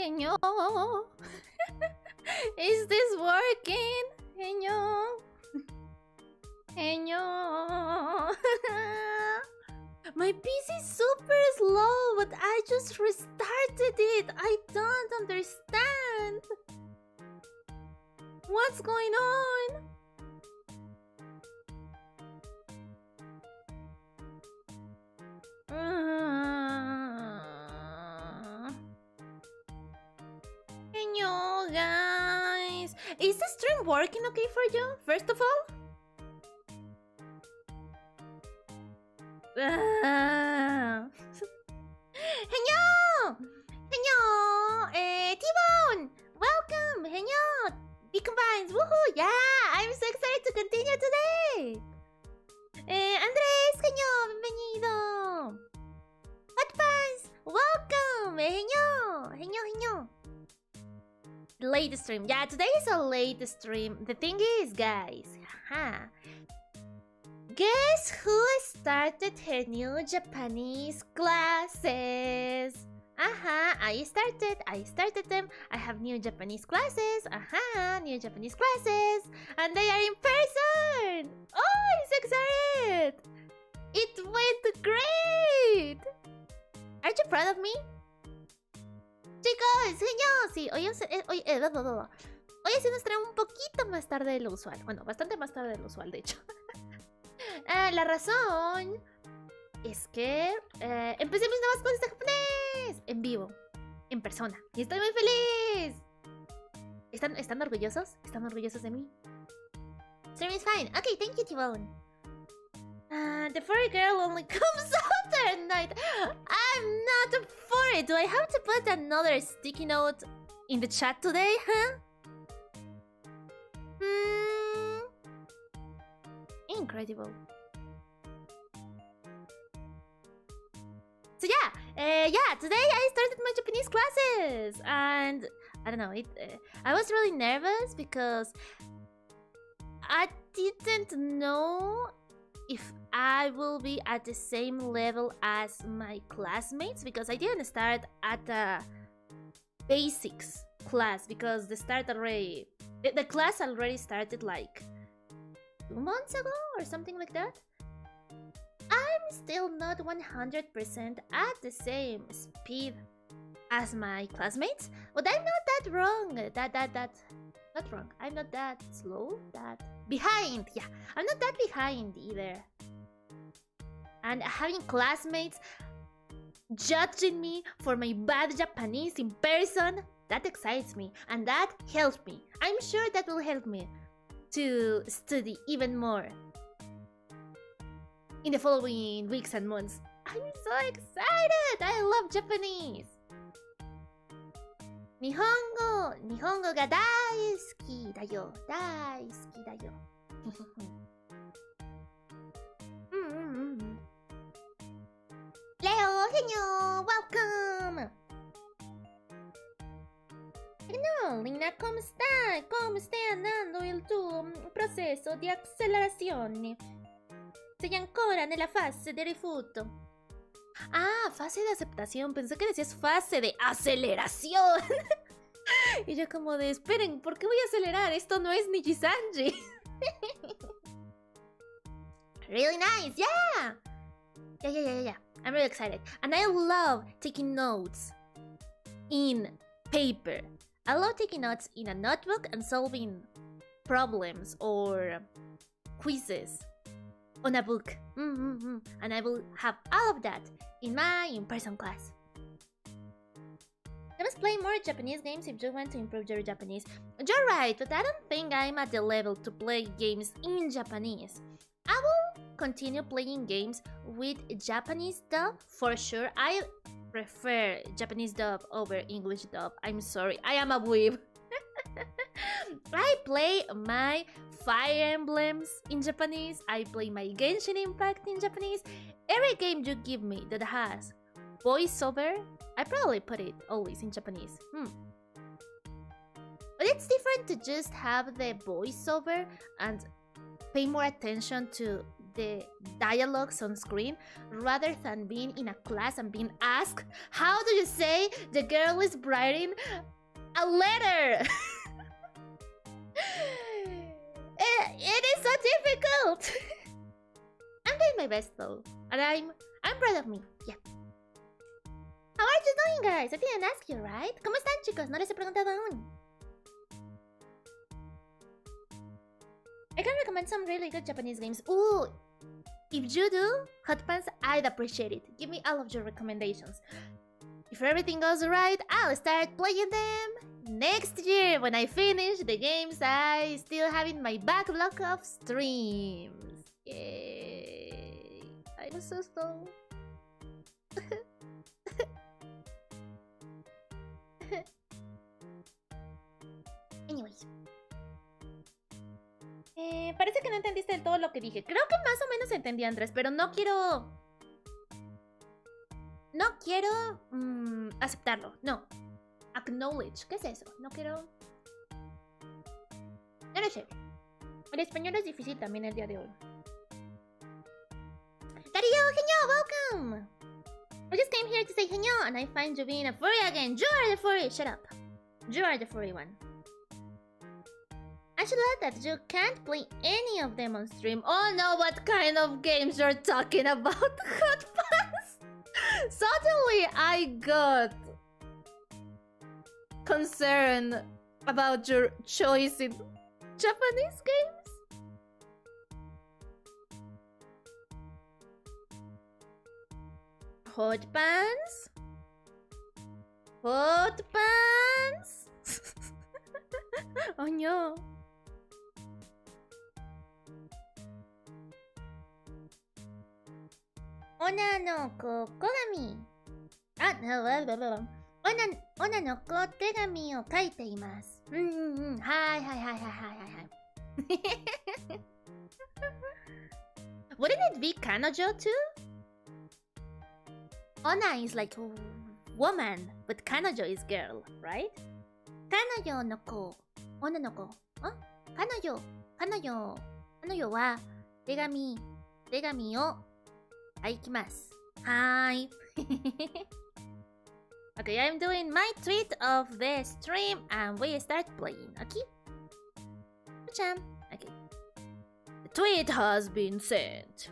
Heño. Is this working? Heño. Heño. My PC is super slow, but I just restarted it. I don't understand. What's going on? Heño, guys. Is the stream working okay for you, first of all? Heño! Heño! T-Bone! Welcome! Heño! Decombines! Woohoo! Yeah! I'm so excited to continue today! Andrés! Heño! Bienvenido! Hot Pants! Welcome! Heño! Heño, Heño! Late stream. Yeah, today is a late stream. The thing is, guys, guess who started her new Japanese classes? I started them. I have new Japanese classes. New Japanese classes. And they are in person. Oh, I'm so excited. It went great. Aren't you proud of me? Chicos, Heño, sí, hoy haciendo stream un poquito más tarde de lo usual. Bueno, bastante más tarde de lo usual, de hecho. La razón es que empecé mis nuevas clases de japonés en vivo, en persona. Y estoy muy feliz. ¿Están orgullosos? ¿Están orgullosos de mí? Stream is fine. Okay, thank you, T-Bone. The furry girl only comes out at night. I'm not furry. Do I have to put another sticky note in the chat today, huh? Incredible. So yeah, today I started my Japanese classes, and I don't know, I was really nervous because I didn't know if I will be at the same level as my classmates, because I didn't start at the basics class because the class already started like 2 months ago or something like that. I'm still not 100% at the same speed as my classmates, but I'm not that wrong. Not wrong. I'm not that slow. That behind. Yeah, I'm not that behind either. And having classmates judging me for my bad Japanese in person, that excites me and that helps me. I'm sure that will help me to study even more in the following weeks and months. I'm so excited! I love Japanese! Nihongo ga daisuki da yo. Daisuki da yo. Leo, Heño, welcome! Heño, Lina, ¿cómo está? ¿Cómo está andando il tuo processo di accelerazione? Sei ancora nella fase di rifiuto. Ah, fase de aceptación. Pensé que decías fase de aceleración. Y yo como de, esperen, ¿por qué voy a acelerar? Esto no es Nijisanji. Really nice, yeah! Yeah. I'm really excited. And I love taking notes in paper. I love taking notes in a notebook and solving problems or quizzes on a book. And I will have all of that in my in-person class. You must play more Japanese games if you want to improve your Japanese. You're right, but I don't think I'm at the level to play games in Japanese. I will continue playing games with Japanese dub for sure. I prefer Japanese dub over English dub. I'm sorry, I am a weeb. I play my Fire Emblems in Japanese. I play my Genshin Impact in Japanese. Every game you give me that has voiceover, I probably put it always in Japanese. But it's different to just have the voiceover and pay more attention to the dialogues on screen rather than being in a class and being asked, how do you say the girl is writing a letter? It is so difficult. I'm doing my best though, and I'm proud of me. Yeah. How are you doing, guys? I didn't ask you, right? ¿Cómo están, chicos? No les he preguntado aún. I can recommend some really good Japanese games. Ooh, if you do, Hot Pants, I'd appreciate it. Give me all of your recommendations. If everything goes right, I'll start playing them next year when I finish the games I still have in my backlog of streams. Yay! I'm so slow. Anyways. Parece que no entendiste del todo lo que dije. Creo que más o menos entendí, Andrés, pero no quiero... No quiero aceptarlo. No. Acknowledge. ¿Qué es eso? No quiero... No lo sé. El español es difícil también el día de hoy. Darío, Heño, welcome! I just came here to say Heño, and I find you being a furry again. You are the furry. Shut up. You are the furry one. I should add that you can't play any of them on stream. Oh no, what kind of games you're talking about? Hot Pass? Suddenly I got concerned about your choice in Japanese games. Hot Pants? Hot Pants? Oh no. Ona no ko kogami. Ona no ko tegami o kaite imasu. Hi. Wouldn't it be kanojo too? Ona is like woman, but kanojo is girl, right? Kanojo no ko. Ona no ko. Kanojo wa tegami o aikimasu. Hi. Okay, I'm doing my tweet of the stream and we start playing, okay? Cham. Okay. The tweet has been sent.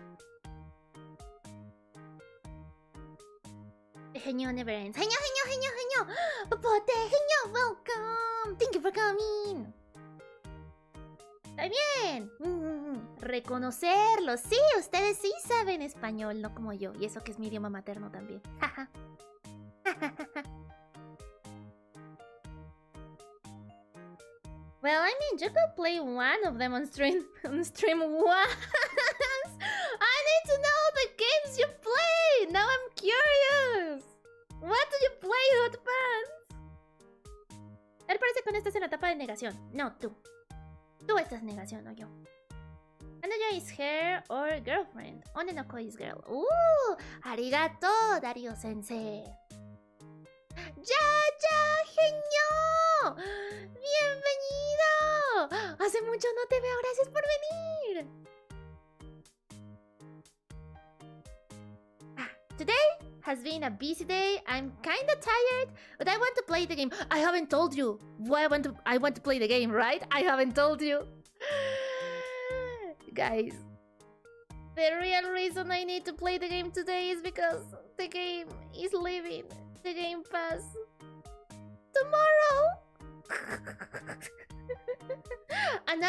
Heño never ends. Heño! Popote, Heño, welcome! Thank you for coming! ¡Está bien! Reconocerlo. Sí, ustedes sí saben español, no como yo. Y eso que es mi idioma materno también. Well, I mean, you could play one of them on stream once. I need to know the games you play. Now I'm curious. What do you play, Hot Pants? Él parece que no estás en la etapa de negación. No, tú. Tú estás en negación, no yo. Kanojo is her or girlfriend. Onenoko is girl. Arigato, Darío sensei. ¡Ya, Heño! ¡Bienvenido! Hace mucho no te veo, gracias por venir. Today has been a busy day. I'm kinda tired, but I want to play the game. I haven't told you why I want to play the game, right? I haven't told you. Guys, the real reason I need to play the game today is because the game is leaving the Game Pass tomorrow. And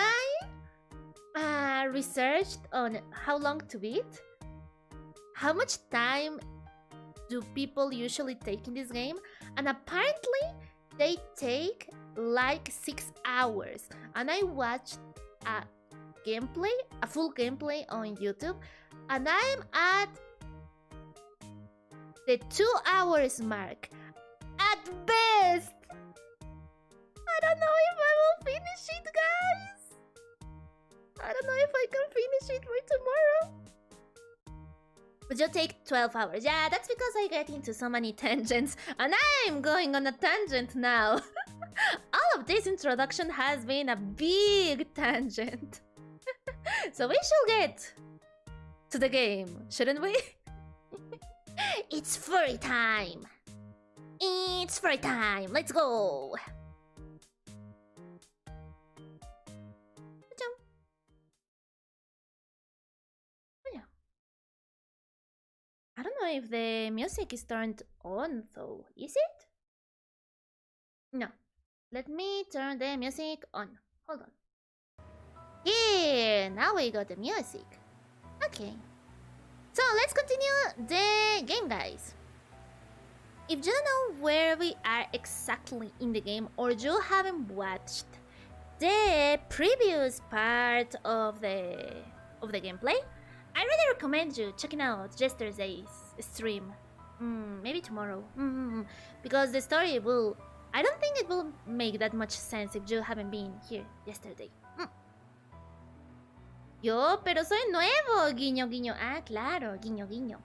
I researched on how long to beat. How much time do people usually take in this game? And apparently they take like 6 hours. And I watched a full gameplay on YouTube, and I'm at the 2 hours mark at best. I don't know if I will finish it, guys. I don't know if I can finish it for tomorrow. But you take 12 hours. Yeah, that's because I get into so many tangents, and I'm going on a tangent now. All of this introduction has been a big tangent. So we shall get to the game, shouldn't we? It's furry time! It's furry time! Let's go! I don't know if the music is turned on though. Is it? No. Let me turn the music on. Hold on. Yeah, now we got the music. Okay. So let's continue the game, guys. If you don't know where we are exactly in the game, or you haven't watched the previous part of the gameplay, I really recommend you checking out yesterday's stream. Maybe tomorrow. Because the story will... I don't think it will make that much sense if you haven't been here yesterday. Yo, pero soy nuevo. Guiño, guiño. Ah, claro. Guiño, guiño.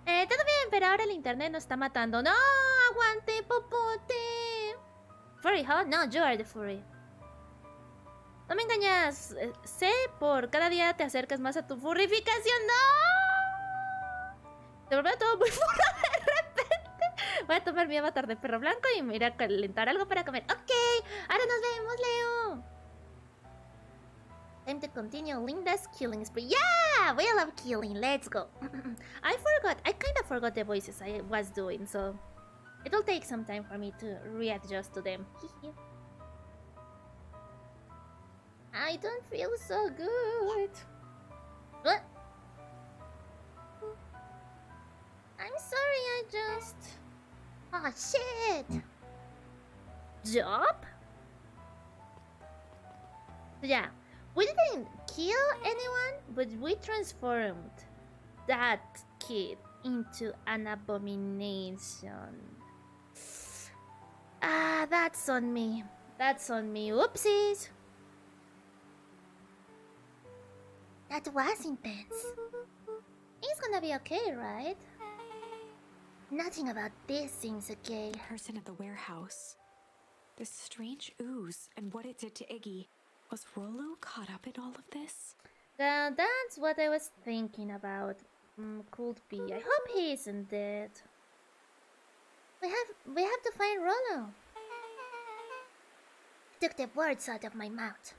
Todo bien, pero ahora el internet nos está matando. ¡No! ¡Aguante, popote! Furry, huh? No, you are the furry. No me engañas. Sé por cada día te acercas más a tu furrificación. ¡No! Te volvió todo muy furro de repente. Voy a tomar mi avatar de perro blanco y me iré a calentar algo para comer. Ok, ahora nos vemos, Leo. Time to continue Linda's killing spree. Yeah, we love killing. Let's go. I kind of forgot the voices I was doing, so it will take some time for me to readjust to them. I don't feel so good. What? I'm sorry, I just... Oh, shit! Job? Yeah, we didn't kill anyone, but we transformed that kid into an abomination. Ah, that's on me. That's on me. Oopsies! That was intense. It's gonna be okay, right? Nothing about this seems okay. The person at the warehouse. This strange ooze and what it did to Iggy. Was Rollo caught up in all of this? That's what I was thinking about. Could be. I hope he isn't dead. We have to find Rollo. Took the words out of my mouth.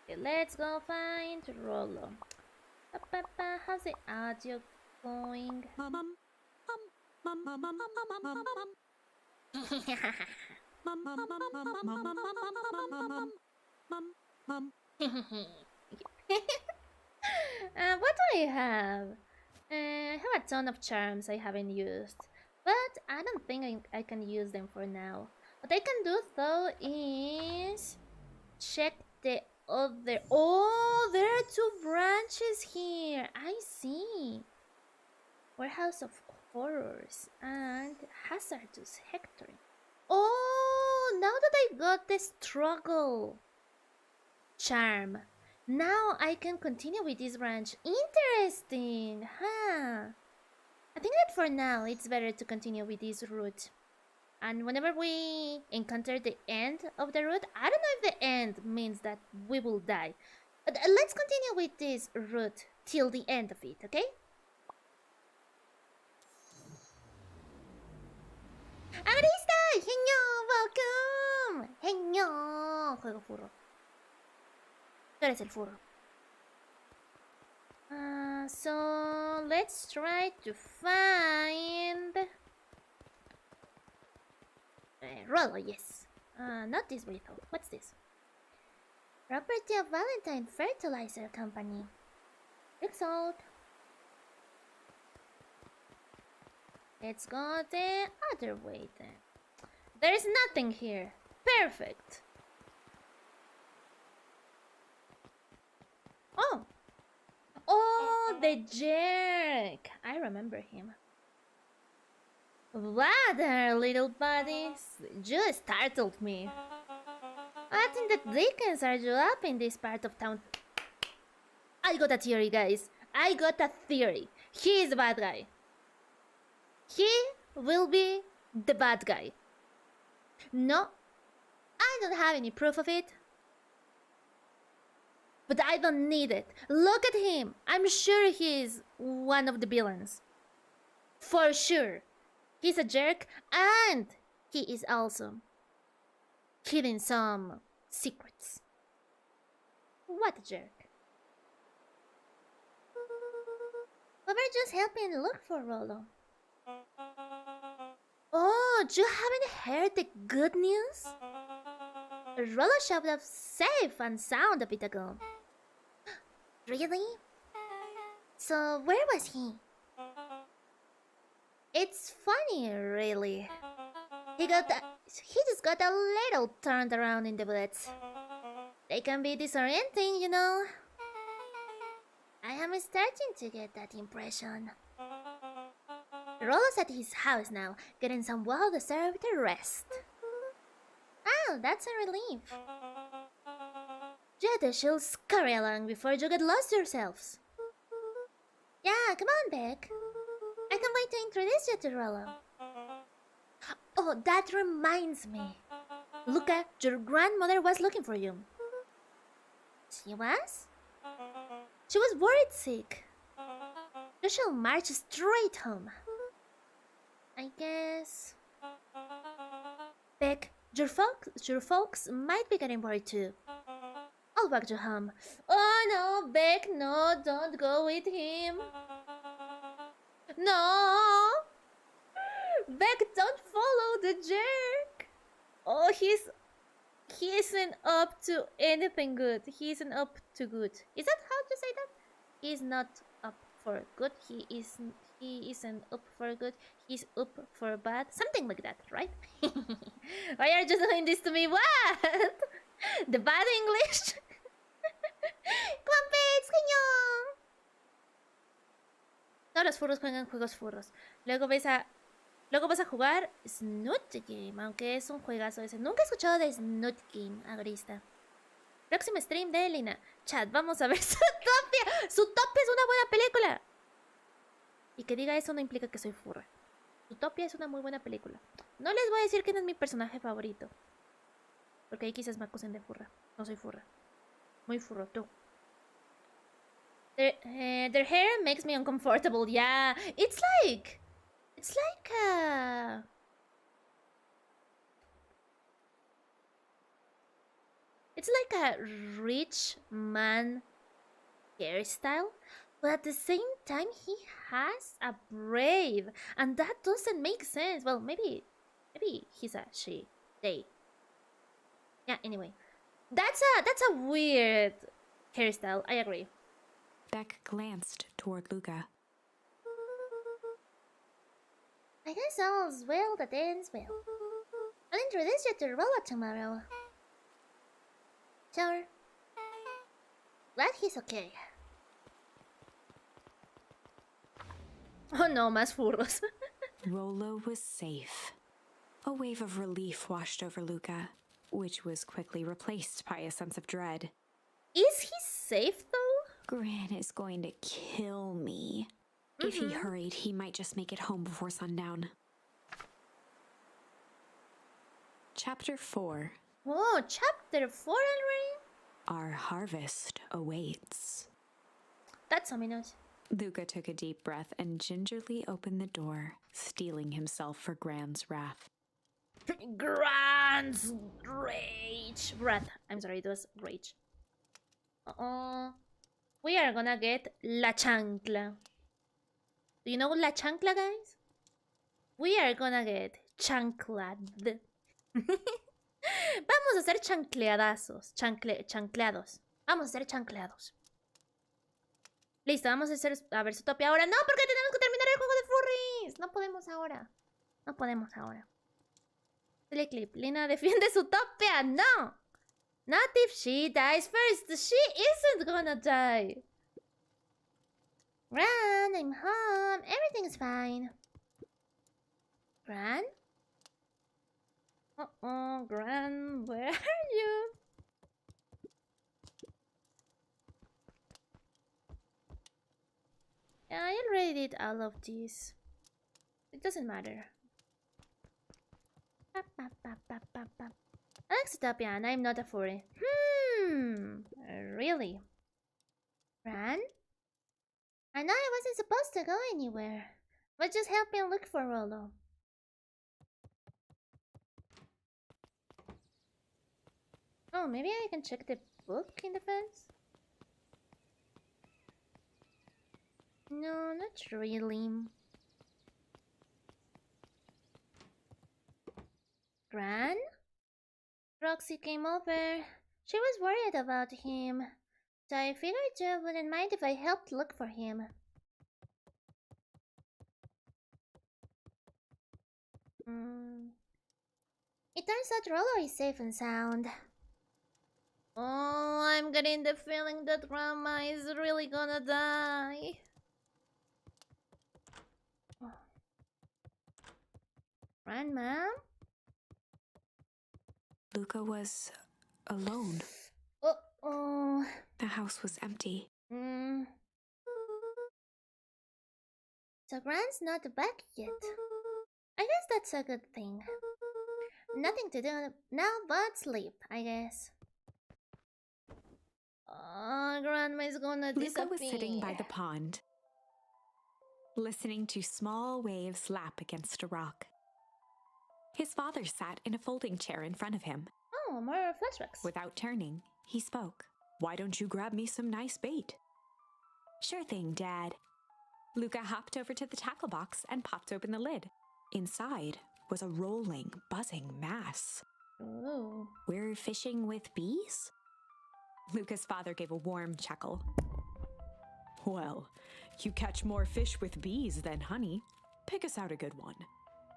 Okay, let's go find Rollo. How's the audio going? What do I have? I have a ton of charms I haven't used, but I don't think I can use them for now. What I can do though is check the other... Oh, there are two branches here. I see. Warehouse of Horrors and Hazardous Hectoring. Oh, now that I got the struggle charm, now I can continue with this branch. Interesting, huh? I think that for now it's better to continue with this route. And whenever we encounter the end of the route, I don't know if the end means that we will die. But let's continue with this route till the end of it, okay? ¡Amarista! ¡Heño! ¡Welcome! ¡Heño! Juego furro. Tú eres el furro. So let's try to find... Rollo, yes. Not this way though. What's this? Property of Valentine Fertilizer Company. Looks old. Let's go the other way then. There's nothing here. Perfect. Oh! Oh, the jerk! I remember him. What there, little buddies? You startled me. What in the dickens are you up in this part of town? I got a theory, guys. I got a theory. He is the bad guy. He will be the bad guy. No, I don't have any proof of it. But I don't need it. Look at him. I'm sure he's one of the villains. For sure. He's a jerk and he is also hiding some secrets. What a jerk. We were just helping look for Rollo. Oh, you haven't heard the good news? Rollo showed up safe and sound a bit ago. Really? So where was he? It's funny, really. He just got a little turned around in the woods. They can be disorienting, you know. I am starting to get that impression. Rollo's at his house now, getting some well-deserved rest. Oh, that's a relief. You should scurry along before you get lost yourselves. Yeah, come on, Beck. I can't wait to introduce you to Rollo. Oh, that reminds me. Luca, your grandmother was looking for you. She was? She was worried sick. You shall march straight home. I guess... Beck, your folks might be getting worried too. I'll walk you home. Oh no, Beck, no, don't go with him. No! Beck, don't follow the jerk. Oh, he isn't up to anything good. He isn't up to good. Is that how you say that? He's not up for good. He isn't up for good. He's up for bad. Something like that, right? Why are you doing this to me? What? The bad English? ¡Crumpets, Heño! Todos los furros juegan juegos furros. Luego vas a jugar Snoot Game, aunque es un juegazo ese. Nunca he escuchado de Snoot Game, agrista. Próximo stream de Lina. Chat, vamos a ver Zootopia. Zootopia es una buena película. Y que diga eso no implica que soy furra. Zootopia es una muy buena película. No les voy a decir quién es mi personaje favorito, porque ahí quizás me acusen de furra. No soy furra. Muy furro, tú. Their hair makes me uncomfortable. Yeah, it's like a... It's like a rich man hairstyle, but at the same time he has a braid, and that doesn't make sense. Well, maybe he's a she, they. Yeah, anyway. That's a weird hairstyle, I agree. Beck glanced toward Luca. I guess all's well that ends well. I'll introduce you to Rollo tomorrow. Sure. Glad he's okay. Oh no, más furros. Rollo was safe. A wave of relief washed over Luca, which was quickly replaced by a sense of dread. Is he safe though? Gran is going to kill me. If he hurried, he might just make it home before sundown. Chapter 4. Oh, chapter 4 already? Our harvest awaits. That's ominous. Luca took a deep breath and gingerly opened the door, steeling himself for Gran's wrath. Gran's rage. Wrath. I'm sorry, it was rage. We are gonna get La Chancla. Do you know La Chancla, guys? We are gonna get chanclad. Vamos a ser chancleadazos. Chancleados. Vamos a ser chancleados. Listo, vamos a hacer a ver Zootopia ahora. No, porque tenemos que terminar el juego de furries. No podemos ahora. No podemos ahora. Dale clip. Lina defiende Zootopia. No. Not if she dies first. She isn't gonna die. Gran, I'm home. Everything's fine. Gran? Gran, where are you? Yeah, I already did all of these. It doesn't matter. I like Zootopia and I'm not a furry. Really? Ran? I know I wasn't supposed to go anywhere, but just help me look for Rollo. Oh, maybe I can check the book in the fence? No, not really. Gran? Roxy came over. She was worried about him, so I figured you wouldn't mind if I helped look for him. It turns out Rollo is safe and sound. Oh, I'm getting the feeling that Grandma is really gonna die. Grandma? Luca was alone. Uh-oh. The house was empty. So Gran's not back yet. I guess that's a good thing. Nothing to do now but sleep, I guess. Oh, Grandma's gonna disappear. Luca was sitting by the pond, listening to small waves lap against a rock. His father sat in a folding chair in front of him. Oh, more flashbacks. Without turning, he spoke. "Why don't you grab me some nice bait?" "Sure thing, Dad." Luca hopped over to the tackle box and popped open the lid. Inside was a rolling, buzzing mass. Ooh. "We're fishing with bees?" Luca's father gave a warm chuckle. "Well, you catch more fish with bees than honey. Pick us out a good one."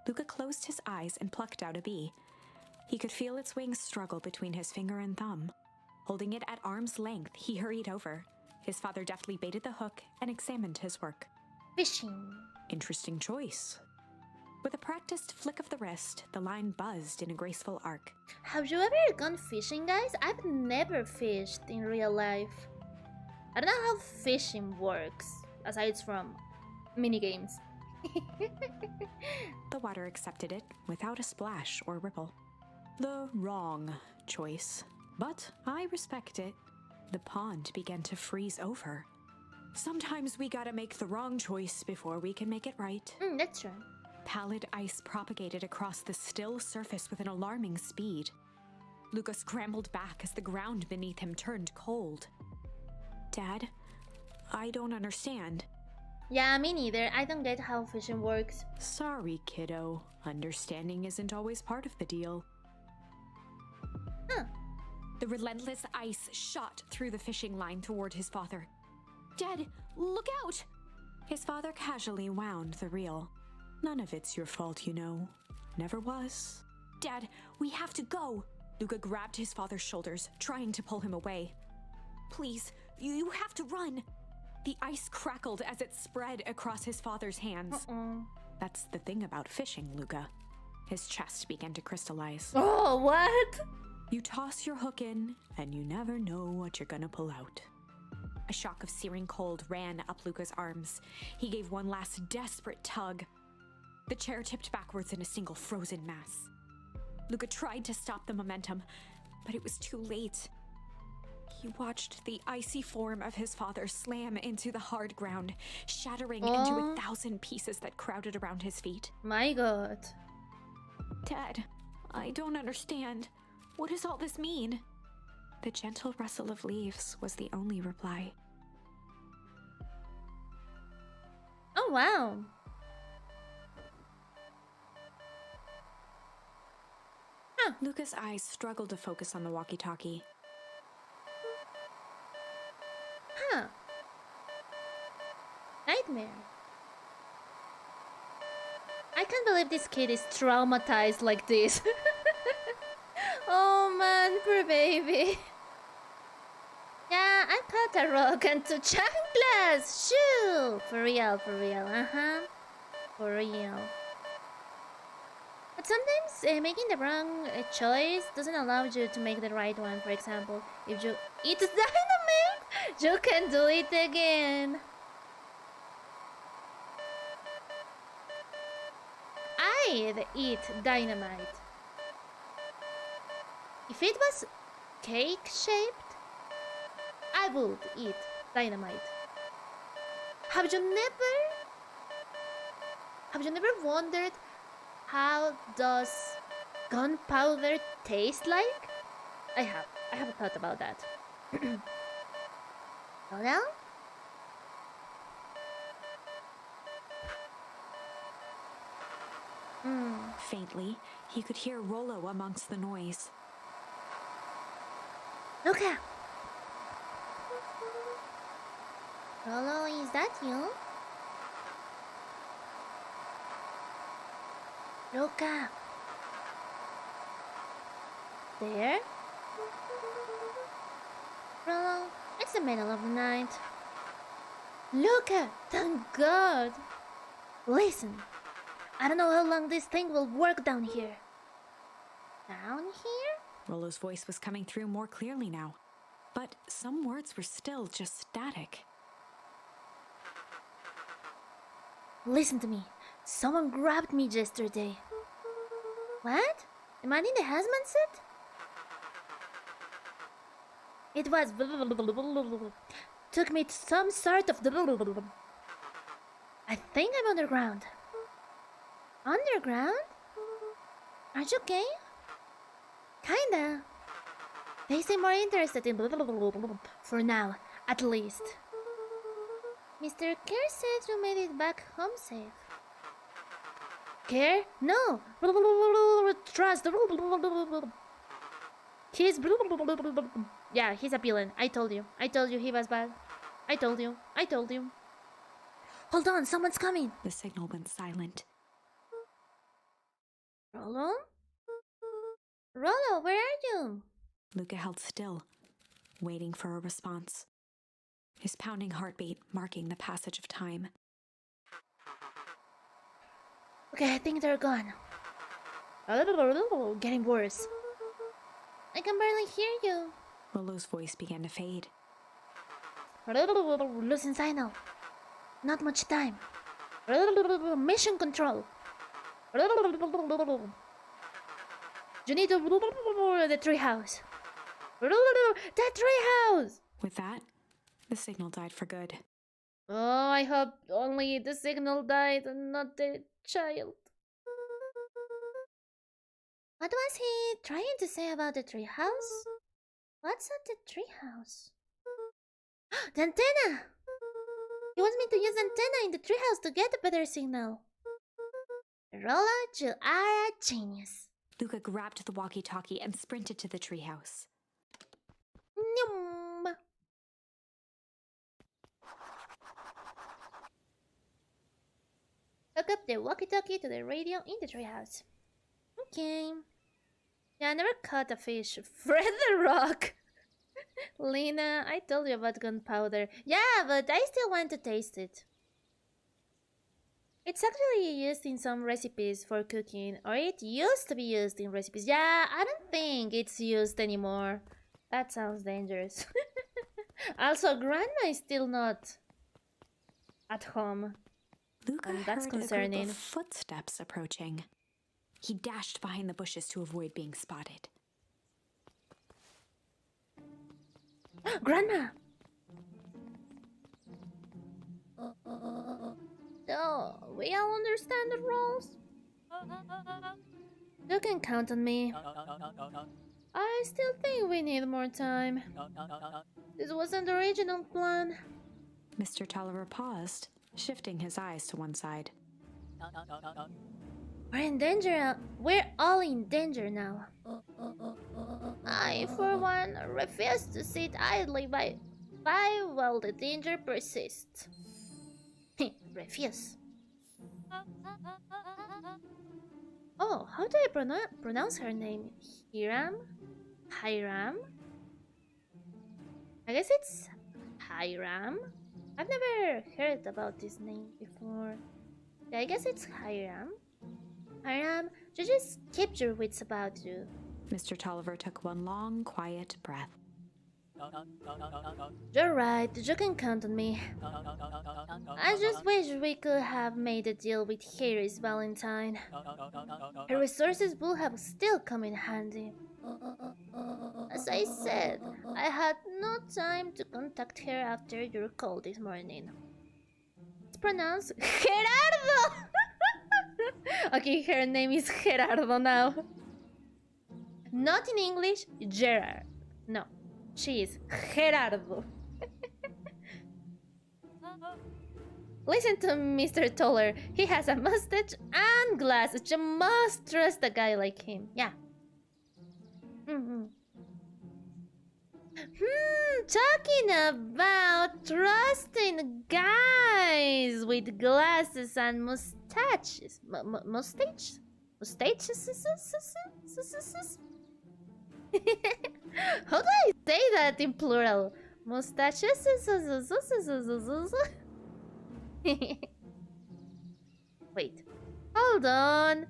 Luca closed his eyes and plucked out a bee. He could feel its wings struggle between his finger and thumb. Holding it at arm's length, he hurried over. His father deftly baited the hook and examined his work. Fishing. "Interesting choice." With a practiced flick of the wrist, the line buzzed in a graceful arc. Have you ever gone fishing, guys? I've never fished in real life. I don't know how fishing works, aside from minigames. The water accepted it without a splash or ripple. The wrong choice, but I respect it. The pond began to freeze over. Sometimes we gotta make the wrong choice before we can make it right. That's true. Pallid ice propagated across the still surface with an alarming speed. Luca scrambled back as the ground beneath him turned cold. "Dad, I don't understand." Yeah, me neither. I don't get how fishing works. "Sorry, kiddo. Understanding isn't always part of the deal." Huh. The relentless ice shot through the fishing line toward his father. "Dad, look out!" His father casually wound the reel. "None of it's your fault, you know. Never was." "Dad, we have to go!" Luca grabbed his father's shoulders, trying to pull him away. "Please, you have to run!" The ice crackled as it spread across his father's hands. That's the thing about fishing, Luca. His chest began to crystallize. Oh, what? You toss your hook in, and you never know what you're gonna pull out. A shock of searing cold ran up Luca's arms. He gave one last desperate tug. The chair tipped backwards in a single frozen mass. Luca tried to stop the momentum, but it was too late. He watched the icy form of his father slam into the hard ground, shattering into 1,000 pieces that crowded around his feet. My God. "Dad, I don't understand. What does all this mean?" The gentle rustle of leaves was the only reply. Oh, wow. Huh. Luca's eyes struggled to focus on the walkie-talkie. Huh. Nightmare. I can't believe this kid is traumatized like this. Oh man, poor baby. Yeah, I caught a rock and two chanclas. Shoo! For real, for real. But sometimes making the wrong choice doesn't allow you to make the right one. For example, if you eat dynamite, you can do it again. I'd eat dynamite. If it was cake-shaped, I would eat dynamite. Have you never wondered how does gunpowder taste like? I have thought about that. Go down. Faintly, he could hear Rollo amongst the noise. Luca! Rollo, is that you? Luca! There? Rollo, it's the middle of the night. Luca! Thank God! Listen, I don't know how long this thing will work down here. Down here? Rollo's voice was coming through more clearly now, but some words were still just static. Listen to me. Someone grabbed me yesterday. What? Am I in the hazmat suit? It was... took me to some sort of... I think I'm underground. Underground? Aren't you okay? Kinda. They seem more interested in for now, at least. Mr. Kerr says you made it back home safe. Kerr? No! Trust. He's... yeah, he's a villain. I told you he was bad. I told you. Hold on, someone's coming. The signal went silent. Rollo? Rollo, where are you? Luca held still, waiting for a response. His pounding heartbeat marking the passage of time. Okay, I think they're gone. Getting worse. I can barely hear you. Rollo's voice began to fade. Losing signal. Not much time. Mission control. You need to... the treehouse. The treehouse! With that, the signal died for good. Oh, I hope only the signal died and not the child. What was he trying to say about the treehouse? What's at the treehouse? The antenna! He wants me to use antenna in the treehouse to get a better signal. Rollo, you are a genius. Luca grabbed the walkie-talkie and sprinted to the treehouse. Nyum. Hook up the walkie-talkie to the radio in the treehouse. Okay. Yeah, I never caught a fish. Fred the Rock! Lina, I told you about gunpowder. Yeah, but I still want to taste it. It's actually used in some recipes for cooking, or it used to be used in recipes. Yeah, I don't think it's used anymore. That sounds dangerous. Also, Grandma is still not at home. Luca that's heard concerning. a group of footsteps approaching. He dashed behind the bushes to avoid being spotted. Grandma! No, we all understand the rules. You can count on me. I still think we need more time. This wasn't the original plan. Mr. Tolliver paused, shifting his eyes to one side. We're in danger. We're all in danger now. I, for one, refuse to sit idly by while the danger persists. Refuse. Oh, how do I pronounce her name? Hiram? Hiram? I guess it's Hiram? I've never heard about this name before. Yeah, I guess it's Hiram. Hiram, you just keep your wits about you. Mr. Tolliver took one long, quiet breath. You're right, you can count on me. I just wish we could have made a deal with Harry's Valentine. Her resources will have still come in handy. As I said, I had no time to contact her after your call this morning. It's pronounced Gerardo! Okay, her name is Gerardo now. Not in English, Gerard. No, she is Gerardo. Listen to Mr. Toller. He has a mustache and glasses. You must trust a guy like him. Yeah. Talking about trusting guys with glasses and mustaches. Mustaches? Mustaches? How do I say that in plural? Mustaches? Wait. Hold on.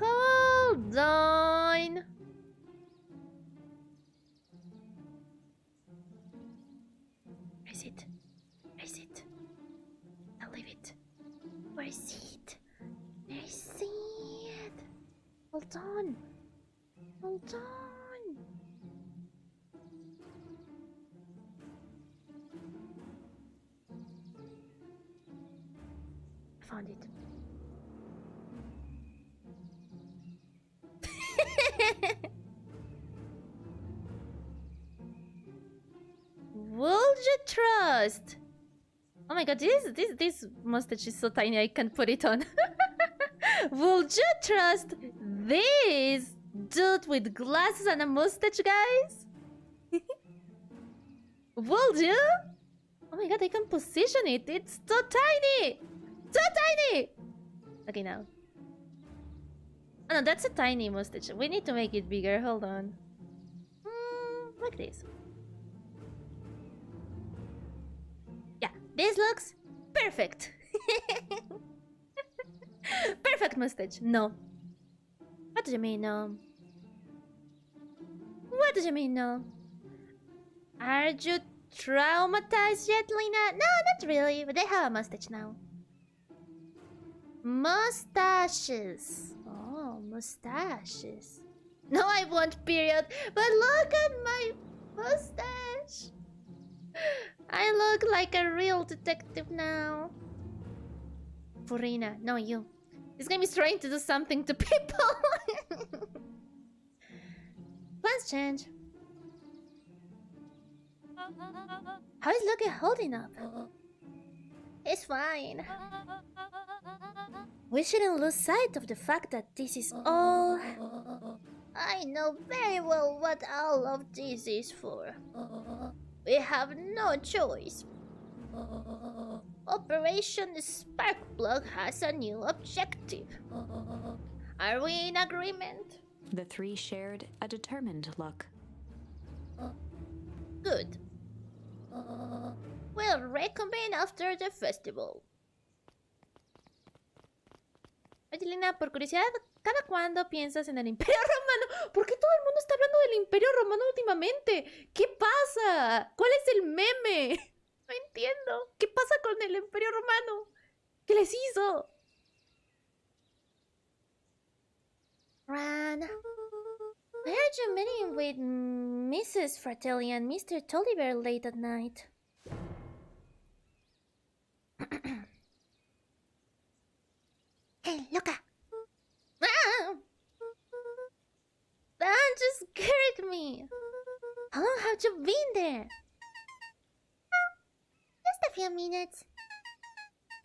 Hold on. Where is it? Where is it? I'll leave it. Where is it? Where is it? Hold on. Hold on. I found it. Would you trust? Oh my god, this mustache is so tiny I can't put it on. Would you trust this dude with glasses and a mustache, guys? Would you? Oh my god, I can position it. It's so tiny! So tiny! Okay, now. Oh no, that's a tiny mustache. We need to make it bigger. Hold on. Like this. Yeah, this looks perfect. Perfect mustache. No. What do you mean, no? What do you mean, no? Are you traumatized yet, Lina? No, not really, but they have a mustache now. Mustaches. Oh, mustaches. No, I won't, period. But look at my mustache. I look like a real detective now. Furina, no, you. This game is trying to do something to people. Plans change. How is Lucky holding up? It's fine. We shouldn't lose sight of the fact that this is all... I know very well what all of this is for. We have no choice. Operation Sparkplug has a new objective. Are we in agreement? The three shared a determined look. Good. We'll reconvene after the festival. Oye, Lina, por curiosidad, ¿cada cuándo piensas en el Imperio Romano? ¿Por qué todo el mundo está hablando del Imperio Romano últimamente? ¿Qué pasa? ¿Cuál es el meme? No entiendo. ¿Qué pasa con el Imperio Romano? ¿Qué les hizo? Ran. I heard you meeting with Mrs. Fratelli and Mr. Tolliver late at night. Hey, Luca! Ah! That just scared me! How long have you been there? Just a few minutes.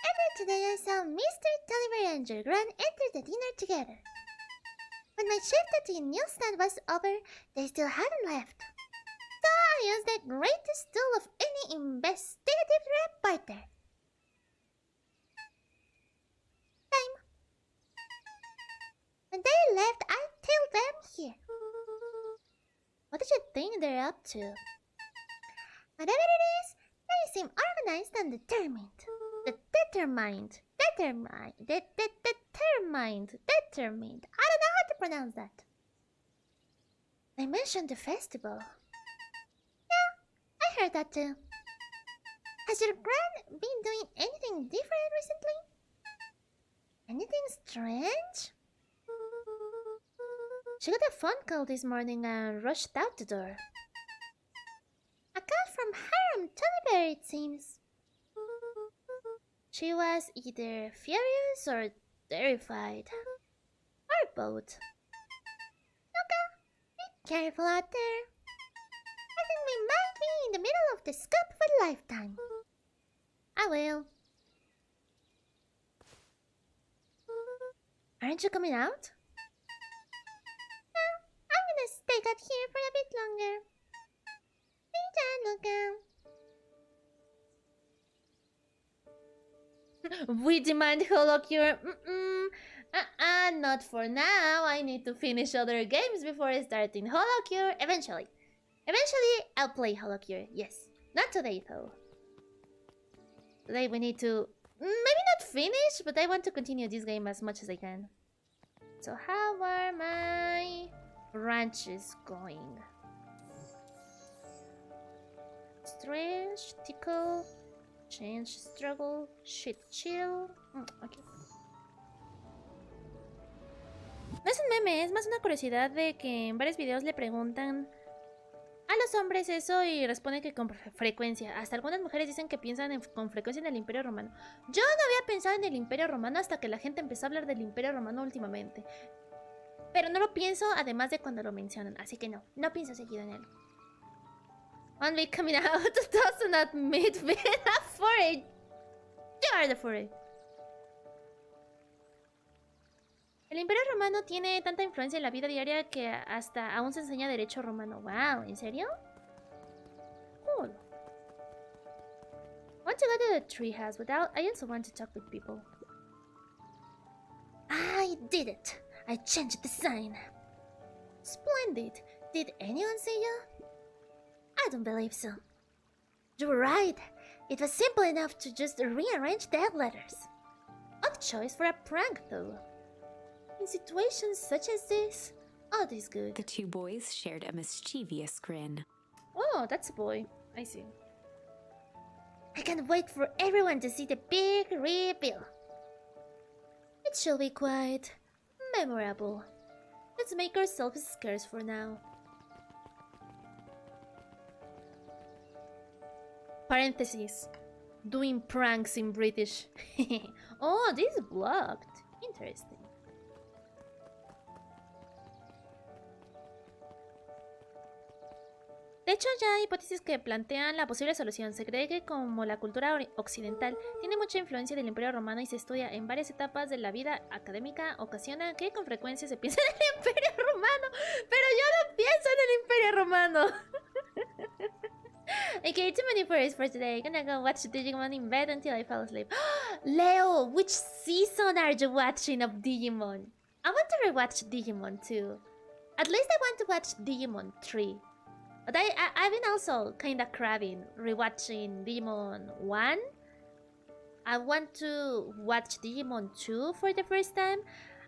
Earlier today I saw Mr. Tolliver and your grand enter the dinner together. When my shift at the newsstand was over, they still hadn't left. So I used the greatest tool of any investigative reporter. Time. When they left, I tailed them here. What did you think they're up to? Whatever it is, they seem organized and determined. Determined. I don't know how to pronounce that. They mentioned the festival. Yeah, I heard that too. Has your grand been doing anything different recently? Anything strange? She got a phone call this morning and rushed out the door. A call from Harem Teddy it seems. She was either furious or terrified. Or both. Okay, be careful out there. I think we might be in the middle of the scope of a lifetime. I will. Aren't you coming out? No, I'm gonna stay out here for a bit longer. We demand holocure. Not for now. I need to finish other games before starting holocure. Eventually, I'll play holocure. Yes, not today though. Today we need to maybe not finish, but I want to continue this game as much as I can. So how are my branches going? Strange, tickle, change, struggle, shit, chill. Okay. No es un meme, es más una curiosidad de que en varios videos le preguntan a los hombres eso y responden que con frecuencia. Hasta algunas mujeres dicen que piensan con frecuencia en el Imperio Romano. Yo no había pensado en el Imperio Romano hasta que la gente empezó a hablar del Imperio Romano últimamente. Pero no lo pienso además de cuando lo mencionan, así que no pienso seguido en él. One week coming out does not meet with a furry. You are the furry. El Imperio Romano tiene tanta influencia en la vida diaria que hasta aún se enseña derecho romano. Wow, ¿en serio? Cool. I want to go to the treehouse, but I also want to talk with people. I did it! I changed the sign. Splendid! Did anyone see you? I don't believe so. You were right. It was simple enough to just rearrange dead letters. Odd choice for a prank, though. In situations such as this, odd is good. The two boys shared a mischievous grin. Oh, that's a boy. I see. I can't wait for everyone to see the big reveal. It shall be quite memorable. Let's make ourselves scarce for now. Parentheses. Doing pranks in British. Oh, this is blocked. Interesting. De hecho, ya hay hipótesis que plantean la posible solución. Se cree que como la cultura occidental tiene mucha influencia del Imperio Romano y se estudia en varias etapas de la vida académica, ocasiona que con frecuencia se piensa en el Imperio Romano. Pero yo no pienso en el Imperio Romano. Okay, too many furries for today. Gonna go watch Digimon in bed until I fall asleep. Leo, which season are you watching of Digimon? I want to rewatch Digimon too. At least I want to watch Digimon 3. But I've been also kinda craving rewatching Digimon 1. I want to watch Digimon 2 for the first time.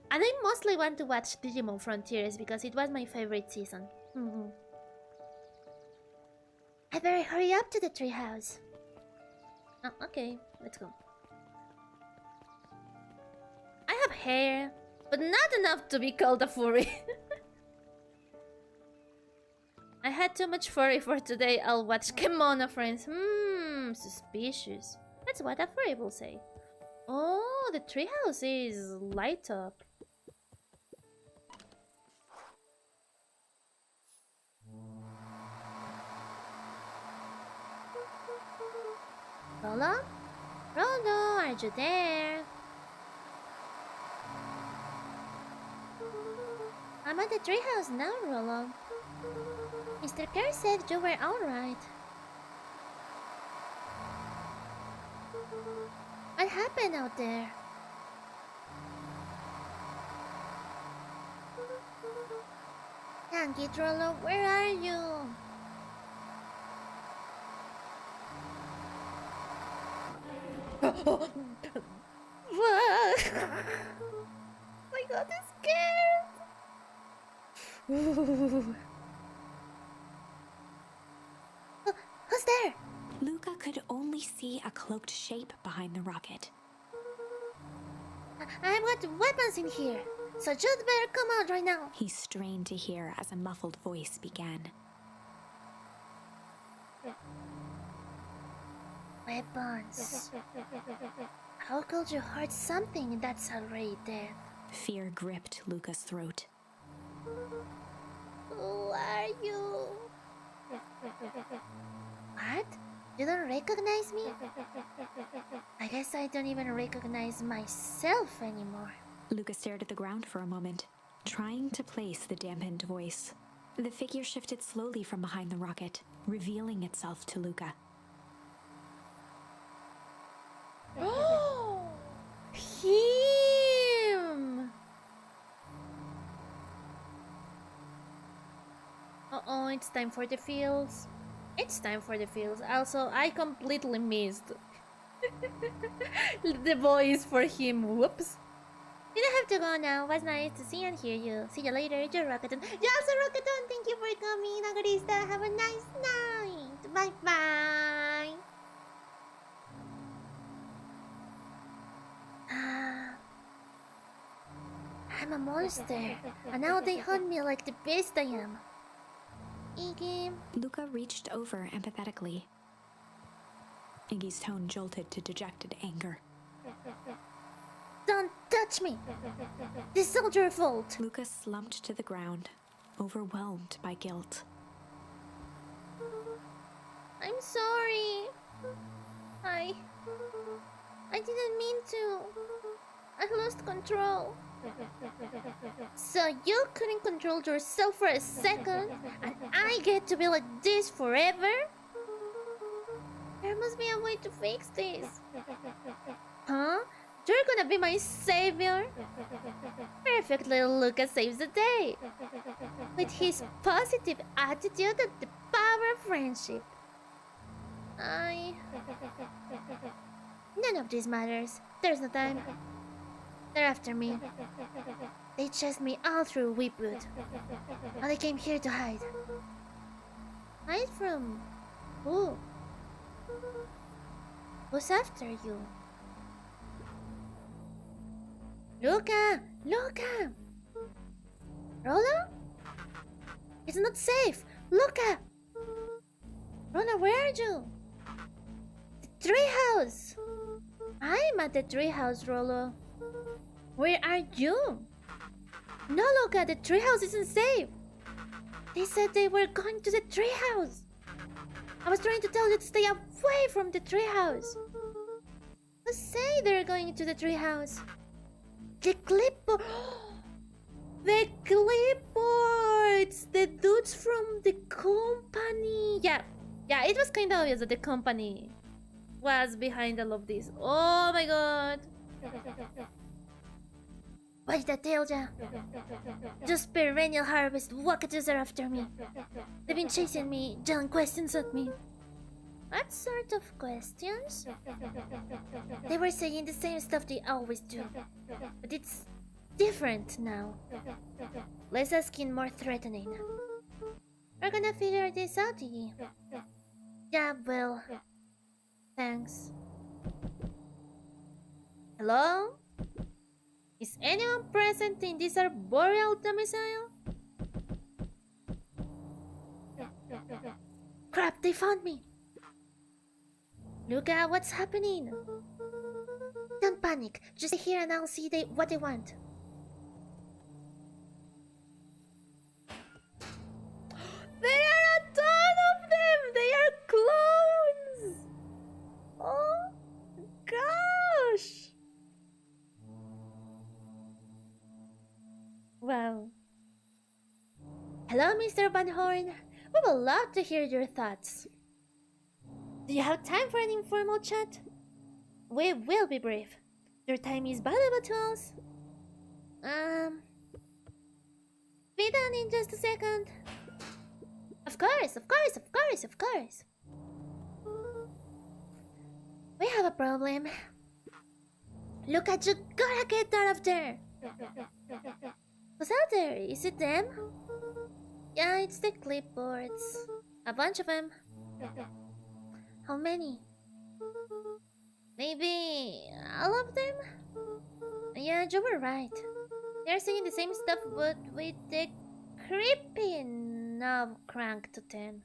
And I mostly want to watch Digimon Frontiers because it was my favorite season. I better hurry up to the treehouse. Oh, okay, let's go. I have hair, but not enough to be called a furry. I had too much furry for today. I'll watch Kimono Friends. Suspicious. That's what a furry will say. Oh, the treehouse is light up. Rolo? Rolo, are you there? I'm at the treehouse now, Rolo. Mr. Kerr said you were alright. What happened out there? Yankee Rolo, where are you? Oh my god, I'm scared. Who's there? Luca could only see a cloaked shape behind the rocket. I've got weapons in here. So just better come out right now. He strained to hear as a muffled voice began. Weapons. How could you hurt something that's already dead? Fear gripped Luca's throat. Who are you? What? You don't recognize me? I guess I don't even recognize myself anymore. Luca stared at the ground for a moment, trying to place the dampened voice. The figure shifted slowly from behind the rocket, revealing itself to Luca. Oh, him! Uh-oh, it's time for the fields. It's time for the fields. Also, I completely missed the voice for him. Whoops. You don't have to go now. Was nice to see and hear you. See you later, your Rockathon. Yes, Rockathon, thank you for coming. Agorista, have a nice night. Bye-bye. I'm a monster, and now they hunt me like the beast I am. Iggy. Luca reached over empathetically. Iggy's tone jolted to dejected anger. Don't touch me! This is all your fault! Luca slumped to the ground, overwhelmed by guilt. I'm sorry. I didn't mean to. I lost control. So you couldn't control yourself for a second, and I get to be like this forever? There must be a way to fix this. Huh? You're gonna be my savior? Perfect little Luca saves the day. With his positive attitude and the power of friendship. None of this matters. There's no time. They're after me. They chased me all through Weepwood. And I came here to hide. Hide from who? Who's after you? Luca! Luca! Rolo? It's not safe! Luca! Rolo, where are you? The treehouse! I'm at the treehouse, Rolo. Where are you? No, Luca, the treehouse isn't safe. They said they were going to the treehouse. I was trying to tell you to stay away from the treehouse. Who say they're going to the treehouse? The clipboard! The clipboards! The dudes from the company! Yeah, it was kind of obvious that the company was behind all of this. Oh my god! Why did I tell ya? Just perennial harvest walkages are after me. They've been chasing me, yelling questions at me. What sort of questions? They were saying the same stuff they always do. But it's different now. Less asking, more threatening. We're gonna figure this out, Iggy. Yeah, well... Thanks. Hello? Is anyone present in this arboreal domicile? Crap, they found me! Luca, what's happening? Don't panic. Just stay here and I'll see what they want. There are a ton of them! They are clones! Oh gosh! Wow. Hello, Mr. Van Horn. We would love to hear your thoughts. Do you have time for an informal chat? We will be brief. Your time is valuable to us. Be done in just a second. Of course. We have a problem. Look at you, gotta get out of there. Who's out there? Is it them? Yeah, it's the clipboards. A bunch of them. How many? Maybe all of them? Yeah, you were right. They're saying the same stuff, but with the creepy knob cranked to 10.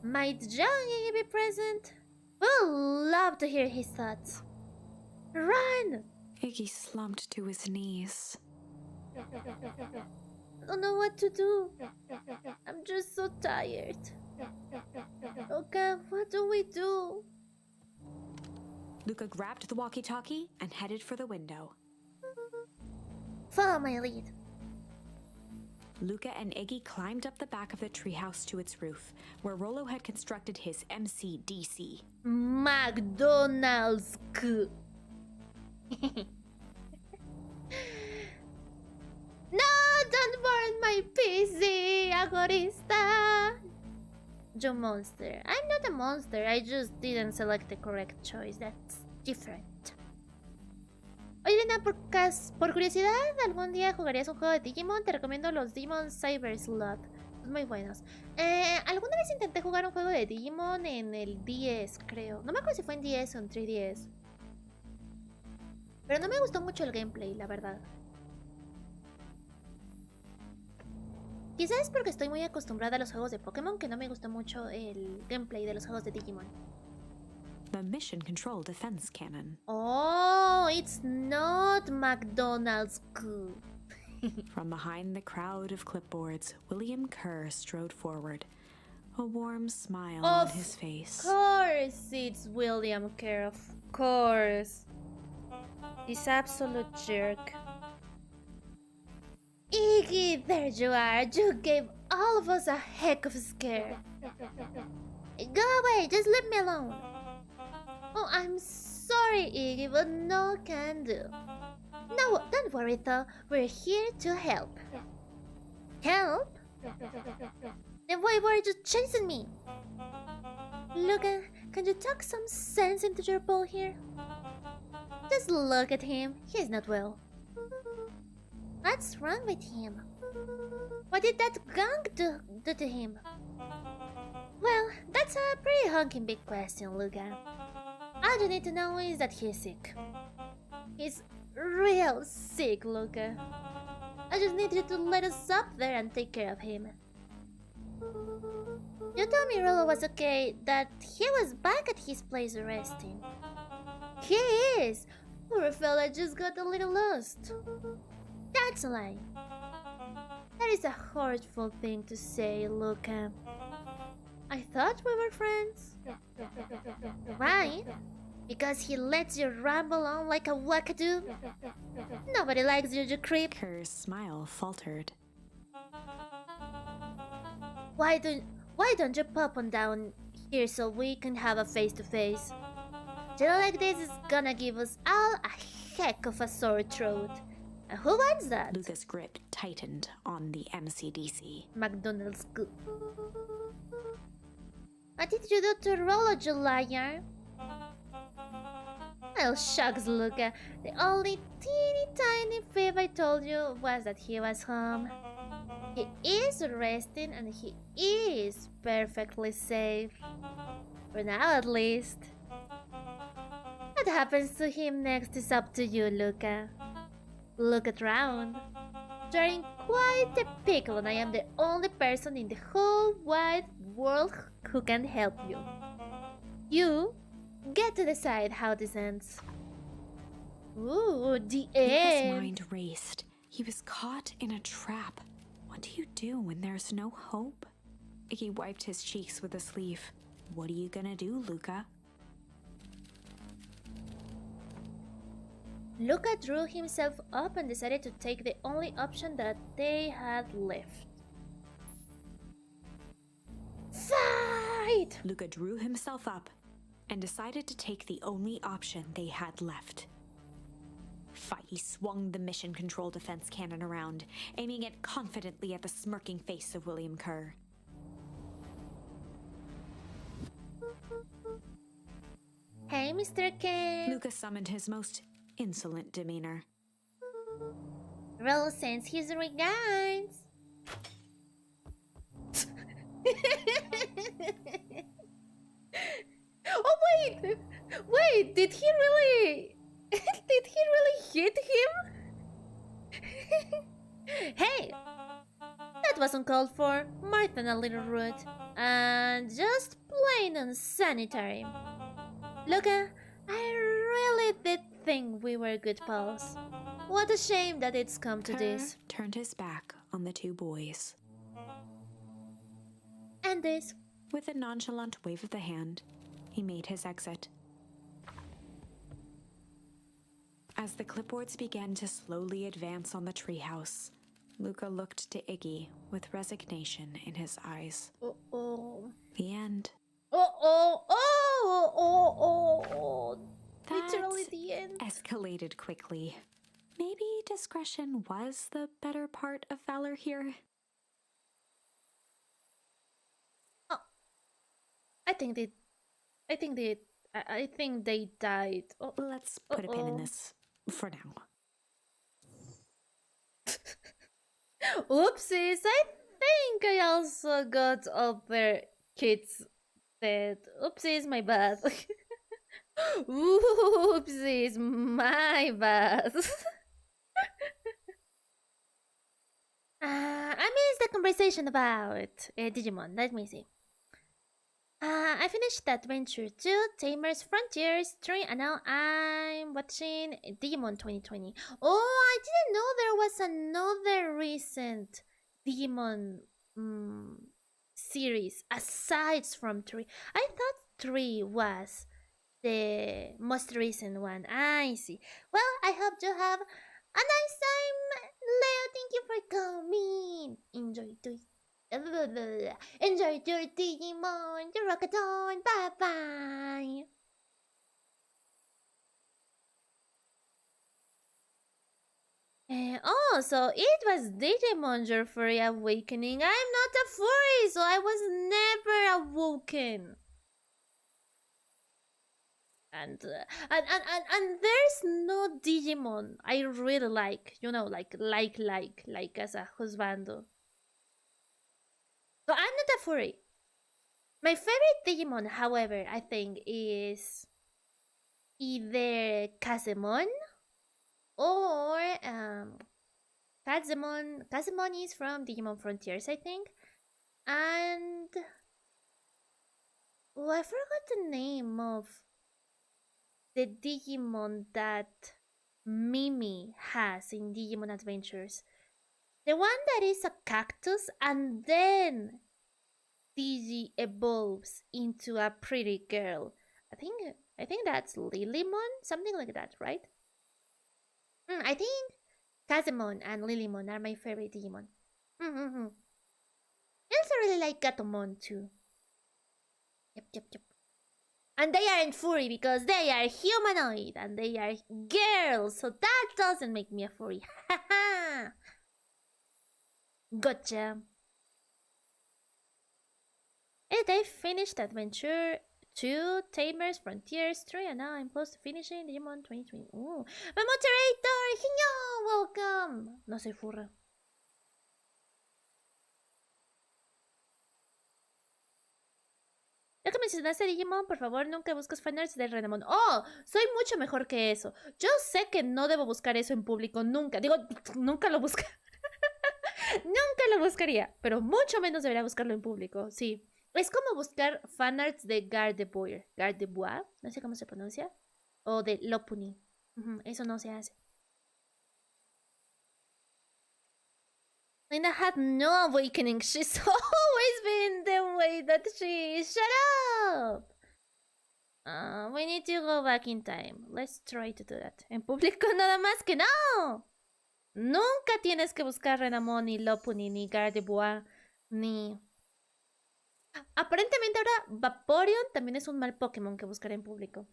Might John be present? We'll love to hear his thoughts. Run! Iggy slumped to his knees. I don't know what to do. I'm just so tired. Okay, what do we do? Luca grabbed the walkie-talkie and headed for the window. Follow my lead. Luca and Iggy climbed up the back of the treehouse to its roof, where Rollo had constructed his MCDC. McDonald's. No, don't burn my PC, agorista! You monster. I'm not a monster, I just didn't select the correct choice. That's different. Oye, Lina, por curiosidad, ¿algún día jugarías un juego de Digimon? Te recomiendo los Digimon Cyber Slot. Son muy buenos. Alguna vez intenté jugar un juego de Digimon en el 10, creo. No me acuerdo si fue en 10 o en 3DS. Pero no me gustó mucho el gameplay, la verdad. Quizás es porque estoy muy acostumbrada a los juegos de Pokémon que no me gustó mucho el gameplay de los juegos de Digimon. The mission control defense cannon. Oh, it's not McDonald's. From behind the crowd of clipboards, William Kerr strode forward, a warm smile on his face. Of course it's William Kerr, of course. This absolute jerk. Iggy, there you are. You gave all of us a heck of a scare. Go away, just leave me alone. Oh, I'm sorry, Iggy, but no can do. No, don't worry though. We're here to help. Help? Then why were you chasing me? Look, can you talk some sense into your ball here? Just look at him. He's not well. What's wrong with him? What did that gunk do to him? Well, that's a pretty honking big question, Luca. All you need to know is that he's sick. He's real sick, Luca. I just need you to let us up there and take care of him. You told me Rollo was okay, that he was back at his place resting. He is! Poor fella just got a little lost. That's a lie. That is a hurtful thing to say, Luca. I thought we were friends. Why? Because he lets you ramble on like a wackadoo? Nobody likes you, you creep. Kerr's smile faltered. Why don't you pop on down here so we can have a face-to-face? Jello like this is gonna give us all a heck of a sore throat. And who wants that? Luca's grip tightened on the MCDC. McDonald's good. What did you do to Rollo, you liar? Well, shucks, Luca. The only teeny tiny fib I told you was that he was home. He is resting and he is perfectly safe. For now, at least. What happens to him next is up to you, Luca. Look around. You're in quite a pickle and I am the only person in the whole wide world who can help you. You get to decide how this ends. Ooh, the end. Luca's mind raced. He was caught in a trap. What do you do when there's no hope? Iggy wiped his cheeks with a sleeve. What are you gonna do, Luca? Luca drew himself up and decided to take the only option that they had left. Fight! Luca drew himself up and decided to take the only option they had left. Fight! He swung the mission control defense cannon around, aiming it confidently at the smirking face of William Kerr. Hey, Mr. Ken. Luca summoned his most insolent demeanor. Rollo sends his regards. Oh wait, did he really hit him? Hey! That wasn't called for, more than a little rude. And just plain unsanitary. Luca, I really did think we were good pals. What a shame that it's come to this. Turned his back on the two boys. And this. With a nonchalant wave of the hand, he made his exit. As the clipboards began to slowly advance on the treehouse, Luca looked to Iggy with resignation in his eyes. Uh-oh. The end. Literally the end. Escalated quickly. Maybe discretion was the better part of valor here. Oh. I think they died. Oh. Let's put a pin in this for now. Oopsies, I think I also got other kids dead. Oopsies, my bad. Oopsies, my bad. I missed the conversation about Digimon. Let me see. I finished Adventure 2, Tamer's Frontiers 3, and now I'm watching Digimon 2020. Oh, I didn't know there was another recent Digimon series aside from 3. I thought 3 was the most recent one. I see. Well, I hope you have a nice time. Leo, thank you for coming. Enjoy your Digimon, your Rockathon. Bye bye. Oh, so it was Digimon your furry awakening. I'm not a furry, so I was never awoken. And there's no Digimon I really like, you know, like as a husbando. So I'm not a furry. My favorite Digimon, however, I think is either Kazemon or Kazemon. Kazemon is from Digimon Frontiers, I think. And oh, I forgot the name of the Digimon that Mimi has in Digimon Adventures. The one that is a cactus and then Digi evolves into a pretty girl. I think that's Lilymon, something like that, right? I think Kazemon and Lilymon are my favorite Digimon. I also really like Gatomon too. Yep. And they aren't furry because they are humanoid and they are girls, so that doesn't make me a furry. Haha. Gotcha. And I finished Adventure 2, Tamer's Frontiers 3, and now I'm close to finishing Digimon 2020. Ooh. My moderator, Heño, welcome. No soy furra. Ya que mencionaste Digimon, por favor, nunca busques fanarts de Renamon. ¡Oh! Soy mucho mejor que eso. Yo sé que no debo buscar eso en público, nunca. Digo, nunca lo busca. Nunca lo buscaría, pero mucho menos debería buscarlo en público, sí. Es como buscar fanarts de Gardevoir, no sé cómo se pronuncia, o de Lopuni. Eso no se hace. Lina had no awakening. She's always been the way that she is. Shut up! We need to go back in time. Let's try to do that. En público nada más que no. Nunca tienes que buscar Renamon, ni Lopuni, ni Gardevoir, ni... Aparentemente ahora Vaporeon también es un mal Pokémon que buscar en público.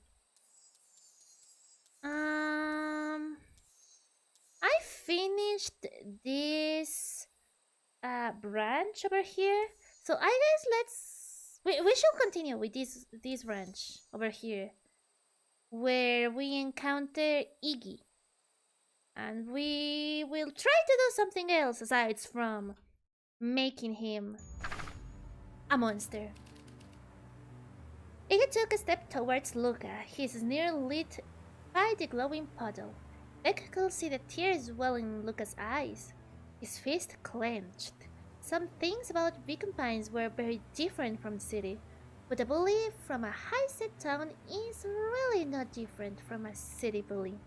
I finished this branch over here. So I guess we should continue with this branch over here, where we encounter Iggy. And we will try to do something else aside from making him a monster. Iggy took a step towards Luca, his sneer lit by the glowing puddle. Beck could see the tears well in Luca's eyes. His fist clenched. Some things about vegan pines were very different from the city, but a bully from a high-set town is really not different from a city bully.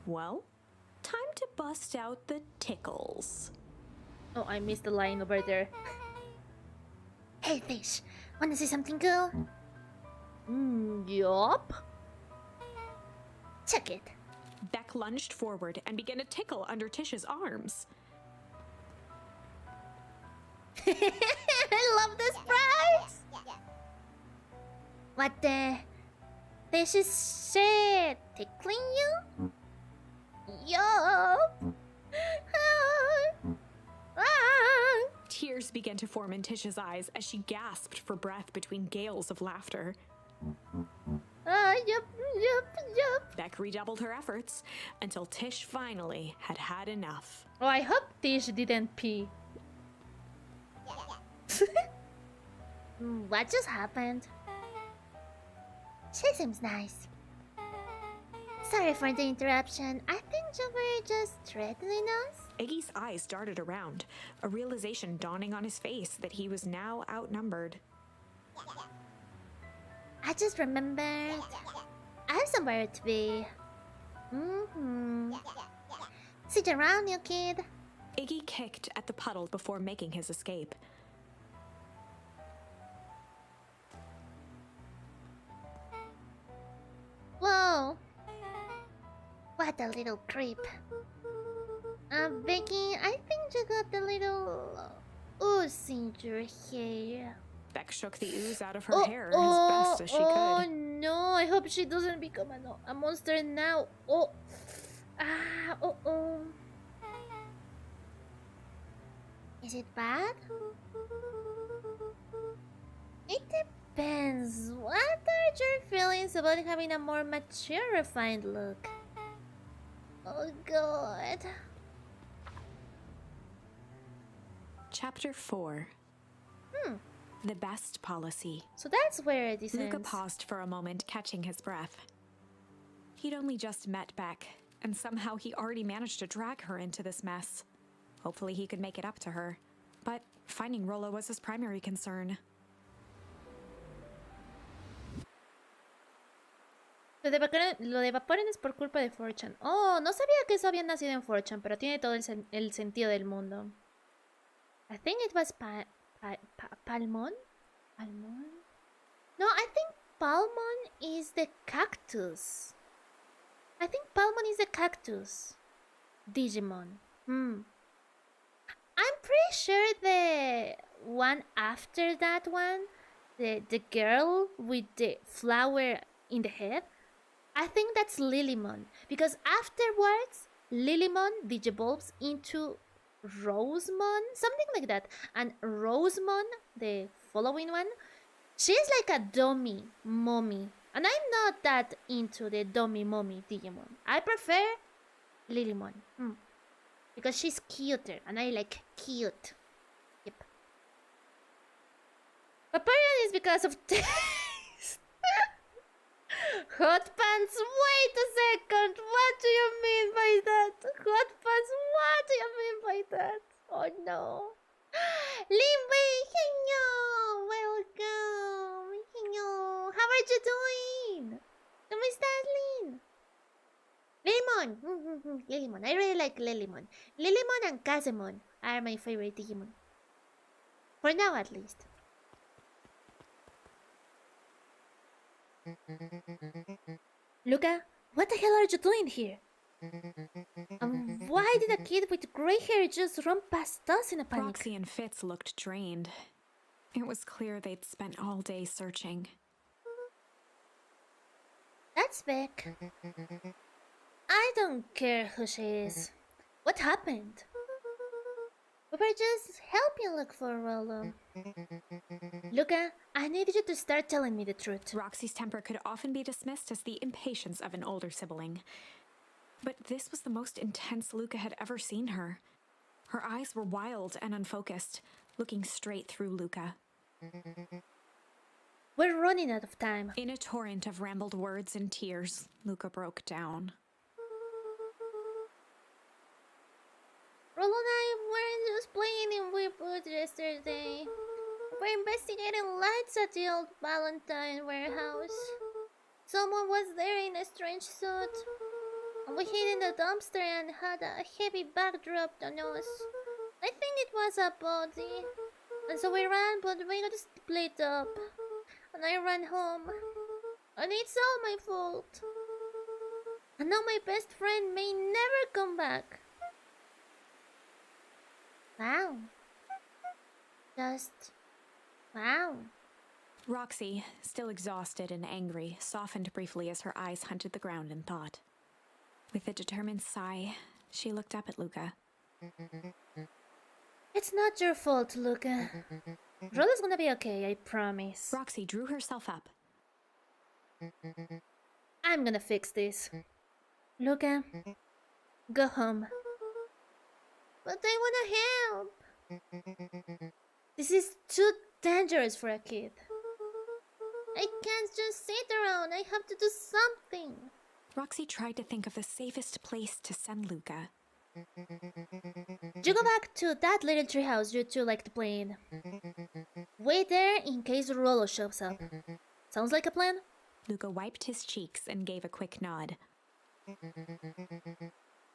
Well, time to bust out the tickles. Oh, I missed the line over there. Hey fish, wanna see something cool? Yup. Check it. Beck lunged forward and began to tickle under Tish's arms. I love this prize! What the? This is shit! Tickling you? Yup! Tears began to form in Tish's eyes as she gasped for breath between gales of laughter. Yup. Beck redoubled her efforts until Tish finally had had enough. Oh, I hope Tish didn't pee. What just happened? She seems nice. Sorry for the interruption. I think you were just threatening us. Iggy's eyes darted around, a realization dawning on his face that he was now outnumbered. I just remembered. I have somewhere to be. Sit around, you kid. Iggy kicked at the puddle before making his escape. Whoa. What a little creep. Becky, I think you got a little ooze in your hair. Beck shook the ooze out of her hair as best as she could. Oh no, I hope she doesn't become a monster now. Is it bad? It depends. What are your feelings about having a more mature, refined look? Oh god. Chapter 4. The best policy. So that's where this Luca ends. paused for a moment, catching his breath. He'd only just met Beck, and somehow he already managed to drag her into this mess. Hopefully he could make it up to her. But finding Rollo was his primary concern. Lo de Vaporen es por culpa de 4chan. Oh, no sabía que eso había nacido en 4chan, pero tiene todo el sentido del mundo. I think it was Palmon? Palmon? No, I think Palmon is the cactus. I think Palmon is the cactus Digimon. I'm pretty sure the one after that one, the girl with the flower in the head, I think that's Lilymon. Because afterwards, Lilymon digivolves into Rosemon, something like that. And Rosemon, the following one, she's like a dummy mommy. And I'm not that into the dummy mommy Digimon. I prefer Lilymon. Because she's cuter, and I like cute. Yep. Apparently it's because of taste. Hot pants, wait a second. What do you mean by that? Hot pants, what do you mean by that? Oh no. Linwei, Heño, welcome. Heño, how are you doing? ¿Cómo estás, Lin? Lilymon, Lilymon, I really like Lilymon. Lilymon and Kazemon are my favorite Digimon. For now, at least. Luca, what the hell are you doing here? Why did a kid with gray hair just run past us in a panic? Roxy and Fitz looked drained. It was clear they'd spent all day searching. That's Beck. I don't care who she is. What happened? We were just helping look for Rollo. Luca, I need you to start telling me the truth. Roxy's temper could often be dismissed as the impatience of an older sibling. But this was the most intense Luca had ever seen her. Her eyes were wild and unfocused, looking straight through Luca. We're running out of time. In a torrent of rambled words and tears, Luca broke down. Rolo and I were just playing in Whipwood yesterday. We're investigating lights at the old Valentine warehouse. Someone was there in a strange suit. We hid in the dumpster and had a heavy bag dropped on us. I think it was a body. And so we ran, but we got split up. And I ran home. And it's all my fault. And now my best friend may never come back. Wow. Just... wow. Roxy, still exhausted and angry, softened briefly as her eyes hunted the ground in thought. With a determined sigh, she looked up at Luca. It's not your fault, Luca. Rolo's gonna be okay, I promise. Roxy drew herself up. I'm gonna fix this. Luca, go home. But I wanna help. This is too dangerous for a kid. I can't just sit around. I have to do something. Roxy tried to think of the safest place to send Luca. You go back to that little treehouse you two like to play in. Wait there in case Rolo shows up. Sounds like a plan? Luca wiped his cheeks and gave a quick nod.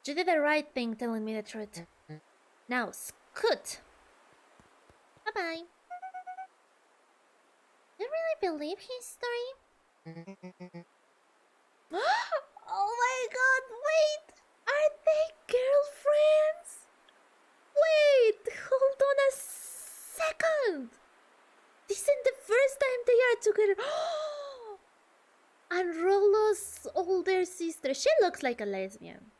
You did the right thing telling me the truth. Now, scoot! Bye-bye. You really believe his story? Oh my god, wait! Are they girlfriends? Wait, hold on a second! This isn't the first time they are together. And Rolo's older sister, she looks like a lesbian.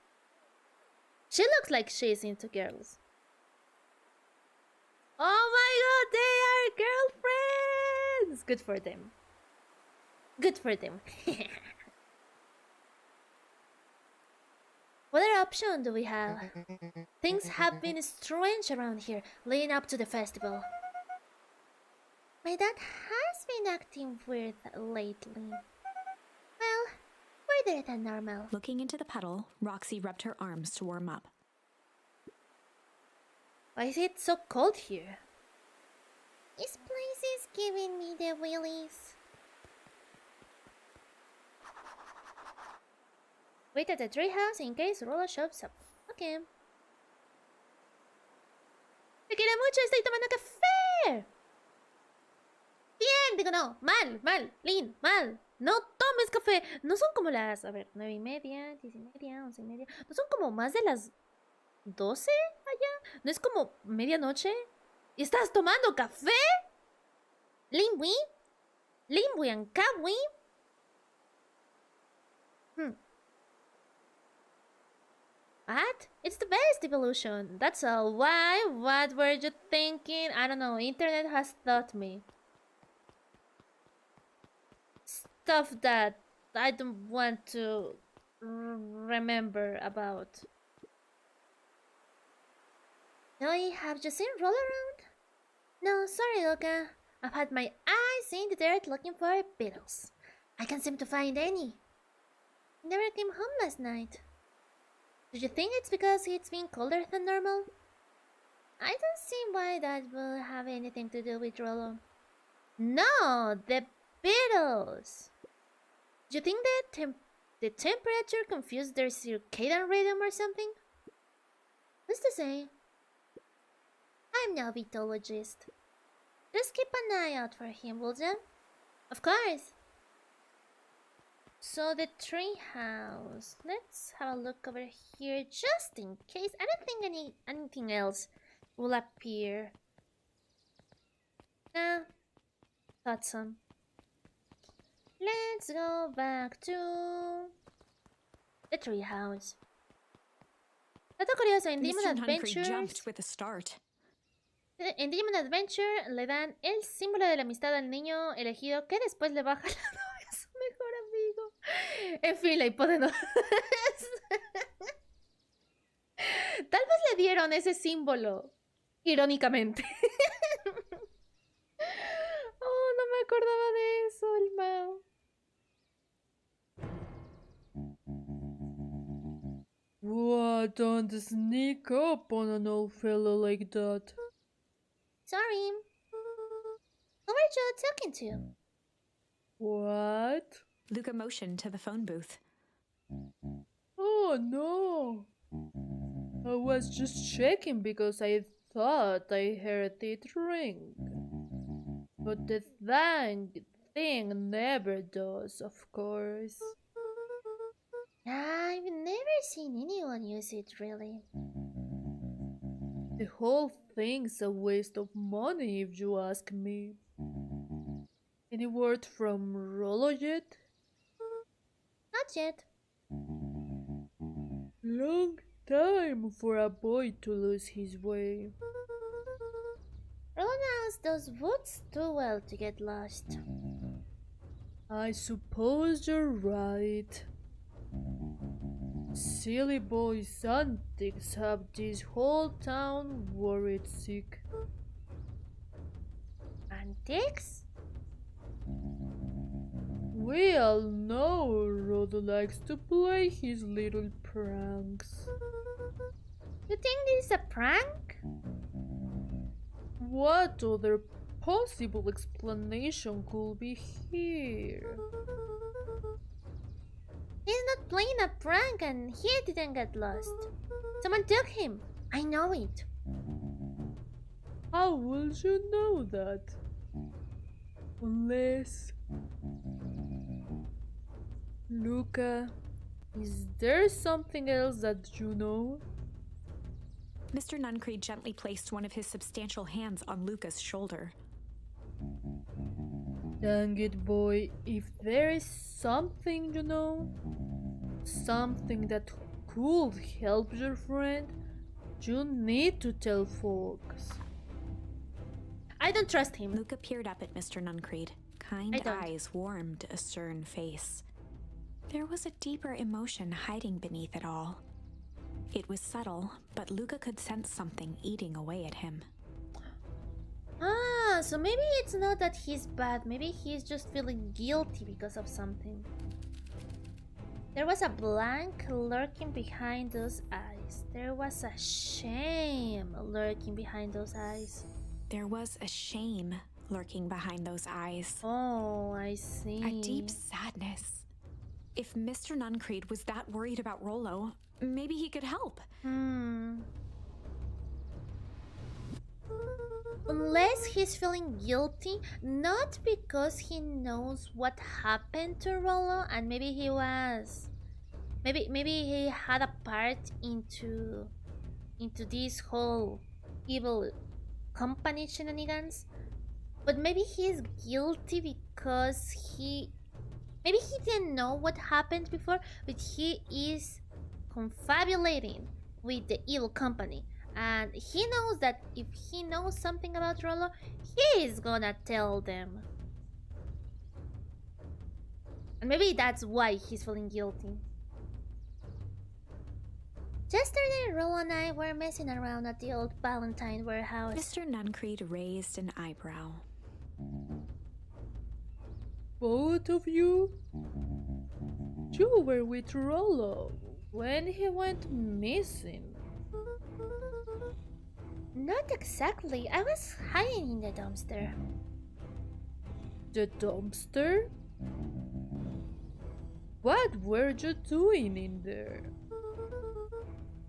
She looks like she's into girls. Oh my god, they are girlfriends! Good for them. Good for them. What other option do we have? Things have been strange around here, leading up to the festival. My dad has been acting weird lately. Well, weirder than normal. Looking into the puddle, Roxy rubbed her arms to warm up. Why is it so cold here? This place is giving me the willies. Wait at the treehouse in case Rolo shows up. Okay. ¡Me quiere mucho! ¡Estoy tomando café! Bien, digo no. Mal, mal, Lin, mal. No tomes café. No son como las, a ver, 9:30, 10:30, 11:30. No son como más de las 12 allá. No es como medianoche. ¿Y estás tomando café? Lingui. Lingui and Kawi. What? It's the best evolution. That's all. Why? What were you thinking? I don't know. Internet has taught me stuff that I don't want to remember about. Joey, have you seen Roll around? No, sorry, Luca. I've had my eyes in the dirt looking for beetles. I can't seem to find any. He never came home last night. Do you think it's because it's been colder than normal? I don't see why that will have anything to do with Rollo. No, the beetles. Do you think that the temperature confused their circadian rhythm or something? Who's to say? I'm no beetologist. Just keep an eye out for him, will you? Of course. So the treehouse. Let's have a look over here just in case. I don't think anything else will appear. Nah, thought so. Let's go back to the treehouse. Dato curioso, en Demon Mr. Humphrey Adventures. jumped with a start. En Demon Adventure le dan el símbolo de la amistad al niño elegido que después le baja la novia a su mejor amigo. En fin, la hipotenusa. Tal vez le dieron ese símbolo irónicamente. Oh, no me acordaba de eso. Don't sneak up on an old fellow like that. Sorry. Who were you talking to? What? Luca motioned to the phone booth. Oh no! I was just checking because I thought I heard it ring. But the dang thing never does, of course. I've never seen anyone use it, really. The whole thing's a waste of money if you ask me. Any word from Rolo yet? Not yet. Long time for a boy to lose his way. Rolo knows those woods too well to get lost. I suppose you're right. Silly boys' antics have this whole town worried sick. Antics? We all know Rodo likes to play his little pranks. You think this is a prank? What other possible explanation could be here? He's not playing a prank and he didn't get lost. Someone took him. I know it. How will you know that? Unless... Luca, is there something else that you know? Mr. Nuncreed gently placed one of his substantial hands on Luca's shoulder. Dang it, boy, if there is something you know, something that could help your friend, you need to tell folks. I don't trust him. Luca peered up at Mr. Nuncreed. Kind eyes warmed a stern face. There was a deeper emotion hiding beneath it all. It was subtle, but Luca could sense something eating away at him. Ah, so maybe it's not that he's bad. Maybe he's just feeling guilty because of something. There was a blank lurking behind those eyes. There was a shame lurking behind those eyes. There was a shame lurking behind those eyes. Oh, I see. A deep sadness. If Mr. Nuncreed was that worried about Rolo, maybe he could help. Unless he's feeling guilty, not because he knows what happened to Rolo, and maybe he was, maybe he had a part into this whole evil company shenanigans, but maybe he's guilty because maybe he didn't know what happened before, but he is confabulating with the evil company. And he knows that if he knows something about Rolo, he is gonna tell them. And maybe that's why he's feeling guilty. Yesterday, Rolo and I were messing around at the old Valentine warehouse. Mr. Nuncreed raised an eyebrow. Both of you? You were with Rolo when he went missing. Not exactly. I was hiding in the dumpster. The dumpster? What were you doing in there?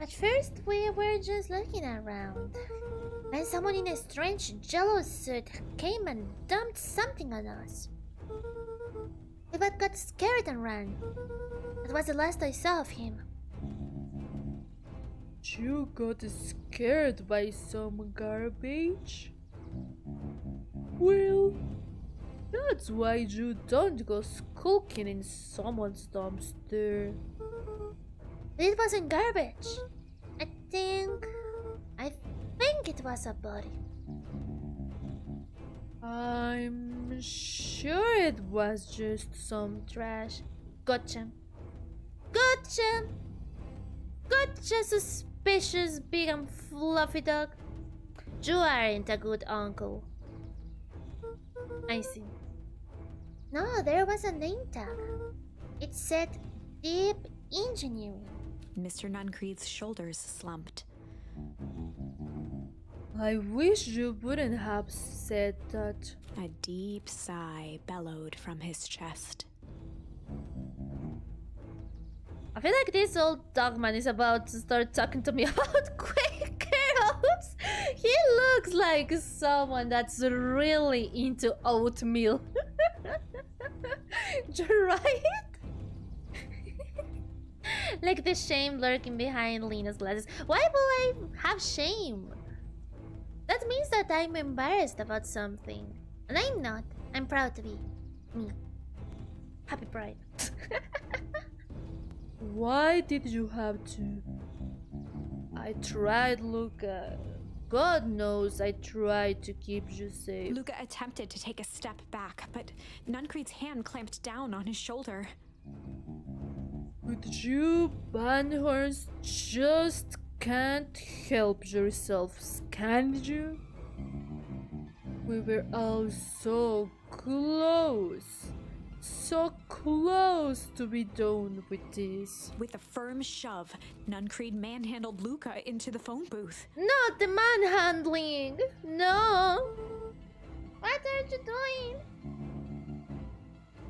At first, we were just looking around. Then someone in a strange yellow suit came and dumped something on us. We both got scared and ran. That was the last I saw of him. You got scared by some garbage? Well, that's why you don't go skulking in someone's dumpster. It wasn't garbage. I think it was a body. I'm sure it was just some Trash. Gotcha. Gotcha! Gotcha, suspicious big and fluffy dog. You aren't a good uncle. I see. No, there was a name tag. It said Deep Engineering. Mr. Nuncreed's shoulders slumped. I wish you wouldn't have said that. A deep sigh bellowed from his chest. I feel like this old dogman is about to start talking to me about Quakers. He looks like someone that's really into oatmeal. Right? Like the shame lurking behind Lina's glasses. Why will I have shame? That means that I'm embarrassed about something. And I'm not. I'm proud to be me. Happy Pride. Why did you have to? I tried, Luca. God knows I tried to keep you safe. Luca attempted to take a step back, but Nuncreed's hand clamped down on his shoulder. But you bandhorns just can't help yourselves, can you? We were all so close. So close to be done with this. With a firm shove, Nuncreed manhandled Luca into the phone booth. Not the manhandling! No! What are you doing?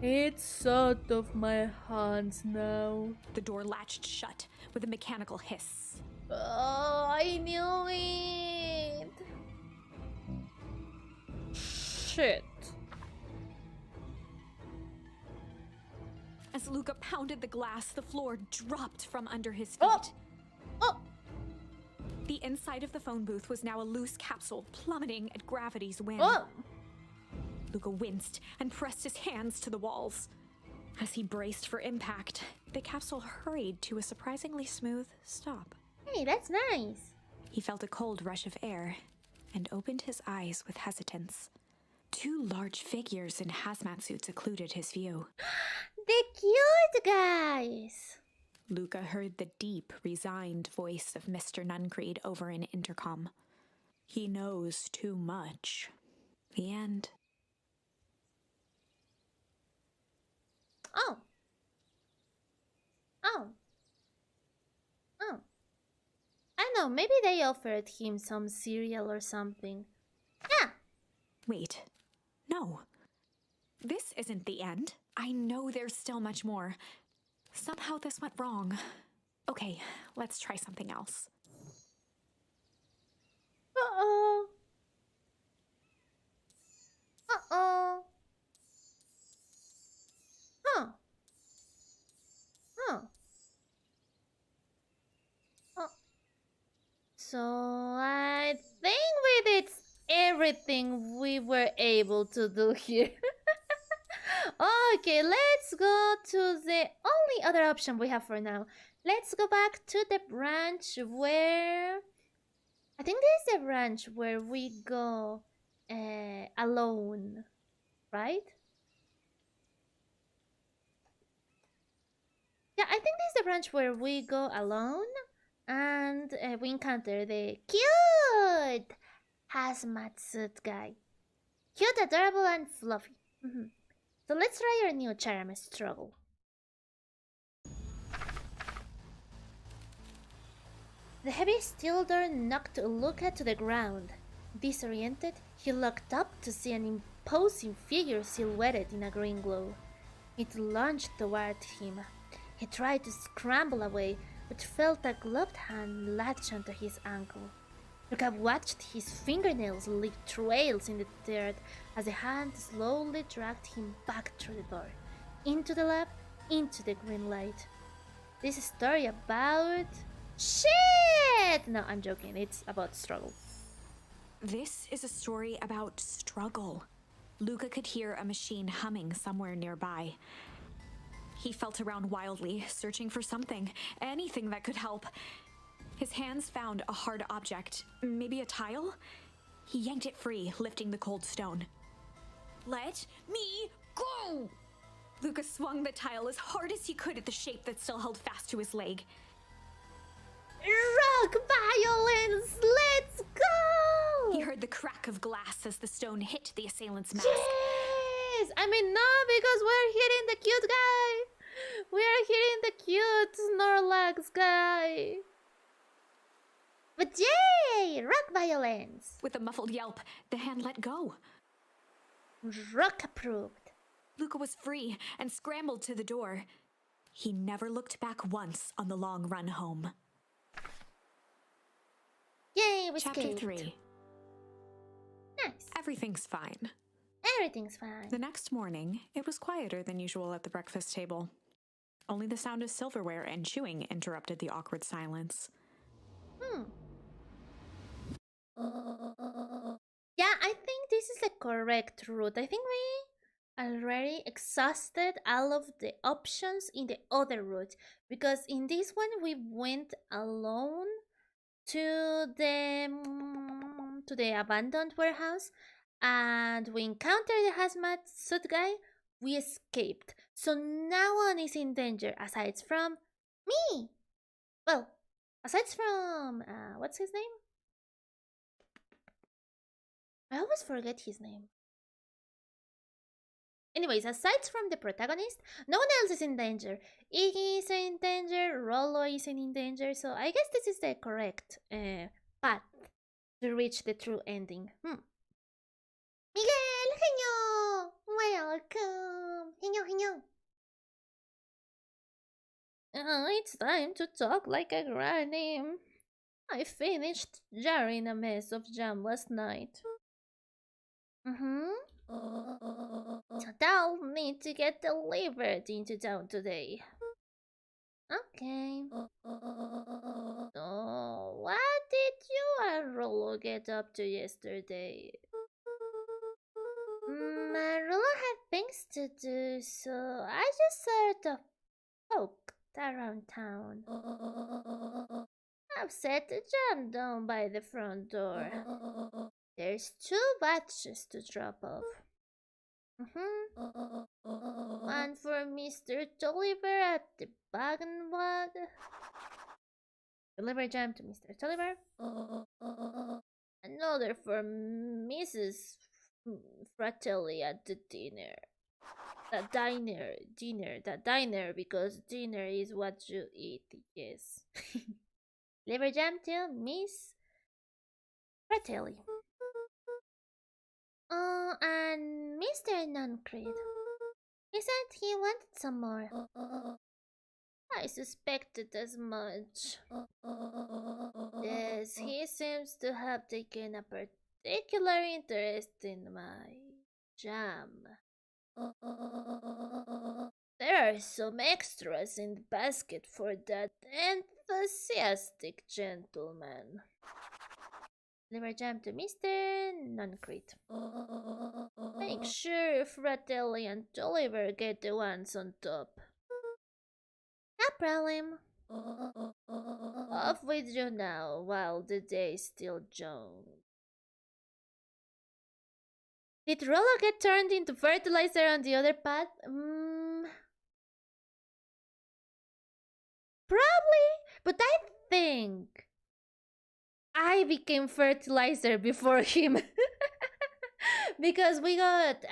It's out of my hands now. The door latched shut with a mechanical hiss. Oh, I knew it! Shit. As Luca pounded the glass, the floor dropped from under his feet. Oh! Oh! The inside of the phone booth was now a loose capsule plummeting at gravity's whim. Oh! Luca winced and pressed his hands to the walls. As he braced for impact, the capsule hurried to a surprisingly smooth stop. Hey, that's nice. He felt a cold rush of air and opened his eyes with hesitance. Two large figures in hazmat suits occluded his view. The cute guys. Luca heard the deep, resigned voice of Mr. Nuncreed over an intercom. He knows too much. The end. Oh. Oh. Oh. I know, maybe they offered him some cereal or something. Yeah. Wait. No. This isn't the end. I know there's still much more. Somehow this went wrong. Okay, let's try something else. Uh-oh. Uh-oh. Huh. Huh. Oh. So I think we did everything we were able to do here. Okay, let's go to the only other option we have for now. Let's go back to the branch where... I think this is a branch where we go alone, right? Yeah, I think this is the branch where we go alone and we encounter the cute hazmat suit guy. Cute, adorable, and fluffy. So let's try our new charm struggle. The heavy steel door knocked Luca to the ground. Disoriented, he looked up to see an imposing figure silhouetted in a green glow. It lunged toward him. He tried to scramble away, but felt a gloved hand latch onto his ankle. Luca watched his fingernails leave trails in the dirt as the hand slowly dragged him back through the door, into the lab, into the green light. This is a story about... shit! No, I'm joking. It's about struggle. This is a story about struggle. Luca could hear a machine humming somewhere nearby. He felt around wildly, searching for something, anything that could help. His hands found a hard object, maybe a tile? He yanked it free, lifting the cold stone. Let me go! Luca swung the tile as hard as he could at the shape that still held fast to his leg. Rock violence! Let's go! He heard the crack of glass as the stone hit the assailant's mask. Yes! I mean, no, because we're hitting the cute guy. We are hearing the cute Snorlax guy. But yay! Rock violence! With a muffled yelp, the hand let go. Rock approved. Luca was free and scrambled to the door. He never looked back once on the long run home. Yay, we Chapter escaped. 3. Nice. Everything's fine. Everything's fine. The next morning, it was quieter than usual at the breakfast table. Only the sound of silverware and chewing interrupted the awkward silence. Yeah, I think this is the correct route. I think we already exhausted all of the options in the other route, because in this one we went alone to the abandoned warehouse, and we encountered the hazmat suit guy. We escaped, so no one is in danger aside from me. Well, aside from what's his name? I always forget his name. Anyways, aside from the protagonist, no one else is in danger. Iggy isn't in danger, Rollo isn't in danger, so I guess this is the correct path to reach the true ending. Miguel, Heño! Welcome! Heño. It's time to talk like a granny. I finished jarring a mess of jam last night. So they'll need to get delivered into town today. Okay. So, what did you and Rollo get up to yesterday? Rollo had things to do, so I just sort of poked around town. I've set the jam down by the front door. There's 2 batches to drop off. One for Mr. Tolliver at the Bag and Bag. Deliver jam to Mr. Tolliver. Another for Mrs. Fratelli at the dinner. The diner, because dinner is what you eat, yes. Deliver jam to Miss Fratelli. And Mr. Nuncreed. He said he wanted some more. I suspected as much. Yes, he seems to have taken a particular interest in my jam. There are some extras in the basket for that enthusiastic gentleman. Deliver jam to Mr. Nuncreed. Make sure Fratelli and Tolliver get the ones on top. No problem. Off with you now while the day's still young. Did Rollo get turned into fertilizer on the other path? Probably, but I think I became fertilizer before him. Because we got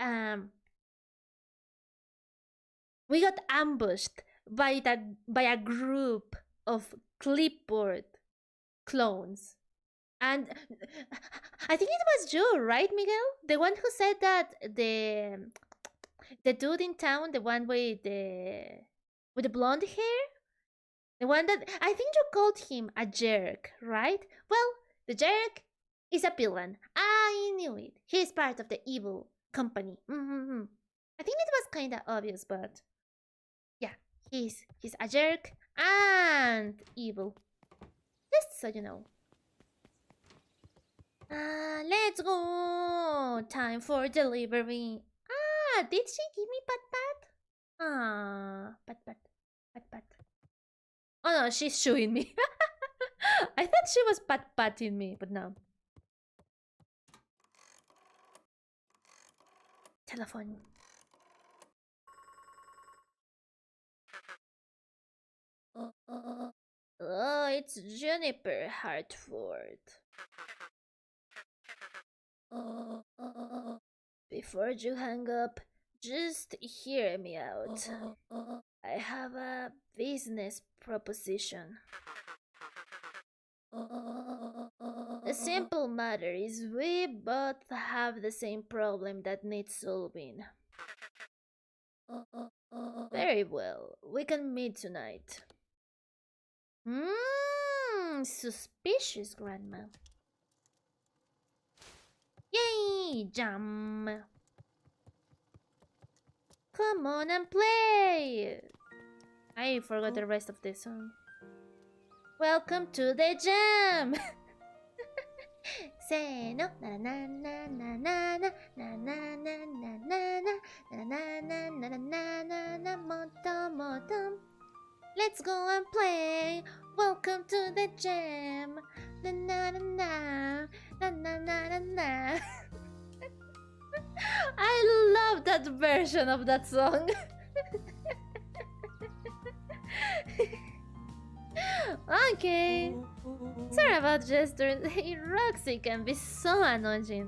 ambushed by a group of clipboard clones. And I think it was you, right, Miguel? The one who said that the dude in town, the one with the blonde hair, the one that I think you called him a jerk, right? Well, the jerk is a villain. I knew it. He's part of the evil company. I think it was kind of obvious, but yeah, he's a jerk and evil. Just so you know. Let's go. Time for delivery. Did she give me pat? Pat. Oh no, she's shooing me. I thought she was patting me, but no. Telephone. Oh, it's Juniper Hartford. Before you hang up, just hear me out. I have a business proposition. The simple matter is we both have the same problem that needs solving. Very well, we can meet tonight. Suspicious, Grandma. Yay, jam! Come on and play! I forgot the rest of the song. Welcome to the jam! Say no, na na na na na na na na na na na na na na na na na motom motom. Let's go and play. Welcome to the jam. Na na na na na na na na. I love that version of that song. Okay. Sorry about gestures. Roxy can be so annoying.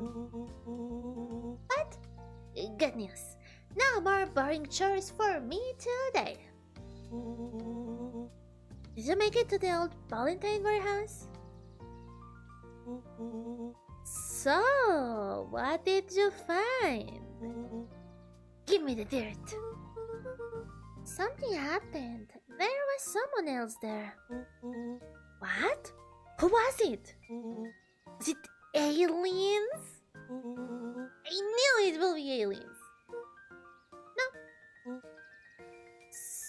But good news. No more boring chores for me today. Did you make it to the old Valentine warehouse? So, what did you find? Give me the dirt. Something happened. There was someone else there. What? Who was it? Was it aliens? I knew it will be aliens. No.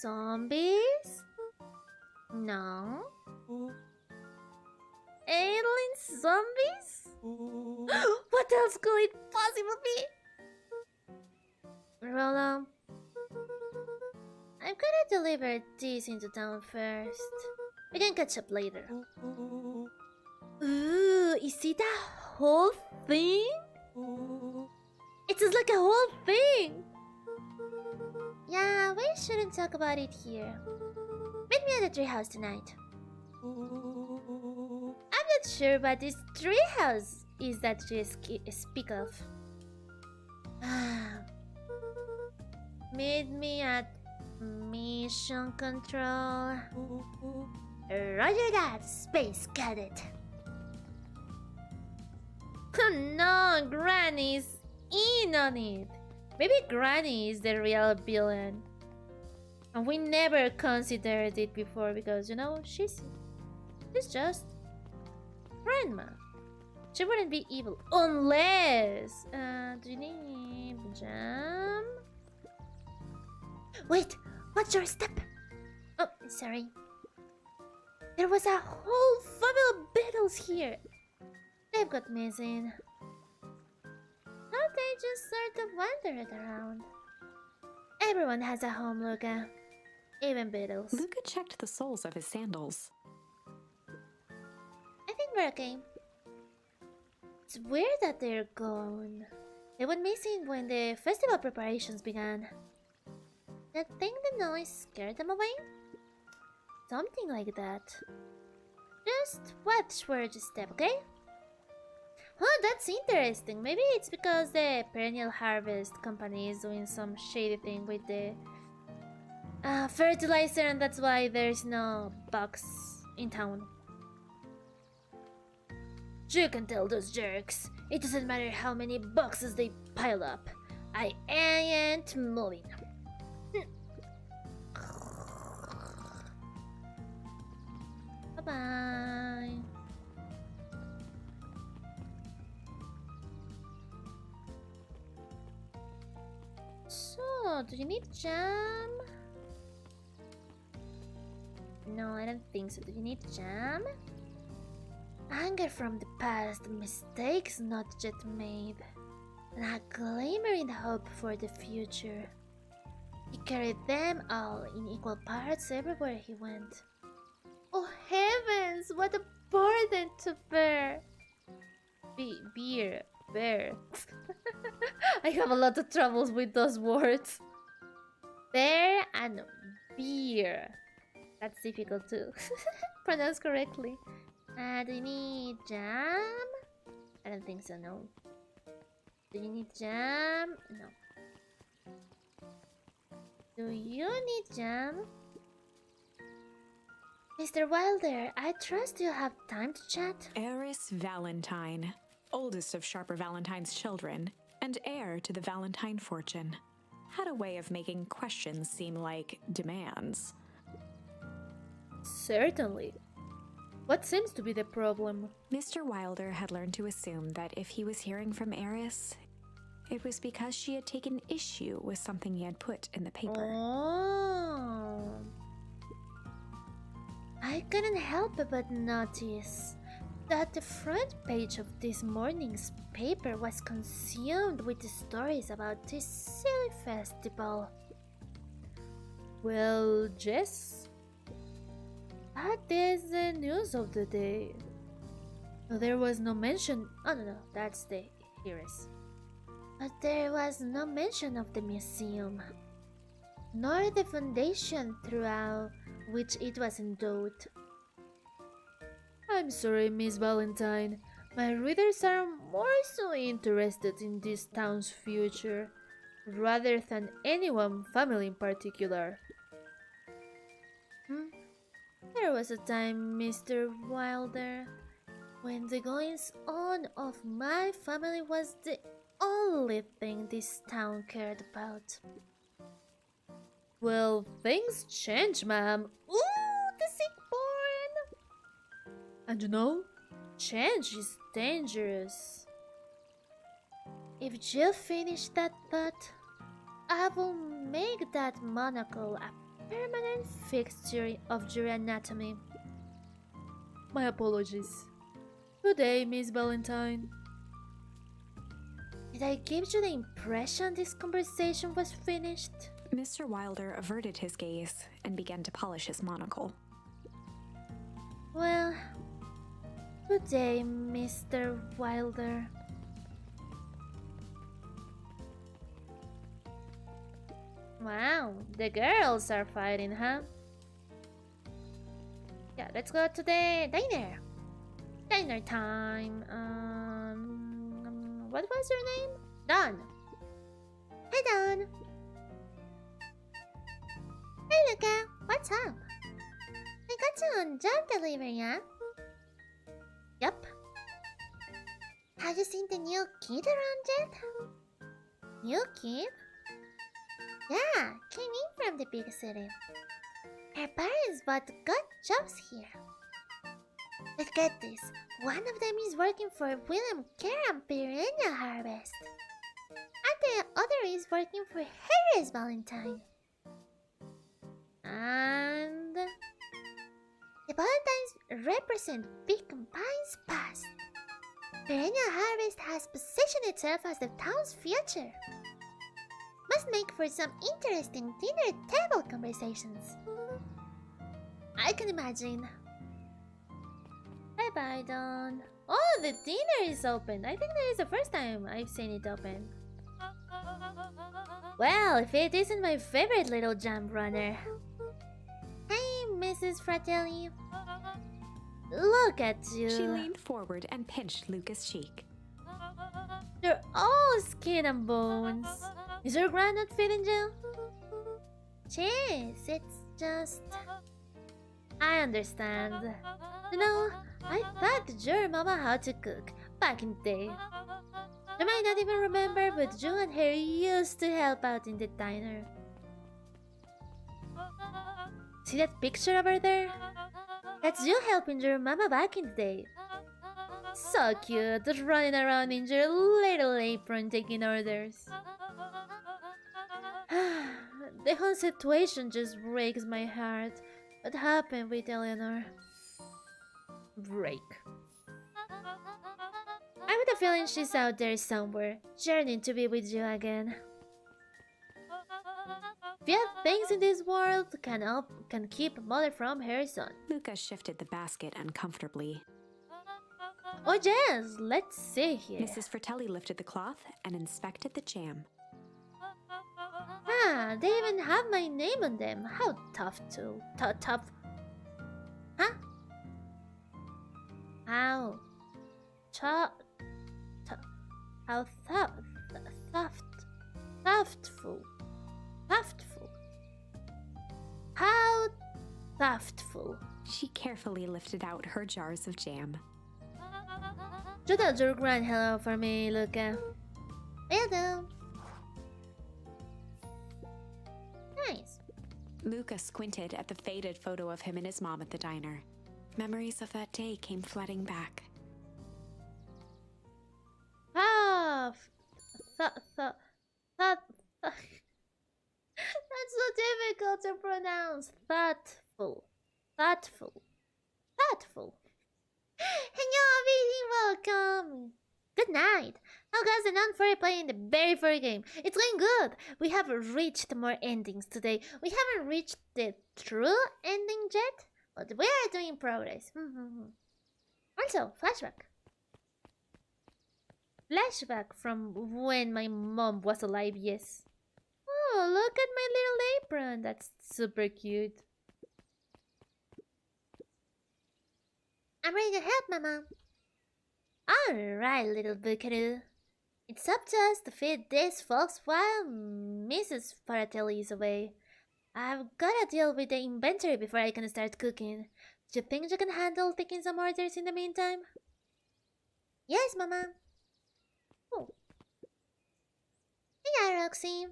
Zombies? No. Alien zombies? What else could it possibly be? Rolo, I'm gonna deliver these into town first. We can catch up later. Ooh, is it a whole thing? It is like a whole thing! Yeah, we shouldn't talk about it here. Meet me at the treehouse tonight. I'm not sure what this treehouse is that you speak of. Meet me at Mission Control. Roger that, Space Cadet. No, Granny's in on it. Maybe Granny is the real villain. And we never considered it before because, you know, she's just Grandma. She wouldn't be evil unless... do you need jam? Wait, watch your step. Oh, sorry. There was a whole family of beetles here. They've got missing. Thought they just sort of wandered around. Everyone has a home, Luca. Even beetles. Luca checked the soles of his sandals. I think we're okay. It's weird that they're gone. They went missing when the festival preparations began. I think the noise scared them away? Something like that. Just watch where you step, okay? Oh, that's interesting. Maybe it's because the perennial harvest company is doing some shady thing with the fertilizer, and that's why there's no bugs in town. You can tell those jerks. It doesn't matter how many boxes they pile up. I ain't moving. Bye-bye. So, do you need jam? No, I don't think so. Do you need jam? Anger from the past, mistakes not yet made, and a glimmering hope for the future. He carried them all in equal parts everywhere he went. Oh heavens, what a burden to bear! Bear. I have a lot of troubles with those words. Bear and beer. That's difficult to pronounce correctly. Do you need jam? I don't think so, no. Do you need jam? No. Do you need jam? Mr. Wilder, I trust you have time to chat. Eris Valentine, oldest of Sharper Valentine's children, and heir to the Valentine fortune, had a way of making questions seem like demands. Certainly. What seems to be the problem? Mr. Wilder had learned to assume that if he was hearing from Eris, it was because she had taken issue with something he had put in the paper. Oh. I couldn't help but notice that the front page of this morning's paper was consumed with the stories about this silly festival. Well, Jess, that is the news of the day. There was no mention. Oh no, that's the heroes. But there was no mention of the museum, nor the foundation throughout which it was endowed. I'm sorry, Miss Valentine. My readers are more so interested in this town's future rather than any one family in particular. There was a time, Mr. Wilder, when the goings on of my family was the only thing this town cared about. Well, things change, ma'am. Ooh, the sick born! And you know, change is dangerous. If you finish that thought, I will make that monocle a permanent fixture of your anatomy. My apologies. Good day, Miss Valentine. Did I give you the impression this conversation was finished? Mr. Wilder averted his gaze and began to polish his monocle. Well, good day, Mr. Wilder. Wow, the girls are fighting, huh? Yeah, let's go to the diner. Diner time. What was your name? Dawn. Hey, Dawn. Hey, Luca. What's up? I got you on job delivery, huh? Yup. Have you seen the new kid around yet? New kid? Yeah, came in from the big city. Her parents bought good jobs here. But get this, one of them is working for William Kerr Piedra Harvest. And the other is working for Harris Valentine. And the Valentines represent big PINES past. Perennial Harvest has positioned itself as the town's future. Must make for some interesting dinner table conversations. I can imagine. Bye-bye, Dawn. Oh, the dinner is open. I think that is the first time I've seen it open. Well, if it isn't my favorite little jump runner. Hey, Mrs. Fratelli. Look at you. She leaned forward and pinched Luca's cheek. You're all skin and bones. Is your grand not feeling you? Jeez, it's just... I understand. You know, I taught your mama how to cook back in the day. You might not even remember, but you and her used to help out in the diner. See that picture over there? That's you helping your mama back in the day. So cute, running around in your little apron taking orders. The whole situation just breaks my heart. What happened with Eleanor? Break. I have a feeling she's out there somewhere, yearning to be with you again. Few things in this world can keep a mother from her son. Luca shifted the basket uncomfortably. Oh yes, let's see here. Mrs. Fratelli lifted the cloth and inspected the jam. Ah, they even have my name on them. How tough to... tough... Huh? How... How thoughtful. thoughtful. She carefully lifted out her jars of jam. You tell your grand hello for me, Luca. Will do. Nice. Luca squinted at the faded photo of him and his mom at the diner. Memories of that day came flooding back. That's so difficult to pronounce. Thoughtful. Heño, welcome. Good night. How goes the non-furry playing the very furry game? It's going good. We have reached more endings today. We haven't reached the true ending yet, but we are doing progress. Also, flashback. Flashback from when my mom was alive, yes. Oh, look at my little apron. That's super cute. I'm ready to help, Mama. Alright, little buckaroo. It's up to us to feed these folks while Mrs. Faratelli is away. I've gotta deal with the inventory before I can start cooking. Do you think you can handle taking some orders in the meantime? Yes, Mama. Oh. Hey, Roxy.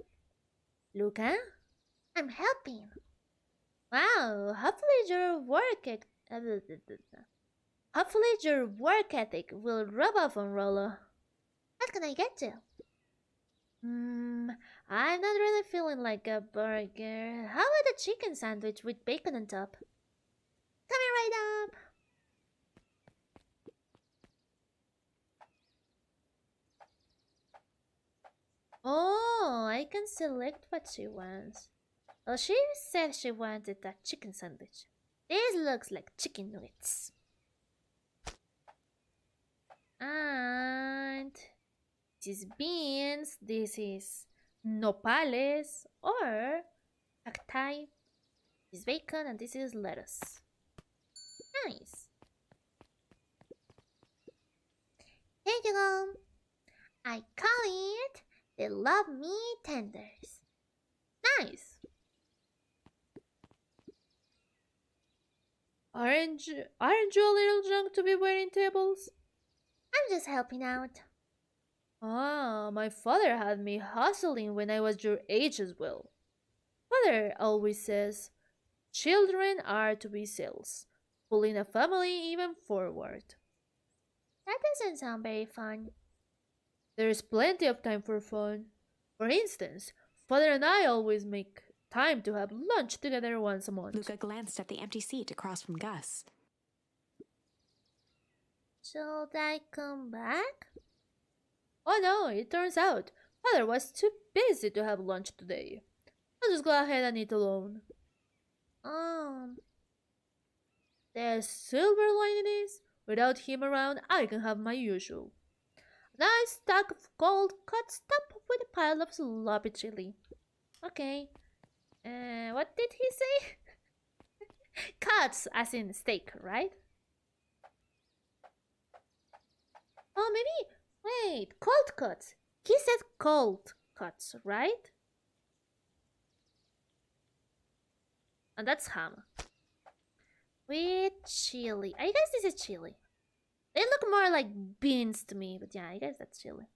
Luca? I'm helping. Wow, hopefully your work ethic will rub off on Rolo. What can I get you? I'm not really feeling like a burger. How about a chicken sandwich with bacon on top? Coming right up. Oh, I can select what she wants. Well, she said she wanted a chicken sandwich. This looks like chicken nuggets. And this is beans, this is nopales or cacti, this is bacon, and this is lettuce. Nice. Here you go. I call it the Love Me Tenders. Nice. Aren't you a little drunk to be waiting tables? I'm just helping out. Ah, my father had me hustling when I was your age as well. Father always says, children are to be cells, pulling a family even forward. That doesn't sound very fun. There's plenty of time for fun. For instance, Father and I always make time to have lunch together once a month. Luca glanced at the empty seat across from Gus. Should I come back? Oh no, it turns out Father was too busy to have lunch today. I'll just go ahead and eat alone. The silver lining is, without him around, I can have my usual. A nice stack of cold cuts topped with a pile of sloppy chili. Okay. What did he say? Cuts, as in steak, right? Oh, maybe. Wait, cold cuts. He said cold cuts, right? And that's ham. With chili. I guess this is chili. They look more like beans to me, but yeah, I guess that's chili.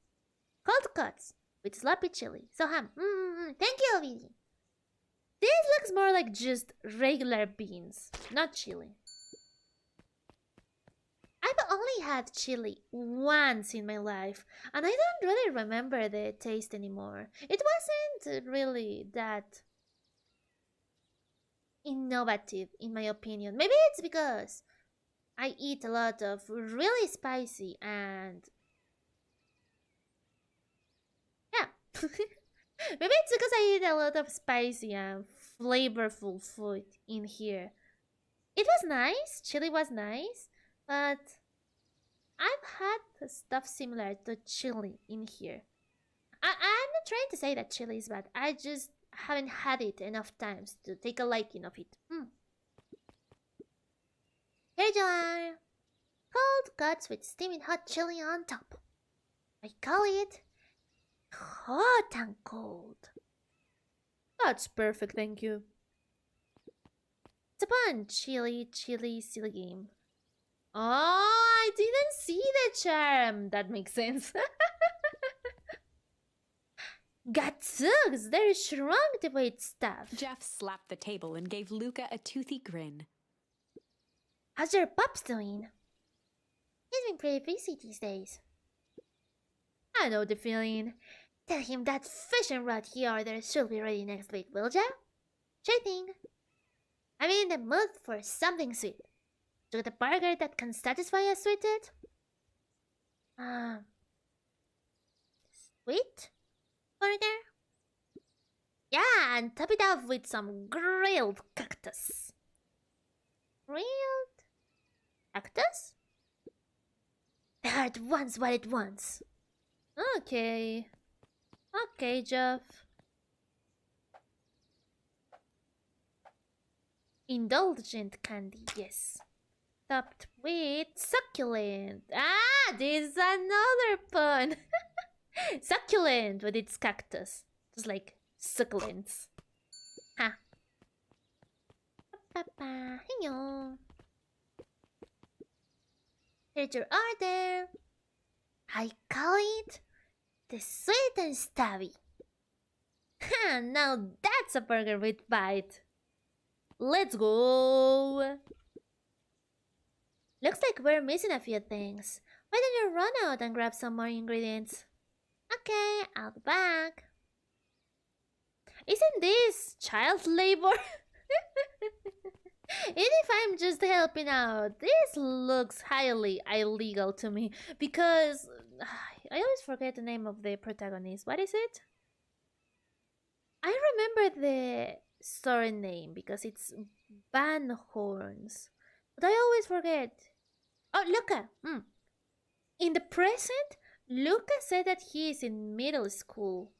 Cold cuts with sloppy chili. So ham. Thank you, Ovidio. This looks more like just regular beans, not chili. I've only had chili once in my life, and I don't really remember the taste anymore. It wasn't really that innovative, in my opinion. Maybe it's because I eat a lot of really spicy and... yeah. Maybe it's because I eat a lot of spicy and flavorful food in here. It was nice, chili was nice, but I've had stuff similar to chili in here. I'm not trying to say that chili is bad, I just haven't had it enough times to take a liking of it. Here you are. Cold cuts with steaming hot chili on top. I call it hot and cold. That's perfect, thank you. It's a pun. Chili, silly game. Oh, I didn't see the charm. That makes sense. Gadzooks, they're shrunk to weight stuff. Jeff slapped the table and gave Luca a toothy grin. How's your pups doing? He's been pretty busy these days. I know the feeling. Tell him that fishing rod he ordered should be ready next week, will ya? Sure thing. I'm in the mood for something sweet. Do the burger that can satisfy a sweet tooth? Sweet burger? Yeah, and top it off with some grilled cactus. Grilled cactus? The heart wants what it wants. Okay. Okay, Jeff. Indulgent candy, yes. Topped with succulent. Ah, this is another pun. Succulent with its cactus. Just like succulents. Ha. Heño. Here's your order. I call it the sweet and stabby. Ha, now that's a burger with bite. Let's go. Looks like we're missing a few things. Why don't you run out and grab some more ingredients? Okay, I'll be back. Isn't this child labor? Even if I'm just helping out, this looks highly illegal to me because I always forget the name of the protagonist. What is it? I remember the story name because it's Van Horns, but I always forget. Oh, Luca! In the present, Luca said that he is in middle school.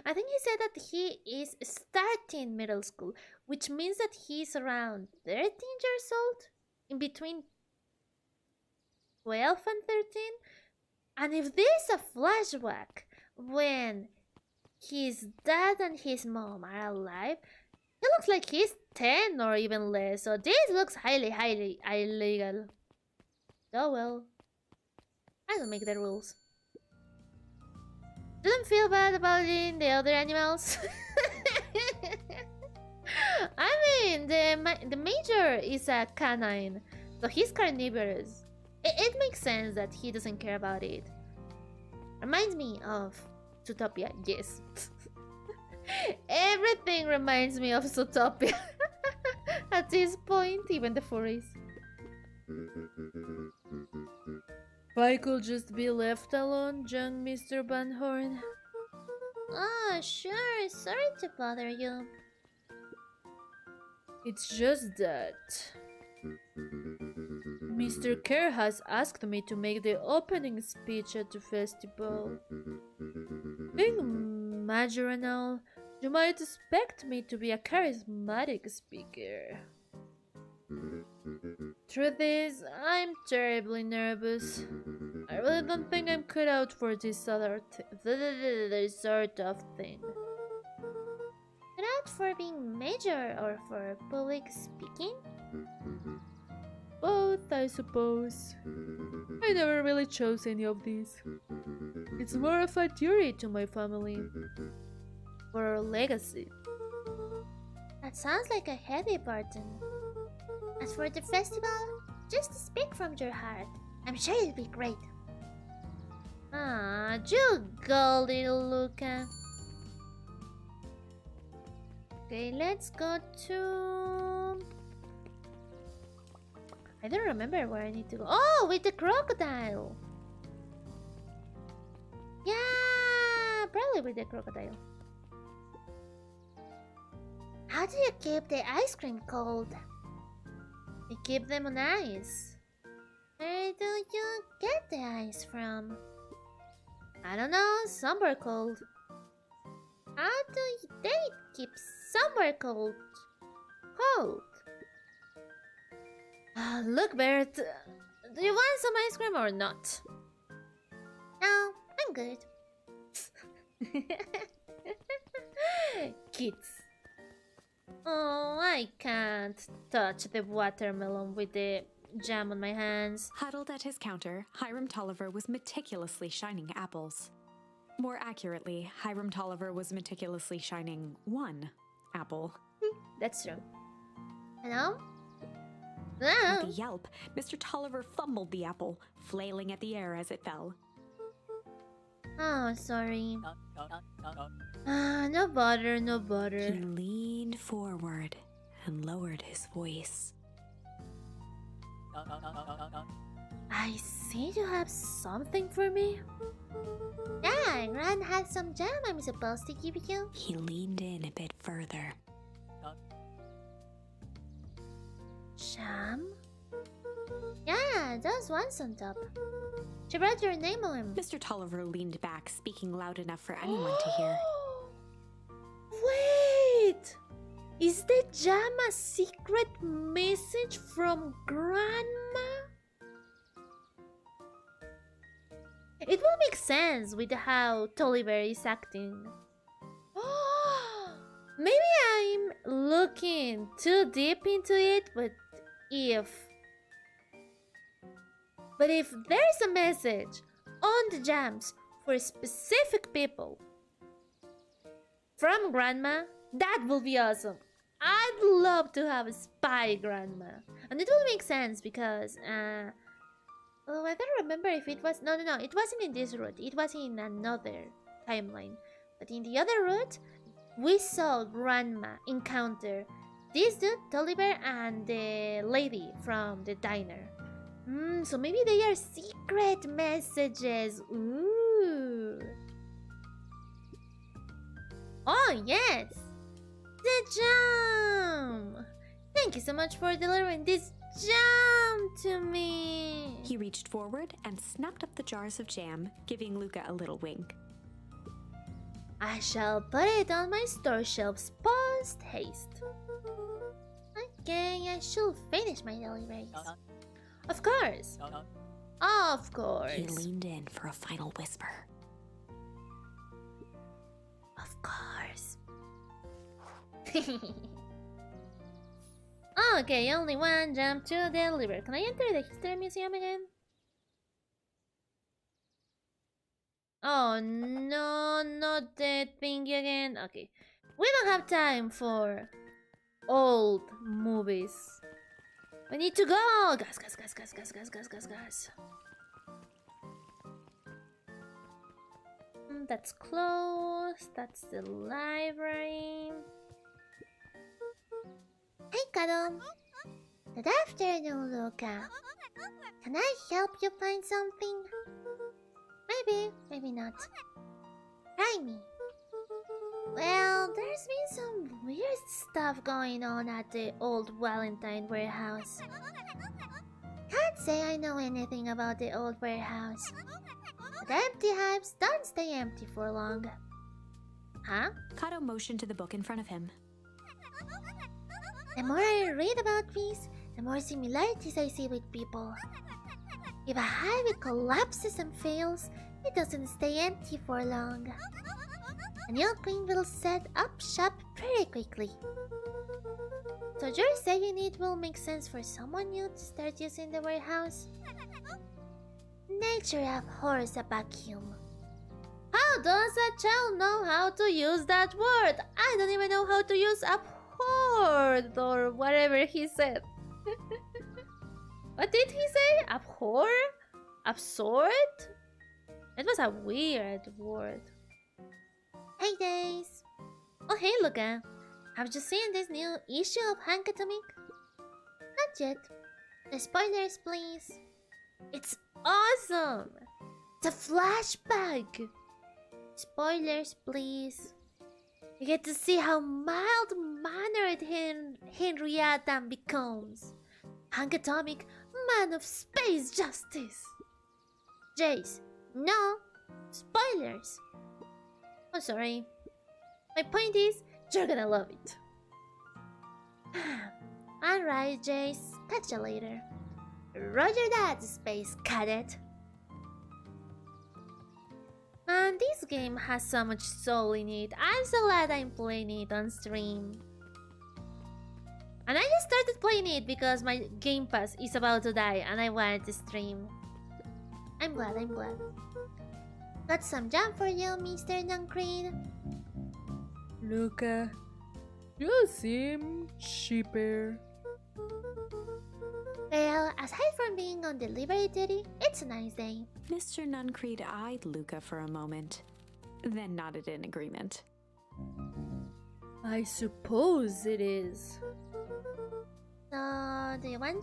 I think he said that he is starting middle school, which means that he's around 13 years old, in between 12 and 13. And if this is a flashback when his dad and his mom are alive, it looks like he's 10 or even less, so this looks highly illegal. Oh well, I don't make the rules. Don't feel bad about eating the other animals. I mean, the major is a canine, so he's carnivorous. It makes sense that he doesn't care about it. Reminds me of Zootopia, yes. Everything reminds me of Zootopia. At this point, even the furries. If I could just be left alone, young Mr. Van Horn. Oh, sure. Sorry to bother you. It's just that Mr. Kerr has asked me to make the opening speech at the festival. Being major and all, you might expect me to be a charismatic speaker. Truth is, I'm terribly nervous. I really don't think I'm cut out for this other this sort of thing. Cut out for being major or for public speaking? Both, I suppose. I never really chose any of these. It's more of a duty to my family. For our legacy. That sounds like a heavy burden. As for the festival, just speak from your heart. I'm sure it'll be great. Ah, you go, little Luca. Okay, let's go to... I don't remember where I need to go. Oh, with the crocodile. Yeah, probably with the crocodile. How do you keep the ice cream cold? You keep them on ice. Where do you get the ice from? I don't know, somewhere cold. How do they keep somewhere cold? Look, Bert, do you want some ice cream or not? No, I'm good. Kids. Oh, I can't touch the watermelon with the jam on my hands. Huddled at his counter, Hiram Tolliver was meticulously shining apples. More accurately, Hiram Tolliver was meticulously shining one apple. That's true. Hello? With a yelp, Mr. Tolliver fumbled the apple, flailing at the air as it fell. Oh, sorry. No bother, no bother. He leaned forward and lowered his voice. I see you have something for me. Yeah, Gran has some jam I'm supposed to give you. He leaned in a bit further. Jam? Yeah, those ones on top. She wrote your name on him. Mr. Tolliver leaned back, speaking loud enough for anyone to hear. Wait! Is the jam a secret message from Grandma? It will make sense with how Tolliver is acting. Maybe I'm looking too deep into it, but if there's a message on the jams for specific people from Grandma, that will be awesome. I'd love to have a spy Grandma. And it will make sense because I don't remember if it was no, it wasn't in this route, it was in another timeline. But in the other route, we saw Grandma encounter this dude, Tolliver, and the lady from the diner. So maybe they are secret messages. Ooh. Oh, yes! The jam! Thank you so much for delivering this jam to me! He reached forward and snapped up the jars of jam, giving Luca a little wink. I shall put it on my store shelves post haste. Okay, I should finish my deliveries. Of course! Of course! He leaned in for a final whisper. Of course. Okay, only one jump to deliver. Can I enter the history museum again? Oh no, not that thing again. Okay, we don't have time for old movies. We need to go. Gas, gas, gas, gas, gas, gas, gas, gas, gas. That's closed. That's the library. Hey, Cuddle. Good afternoon, Luca. Can I help you find something? Maybe, maybe not. Try me. Well, there's been some weird stuff going on at the old Valentine warehouse. Can't say I know anything about the old warehouse. But empty hives don't stay empty for long. Huh? Kato motioned to the book in front of him. The more I read about bees, the more similarities I see with people. If a hive collapses and fails, it doesn't stay empty for long. A new queen will set up shop pretty quickly. So you're saying it will make sense for someone new to start using the warehouse? Nature abhors a vacuum. How does a child know how to use that word? I don't even know how to use abhorred or whatever he said. What did he say? Abhor? Absurd? It was a weird word. Hey Days! Oh hey Luca! Have you seen this new issue of Hankatomic? Not yet. The spoilers please. It's awesome! It's a flashback! Spoilers please. You get to see how mild-mannered Henrietta becomes. Hankatomic, man of space justice. Jace, no spoilers. Oh, sorry. My point is, you're gonna love it. Alright, Jace. Catch you later. Roger that, Space Cadet. Man, this game has so much soul in it. I'm so glad I'm playing it on stream. And I just started playing it because my Game Pass is about to die and I wanted to stream. I'm glad, I'm glad. Got some jam for you, Mr. Nuncreed. Luca, you seem cheaper. Well, aside from being on delivery duty, it's a nice day. Mr. Nuncreed eyed Luca for a moment, then nodded in agreement. I suppose it is. So, do you want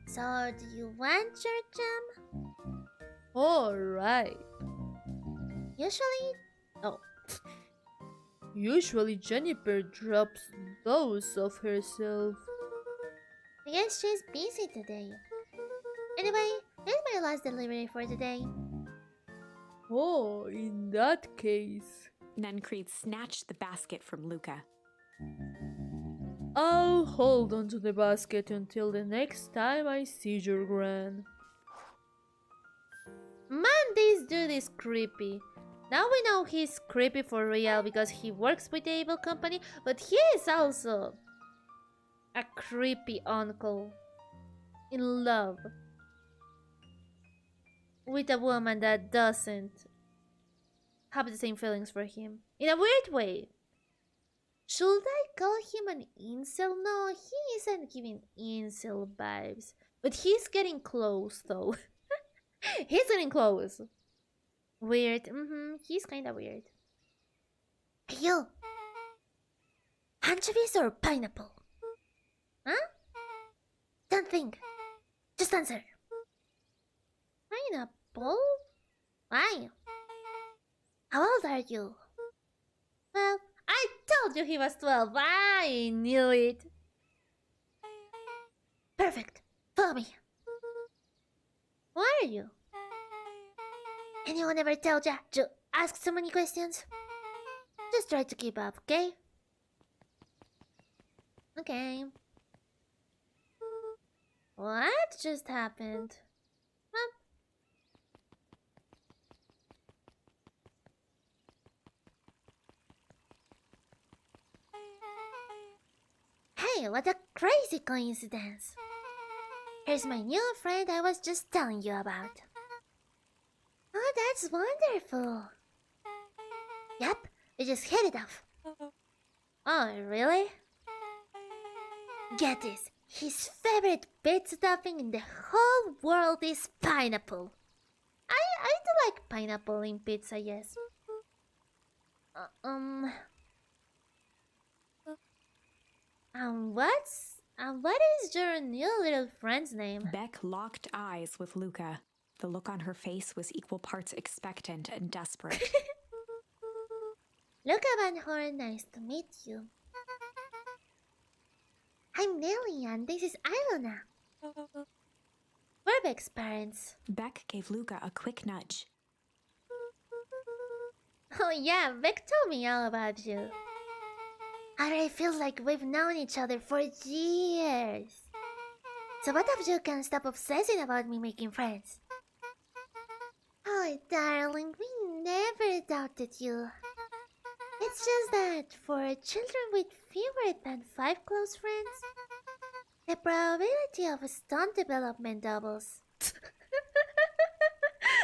So, do you want your jam? Alright. Usually... Oh. Usually Jennifer drops those of herself. I guess she's busy today. Anyway, this is my last delivery for today. Oh, in that case... Nuncreed snatched the basket from Luca. I'll hold on to the basket until the next time I see your gran. Man, this dude is creepy. Now we know he's creepy for real because he works with the evil company, but he is also a creepy uncle in love with a woman that doesn't have the same feelings for him. In a weird way. Should I call him an incel? No, he isn't giving incel vibes. But he's getting close though. He's getting close. Weird. He's kinda weird. Hey, you! Anchovies or pineapple? Huh? Don't think. Just answer. Pineapple? Why? How old are you? Well, I told you he was 12. I knew it. Perfect. Follow me. Who are you? Anyone ever tell ya to ask so many questions? Just try to keep up, okay? Okay. What just happened? Hey, what a crazy coincidence! Here's my new friend I was just telling you about. Oh, that's wonderful! Yep, we just hit it off. Oh, really? Get this, his favorite pizza topping in the whole world is pineapple. I do like pineapple in pizza, yes. What is your new little friend's name? Beck locked eyes with Luca. The look on her face was equal parts expectant and desperate. Luca Van Horn, nice to meet you. I'm Nelly and this is Ilona. We're Beck's parents. Beck gave Luca a quick nudge. Oh yeah, Beck told me all about you. I already feel like we've known each other for years. So what of you can stop obsessing about me making friends? Oh, darling, we never doubted you. It's just that for children with fewer than 5 close friends, the probability of stunt development doubles.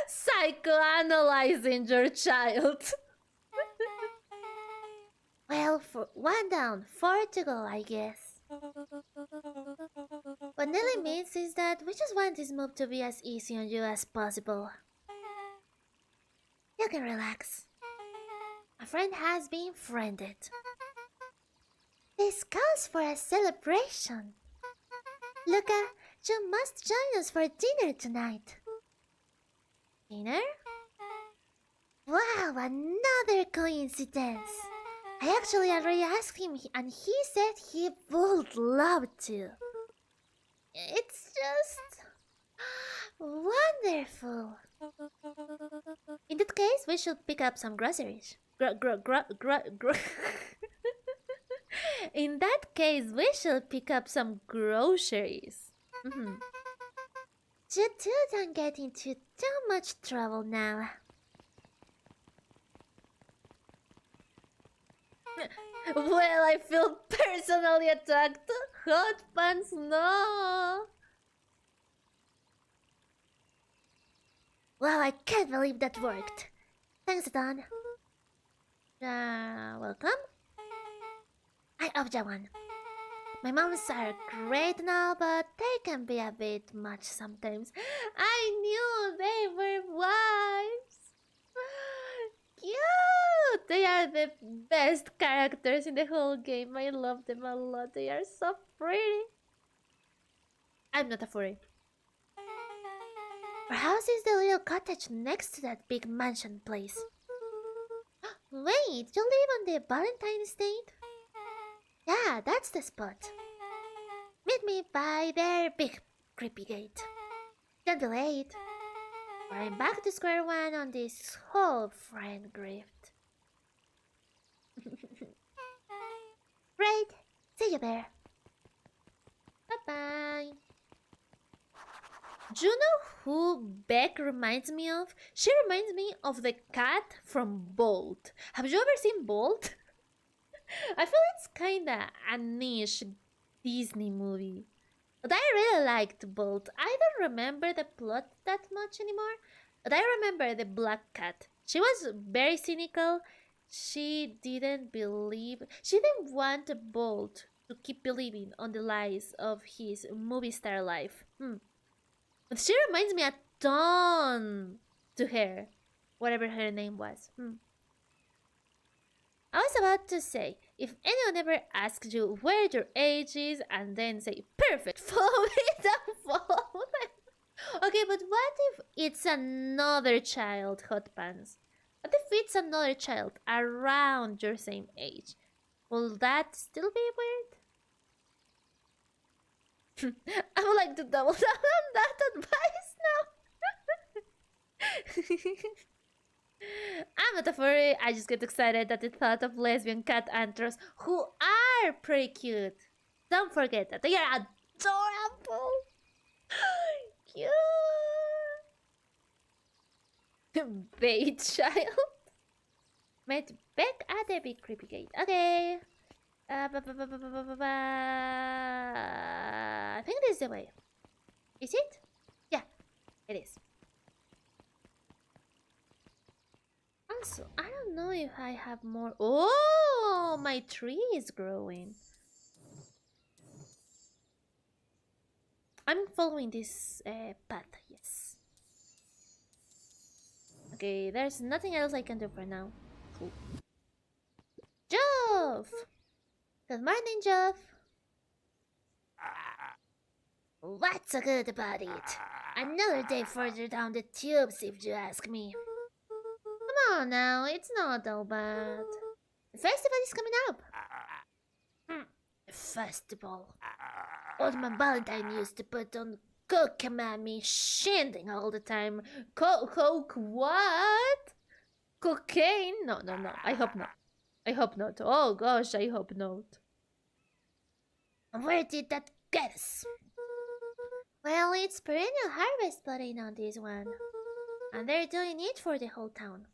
Psychoanalyzing your child. Well, for 1 down, 4 to go, I guess. What Nelly means is that we just want this move to be as easy on you as possible. You can relax. A friend has been friended. This calls for a celebration. Luca, you must join us for dinner tonight. Dinner? Wow, another coincidence. I actually already asked him and he said he would love to. It's just wonderful. In that case, we should pick up some groceries. In that case, we should pick up some groceries. You two don't get into too much trouble now. Well, I feel personally attacked. Hot pants, no. Well, I can't believe that worked. Thanks, Don. Welcome. I owe you one. My moms are great now, but they can be a bit much sometimes. I knew they were wives. Cute! They are the best characters in the whole game. I love them a lot. They are so pretty. I'm not a furry. Our house is the little cottage next to that big mansion place. Wait, you live on the Valentine estate? Yeah, that's the spot. Meet me by their big creepy gate. Don't be late. Or I'm back to square one on this whole friend grift. Great, see you there. Bye-bye. Do you know who Beck reminds me of? She reminds me of the cat from Bolt. Have you ever seen Bolt? I feel it's kinda a niche Disney movie. But I really liked Bolt. I don't remember the plot that much anymore. But I remember the black cat. She was very cynical. She didn't want Bolt to keep believing on the lies of his movie star life. But she reminds me a ton to her, whatever her name was. I was about to say, if anyone ever asks you where your age is and then say, perfect, follow me, don't follow them. Okay, but what if it's another child, Hot Pants? What if it's another child around your same age? Will that still be weird? I would like to double down on that advice now. I'm not a furry, I just get excited at the thought of lesbian cat antlers who are pretty cute. Don't forget that they are adorable. Cute. Bait child. Met Beck at the big creepy gate. Okay. I think this is the way. Is it? Yeah, it is. Also, I don't know if I have more. Oh, my tree is growing. I'm following this path, yes. Okay, there's nothing else I can do for now. Cool. Jeff! Good morning, Jeff. What's so good about it? Another day further down the tubes, if you ask me. Come on now, it's not all bad. The festival is coming up. A festival. Old man Valentine used to put on coke at me, shindig all the time. Coke what? Cocaine? No. I hope not. I hope not. Oh gosh, I hope not. Where did that get us? Well, it's perennial harvest putting on this one. And they're doing it for the whole town.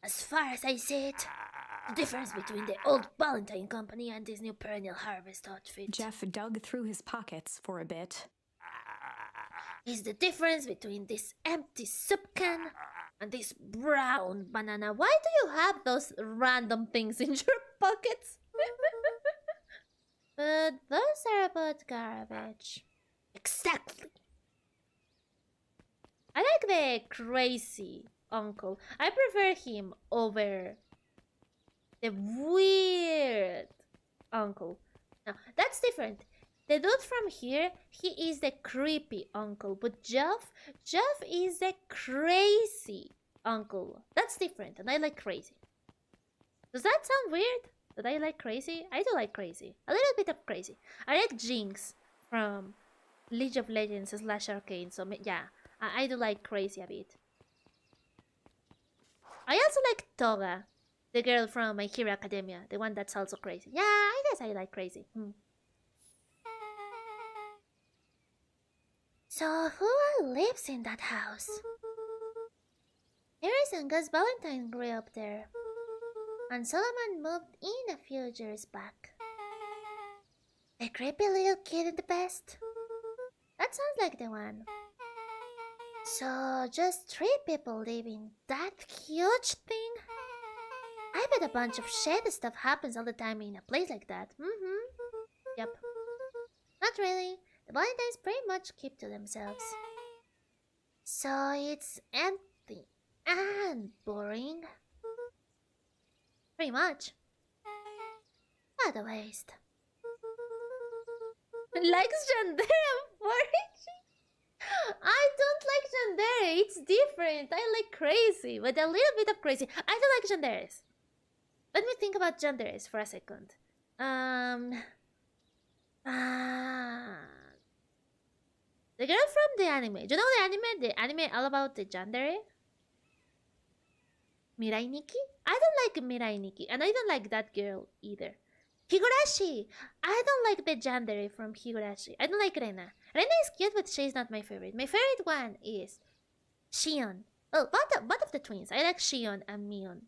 As far as I see it, the difference between the old Valentine company and this new perennial harvest outfit. Jeff dug through his pockets for a bit. Is the difference between this empty soup can and this brown banana. Why do you have those random things in your pockets? But those are about garbage. Exactly. I like the crazy uncle. I prefer him over the weird uncle. Now, that's different. The dude from here, he is the creepy uncle. But Jeff is the crazy uncle. That's different, and I like crazy. Does that sound weird? That I like crazy? I do like crazy. A little bit of crazy. I like Jinx from League of Legends / Arcane. So, yeah. I do like crazy a bit. I also like Toga, the girl from My Hero Academia, the one that's also crazy. Yeah, I guess I like crazy. So, who all lives in that house? Iris and Gus Valentine grew up there. and Solomon moved in a few years back. The creepy little kid in the past? That sounds like the one. So, just 3 people live in that huge thing? I bet a bunch of shady stuff happens all the time in a place like that. Yep. Not really. The Valentines pretty much keep to themselves. So it's empty and boring. Pretty much. What a waste. Likes Yandere, I don't like Yandere. It's different. I like crazy, but a little bit of crazy. I don't like Yanderes. Let me think about Yanderes for a second. The girl from the anime. Do you know the anime? The anime all about the Yandere? Mirai Nikki? I don't like Mirai Nikki, and I don't like that girl either. Higurashi! I don't like the Yandere from Higurashi. I don't like Rena. Rena is cute, but she's not my favorite. My favorite one is Shion. Oh, both of the twins. I like Shion and Mion.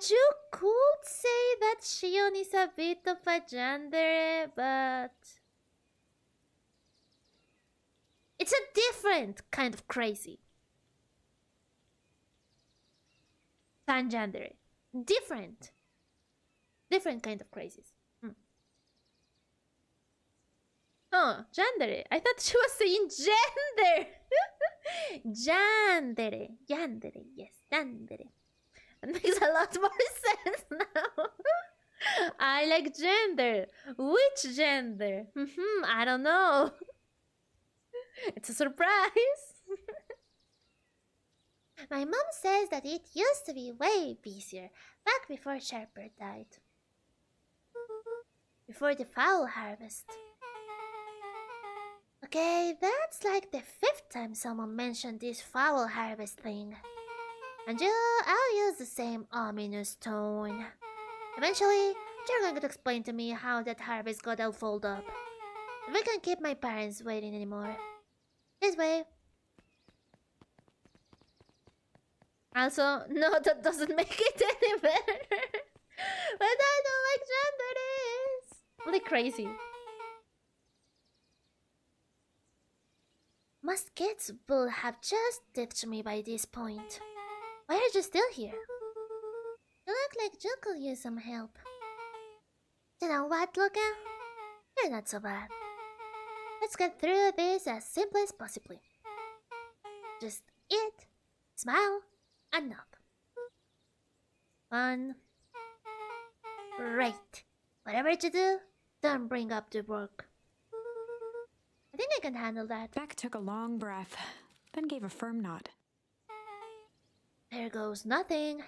You could say that Shion is a bit of a Yandere, but it's a different kind of crazy than Yandere. Different kind of crazies. Oh, Yandere. I thought she was saying gender. Yandere, yes, Yandere. It makes a lot more sense now. I like gender. Which gender? I don't know. It's a surprise. My mom says that it used to be way busier back before Sharper died. Before the fowl harvest. Okay, that's like the 5th time someone mentioned this fowl harvest thing. And I'll use the same ominous tone. Eventually, you're going to explain to me how that harvest got all folded up. And we can't keep my parents waiting anymore. This way. Also, no, that doesn't make it any better. But I don't like Yanderes. Really crazy. Most kids will have just ditched me by this point. Why are you still here? You look like you could use some help. You know what, Luca? You're not so bad. Let's get through this as simply as possible. Just eat, smile, and nod. Fun. Great. Whatever you do, don't bring up the work. I think I can handle that. Beck took a long breath, then gave a firm nod. There goes nothing.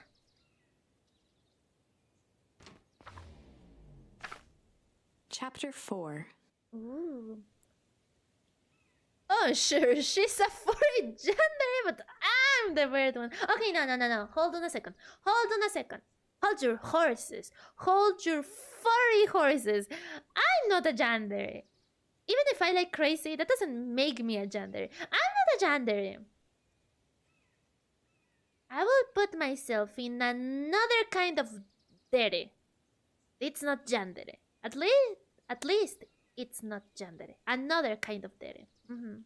Chapter 4. Ooh. Oh, sure, she's a furry gender, but I'm the weird one. Okay, no. Hold on a second. Hold your horses. Hold your furry horses. I'm not a gender. Even if I like crazy, that doesn't make me a gender. I'm not a gender. I will put myself in another kind of dere. It's not gender. At least it's not gender. Another kind of dere. You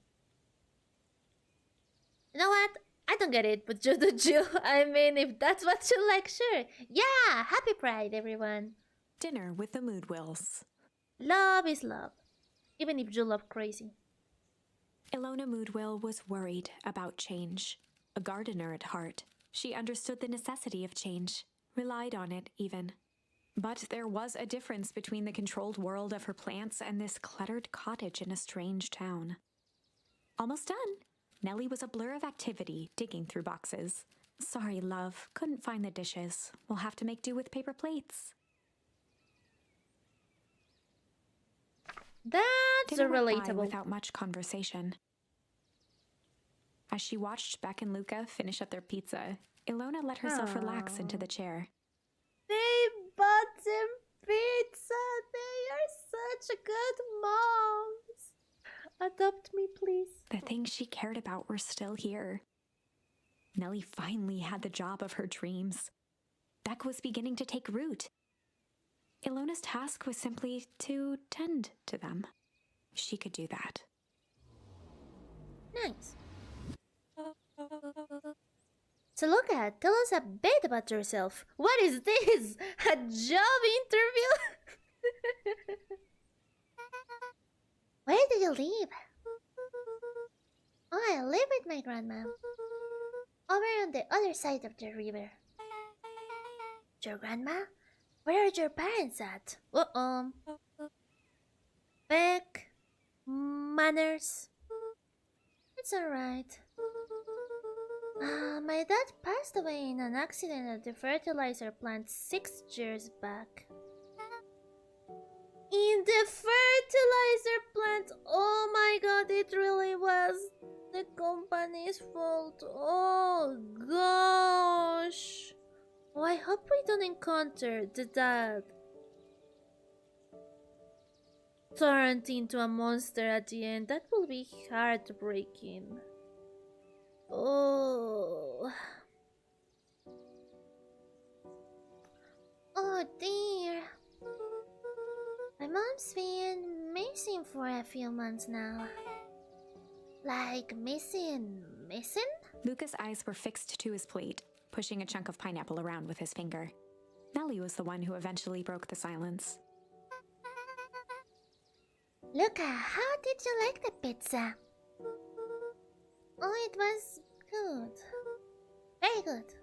know what? I don't get it, but you do you. I mean, if that's what you like, sure. Yeah, happy Pride, everyone. Dinner with the Moodwills. Love is love, even if you love crazy. Ilona Moodwill was worried about change. A gardener at heart, she understood the necessity of change, relied on it even. But there was a difference between the controlled world of her plants and this cluttered cottage in a strange town. Almost done. Nellie was a blur of activity, digging through boxes. Sorry, love, couldn't find the dishes. We'll have to make do with paper plates. That's Dinner went by relatable. without much conversation. As she watched Beck and Luca finish up their pizza, Ilona let herself relax into the chair. They bought him pizza. They are such good moms. Adopt me, please. The things she cared about were still here. Nellie finally had the job of her dreams. Beck was beginning to take root. Ilona's task was simply to tend to them. She could do that. Nice. So Luca, tell us a bit about yourself. What is this? A job interview? Where do you live? Oh, I live with my grandma. Over on the other side of the river. Your grandma? Where are your parents at? Beck. Manners. It's alright. My dad passed away in an accident at the fertilizer plant 6 years back. In the fertilizer plant! Oh my god, it really was the company's fault. Oh gosh. Oh, I hope we don't encounter the dad turned into a monster at the end. That will be heartbreaking. Oh. Oh dear. My mom's been missing for a few months now. Like missing? Luca's eyes were fixed to his plate, pushing a chunk of pineapple around with his finger. Nellie was the one who eventually broke the silence. Luca, how did you like the pizza? Oh, it was good. Very good.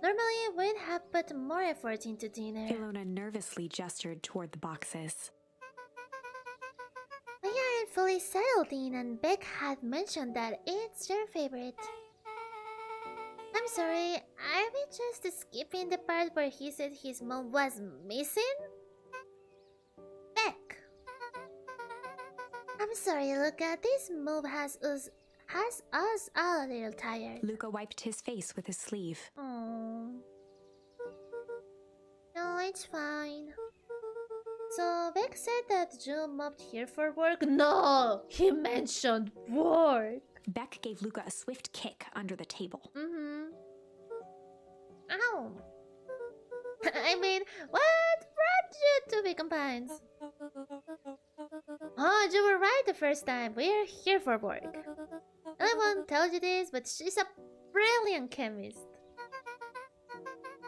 Normally, we'd have put more effort into dinner. Ilona nervously gestured toward the boxes. We aren't fully settled in, and Beck had mentioned that it's your favorite. I'm sorry, are we just skipping the part where he said his mom was missing? Beck! I'm sorry, Luca, this move has us a little tired. Luca wiped his face with his sleeve. Oh. No, it's fine. So, Beck said that you moved here for work? No! He mentioned work! Beck gave Luca a swift kick under the table. Ow! I mean, what brought you to Beacon Pines? Oh, you were right the first time. We're here for work. I won't tell you this, but she's a brilliant chemist.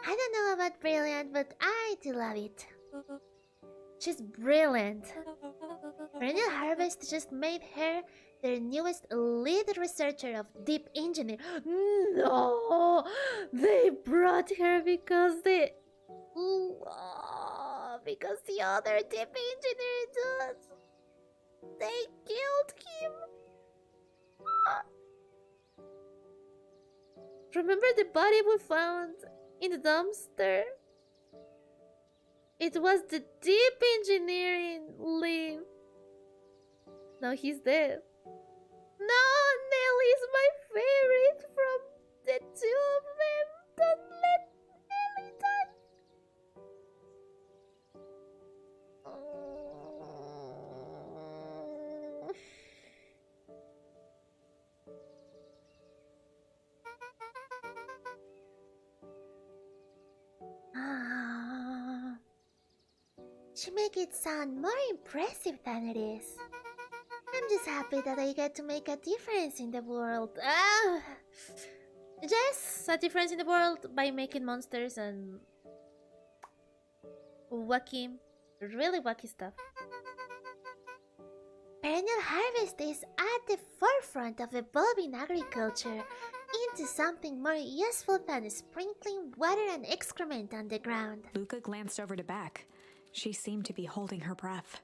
I don't know about brilliant, but I do love it. She's brilliant. Perennial Harvest just made her their newest lead researcher of deep engineering. No! They brought her because the other deep engineer does. They killed him. Remember the body we found in the dumpster? It was the deep engineering lead. Now he's dead. No, Nellie's my favorite from the two of them. Don't let Nellie die. She make it sound more impressive than it is. I'm just happy that I get to make a difference in the world. Yes, a difference in the world by making monsters and wacky, really wacky stuff. Perennial Harvest is at the forefront of evolving agriculture into something more useful than sprinkling water and excrement on the ground. Luca glanced over to Beck. She seemed to be holding her breath.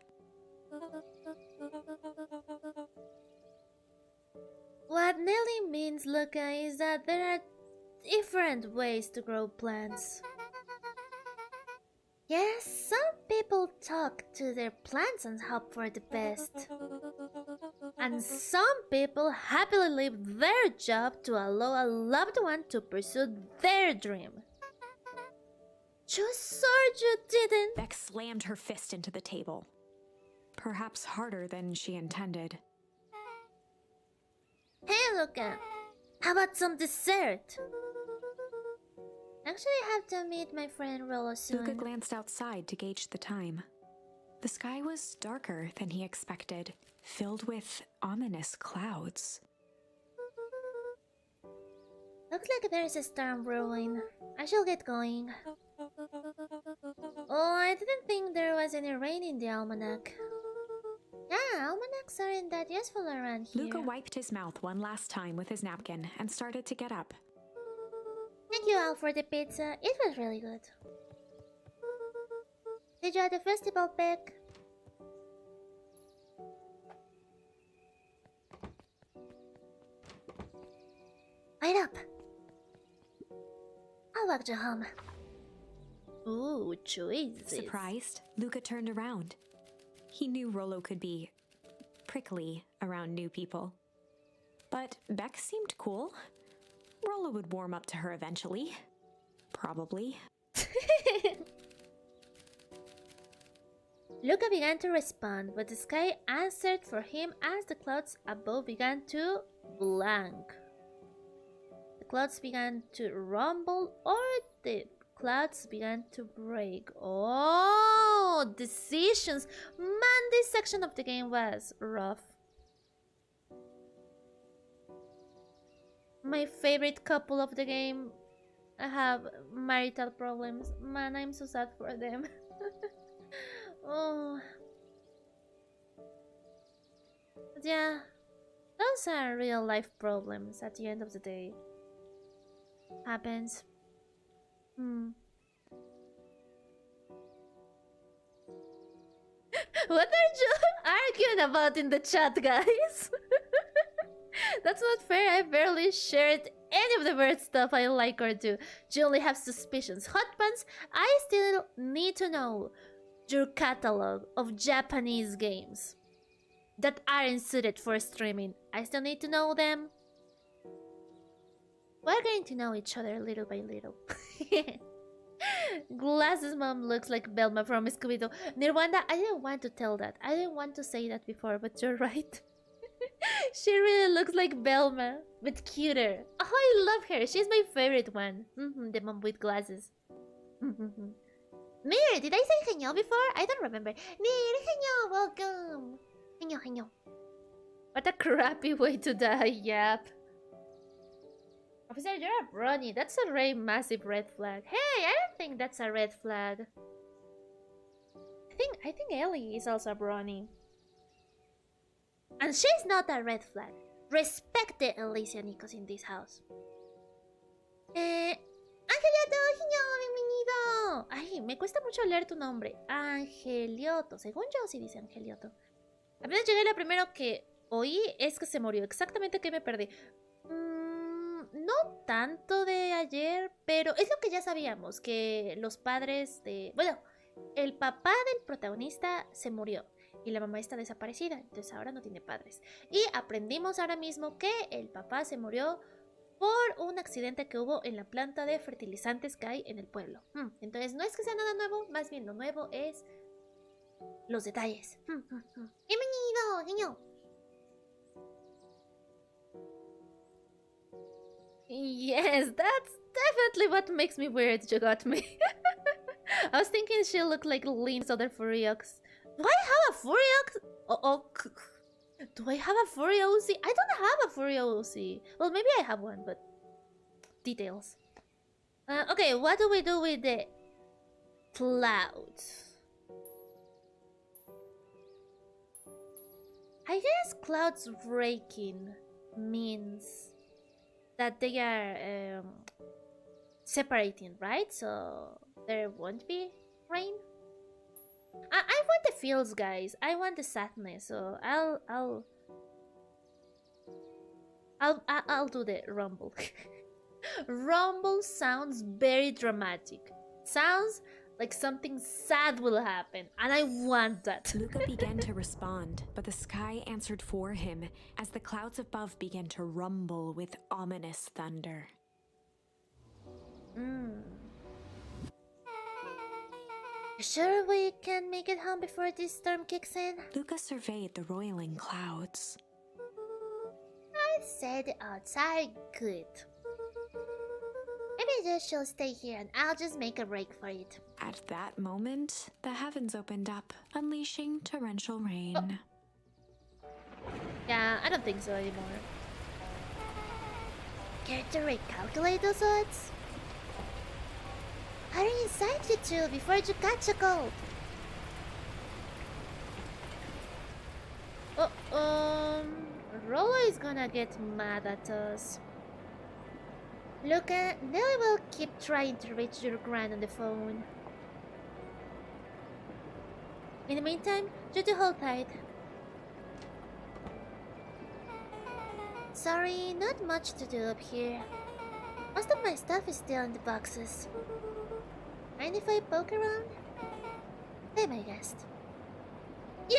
What Nellie means, Luca, is that there are different ways to grow plants. Yes, some people talk to their plants and hope for the best. And some people happily leave their job to allow a loved one to pursue their dream. You swore you didn't. Beck slammed her fist into the table. Perhaps harder than she intended. Hey, Luca. How about some dessert? Actually, I have to meet my friend Rolo soon. Luca glanced outside to gauge the time. The sky was darker than he expected, filled with ominous clouds. Looks like there's a storm brewing. I shall get going. Oh, I didn't think there was any rain in the almanac. Yeah, almanacs aren't that useful around here. Luca wiped his mouth one last time with his napkin and started to get up. Thank you all for the pizza. It was really good. Did you have the festival pick? Wait up. I'll walk you home. Ooh, choices. Surprised, Luca turned around. He knew Rolo could be prickly around new people. But Beck seemed cool. Rolo would warm up to her eventually. Probably. Luca began to respond, but the sky answered for him as the clouds above began to blank. The clouds began to rumble, or the clouds began to break. Oh, decisions! Man, this section of the game was rough. My favorite couple of the game have marital problems. Man, I'm so sad for them. Oh. But yeah, those are real life problems at the end of the day. Happens. What are you arguing about in the chat, guys? That's not fair. I barely shared any of the weird stuff I like or do. You only have suspicions. Hot Pants, I still need to know your catalog of Japanese games that aren't suited for streaming. I still need to know them. We're going to know each other little by little. Glasses mom looks like Belma from Scooby-Doo. Nirwanda, I didn't want to tell that. I didn't want to say that before, but you're right. She really looks like Belma, but cuter. Oh, I love her. She's my favorite one. The mom with glasses. Mir, did I say Heño before? I don't remember. Mir, Heño, welcome. Heño. What a crappy way to die, yap. Officer, you're a brony. That's a very massive red flag. Hey, I don't think that's a red flag. I think Ellie is also a brony. And she's not a red flag. Respect the Elysianicos in this house. Angelioto, Heño, bienvenido. Ay, me cuesta mucho leer tu nombre. Angelioto. Según yo, sí dice Angelioto. Apenas llegué, lo primero que oí es que se murió. Exactamente que me perdí. No tanto de ayer, pero es lo que ya sabíamos, que los padres de... Bueno, el papá del protagonista se murió y la mamá está desaparecida, entonces ahora no tiene padres. Y aprendimos ahora mismo que el papá se murió por un accidente que hubo en la planta de fertilizantes que hay en el pueblo. Entonces no es que sea nada nuevo, más bien lo nuevo es los detalles. Bienvenido, niño. Yes, that's definitely what makes me weird. You got me. I was thinking she looked like Lynn's other Furiox. Do I have a Furiox? Do I have a Furiosi? I don't have a Furiosi. Well, maybe I have one, but details. Okay, what do we do with the clouds? I guess clouds breaking means that they are separating, right? So there won't be rain. I want the feels, guys. I want the sadness. So I'll do the rumble. Rumble sounds very dramatic. Sounds like something sad will happen, and I want that. Luca began to respond, but the sky answered for him as the clouds above began to rumble with ominous thunder. Sure we can make it home before this storm kicks in? Luca surveyed the roiling clouds. I said the odds are good. Maybe you should stay here and I'll just make a break for it. At that moment, the heavens opened up, unleashing torrential rain. Yeah, I don't think so anymore. Care to recalculate those odds? Hurry inside, you two, before you catch a cold. Rollo is gonna get mad at us. Luca, Nelly will keep trying to reach your grand on the phone. In the meantime, you two hold tight. Sorry, not much to do up here. Most of my stuff is still in the boxes. Mind if I poke around? Be my guest. Yay!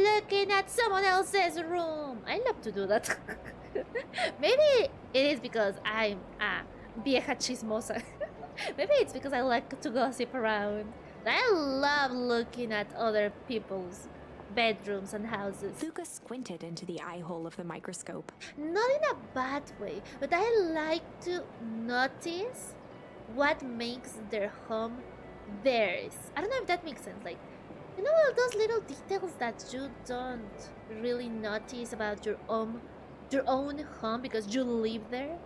Looking at someone else's room! I love to do that. Maybe it is because I'm a vieja chismosa. Maybe it's because I like to gossip around. I love looking at other people's bedrooms and houses. Luca squinted into the eye hole of the microscope. Not in a bad way, but I like to notice what makes their home theirs. I don't know if that makes sense. Like, you know, all those little details that you don't really notice about your own home because you live there.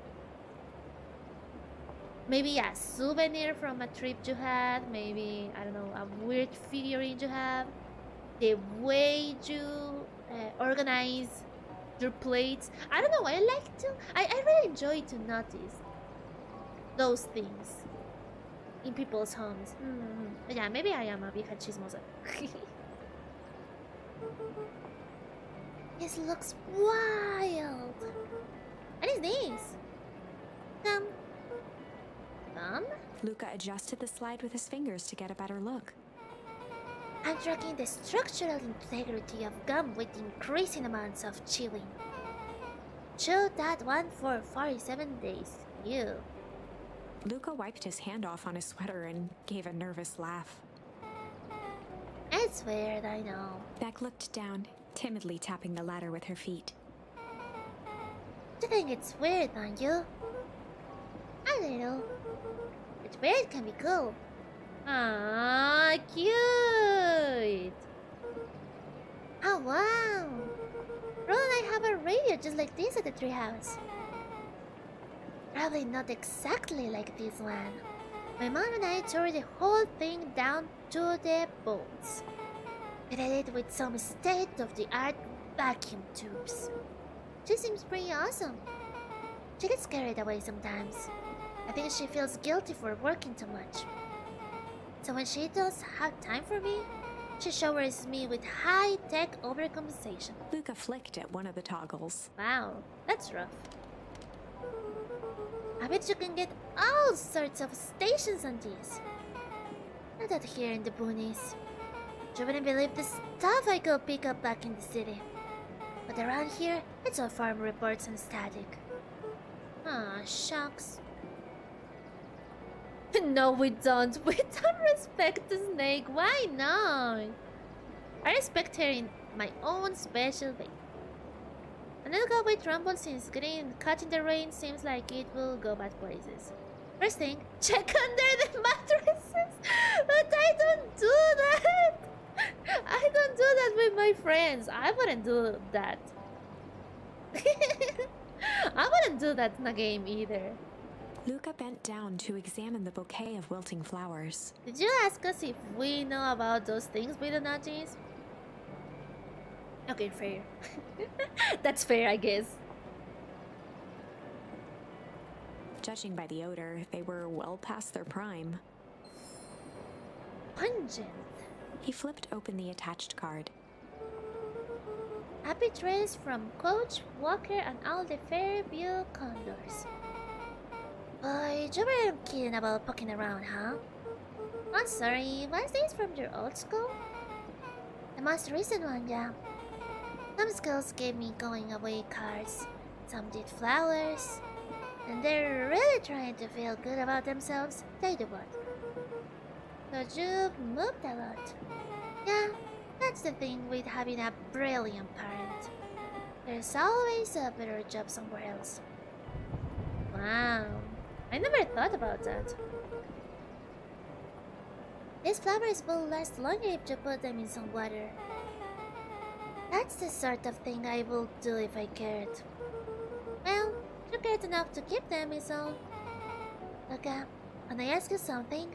Maybe a souvenir from a trip you had. Maybe, I don't know, a weird figurine you have. The way you organize your plates. I don't know, I really enjoy to notice those things in people's homes. Yeah, maybe I am a vieja chismosa. This looks wild. What is this? Come. Luca adjusted the slide with his fingers to get a better look. I'm tracking the structural integrity of gum with increasing amounts of chewing. Chew that one for 47 days. Ew. Luca wiped his hand off on his sweater and gave a nervous laugh. It's weird, I know. Beck looked down, timidly tapping the ladder with her feet. You think it's weird, don't you? A little. But weird can be cool. Ah, cute! Oh, wow! Ron and I have a radio just like this at the treehouse. Probably not exactly like this one. My mom and I tore the whole thing down to the bones. We did it with some state-of-the-art vacuum tubes. She seems pretty awesome. She gets carried away sometimes. I think she feels guilty for working too much. So when she does have time for me, she showers me with high-tech overcompensation. Luca flicked at one of the toggles. Wow, that's rough. I bet you can get all sorts of stations on these. Not out here in the boonies. You wouldn't believe the stuff I go pick up back in the city. But around here, it's all farm reports and static. Ah, shucks. No, we don't. We don't respect the snake. Why not? I respect her in my own special way. And it'll go with rumble since getting caught in the rain seems like it will go bad places. First thing, check under the mattresses. But I don't do that. I don't do that with my friends. I wouldn't do that. I wouldn't do that in a game either. Luca bent down to examine the bouquet of wilting flowers. Did you ask us if we know about those things we don't notice? Okay, fair. That's fair, I guess. Judging by the odor, they were well past their prime. Pungent. He flipped open the attached card. Happy trails from Coach, Walker, and all the Fairview Condors. Boy, you weren't kidding about poking around, huh? I'm sorry, was this from your old school? The most recent one, yeah. Some schools gave me going away cards, some did flowers, and they're really trying to feel good about themselves, they do what? So you've moved a lot. Yeah, that's the thing with having a brilliant parent. There's always a better job somewhere else. Wow, I never thought about that. These flowers will last longer if you put them in some water. That's the sort of thing I would do if I cared. Well, you cared enough to keep them, is all. Look, can I ask you something?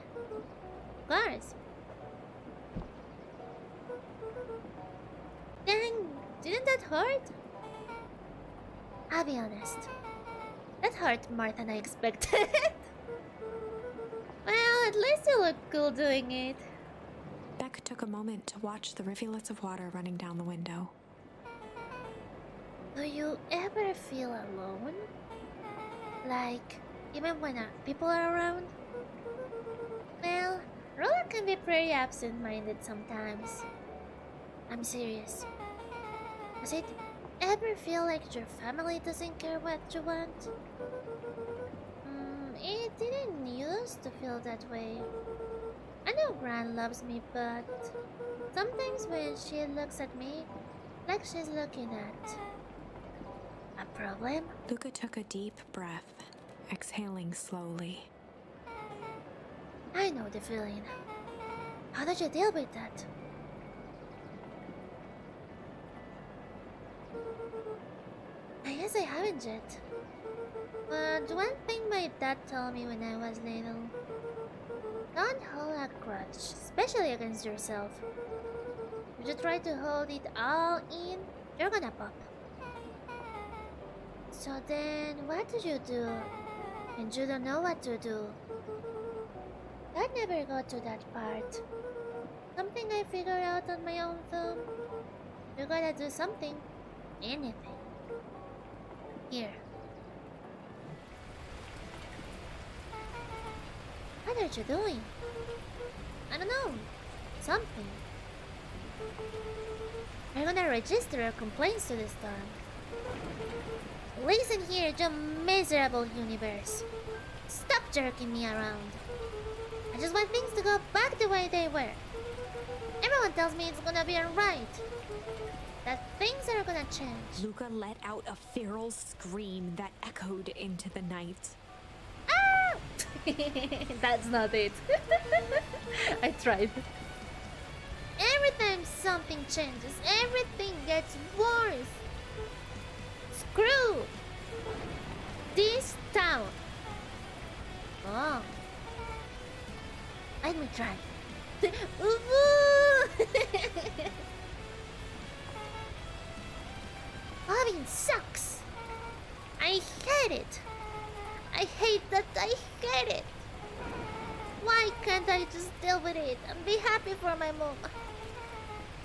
Of course. Dang, didn't that hurt? I'll be honest. That hurt more than I expected. Well, at least you look cool doing it. Beck took a moment to watch the rivulets of water running down the window. Do you ever feel alone? Like, even when people are around? Well, Roller can be pretty absent-minded sometimes. I'm serious. Does it ever feel like your family doesn't care what you want? It didn't used to feel that way. I know Gran loves me, but sometimes when she looks at me, like she's looking at a problem. Luca took a deep breath, exhaling slowly. I know the feeling. How did you deal with that? I guess I haven't yet. But one thing my dad told me when I was little: don't hold a grudge, especially against yourself. If you try to hold it all in, you're gonna pop. So then, what do you do when you don't know what to do? I never got to that part. Something I figured out on my own though. You gotta do something. Anything. Here. What are you doing? I don't know. Something. We're gonna register our complaints to the storm. Listen here, you miserable universe. Stop jerking me around. I just want things to go back the way they were. Everyone tells me it's gonna be alright. That things are gonna change. Luca let out a feral scream that echoed into the night. Ah! That's not it. I tried. Every time something changes, everything gets worse. Screw this town. Oh. Let me try. Bobbing sucks. I hate it. I hate that I hate it. Why can't I just deal with it and be happy for my mom?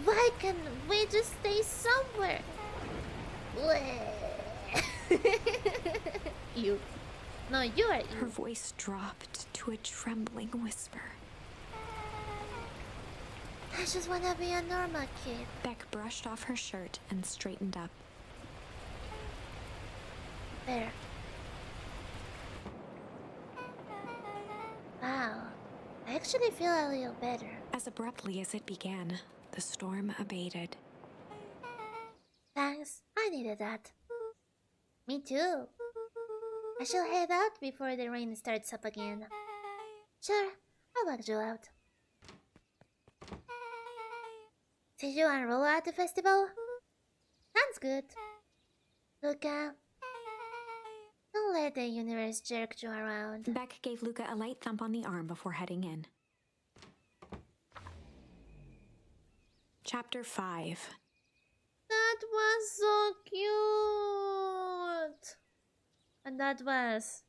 Why can't we just stay somewhere? You. No, you are you. Her voice dropped to a trembling whisper. I just wanna be a normal kid. Beck brushed off her shirt and straightened up. There. Wow. I actually feel a little better. As abruptly as it began, the storm abated. Thanks. I needed that. Me too. I shall head out before the rain starts up again. Sure, I'll walk you out. See you and Rolla at the festival? Sounds good. Luca, don't let the universe jerk you around. Beck gave Luca a light thump on the arm before heading in. Chapter 5. That was so cute. And that was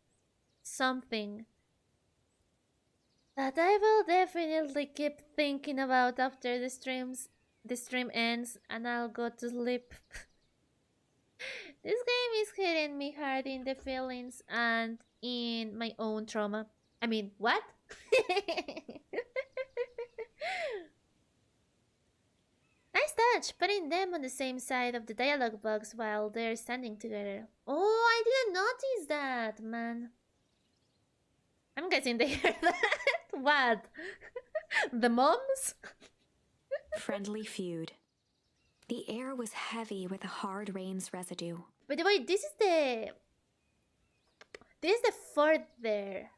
something that I will definitely keep thinking about after the stream ends and I'll go to sleep. This game is hitting me hard in the feelings and in my own trauma. I mean, what? Nice touch, putting them on the same side of the dialogue box while they're standing together. Oh, I didn't notice that, man. I'm guessing they heard that. What? The moms? Friendly feud. The air was heavy with the hard rain's residue. By the way, this is the further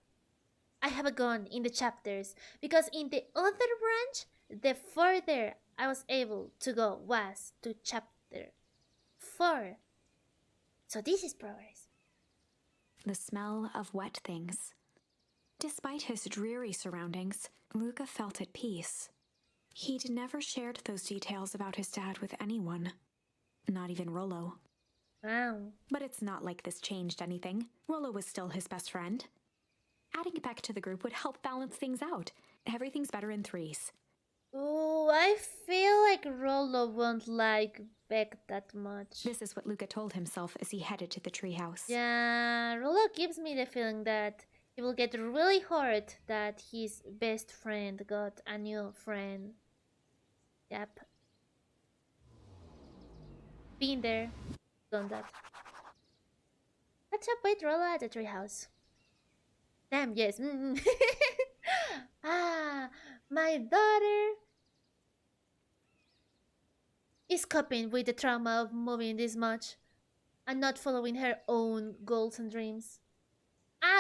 I have gone in the chapters, because in the other branch, the further I was able to go was to chapter 4. So this is progress. The smell of wet things. Despite his dreary surroundings, Luca felt at peace. He'd never shared those details about his dad with anyone, not even Rollo. Wow. But it's not like this changed anything. Rollo was still his best friend. Adding Beck to the group would help balance things out. Everything's better in threes. Ooh, I feel like Rollo won't like Beck that much. This is what Luca told himself as he headed to the treehouse. Yeah, Rollo gives me the feeling that he will get really hurt that his best friend got a new friend. Yep. Been there, done that. Catch up with Rollo at the treehouse. Damn, yes. Ah, my daughter is coping with the trauma of moving this much and not following her own goals and dreams.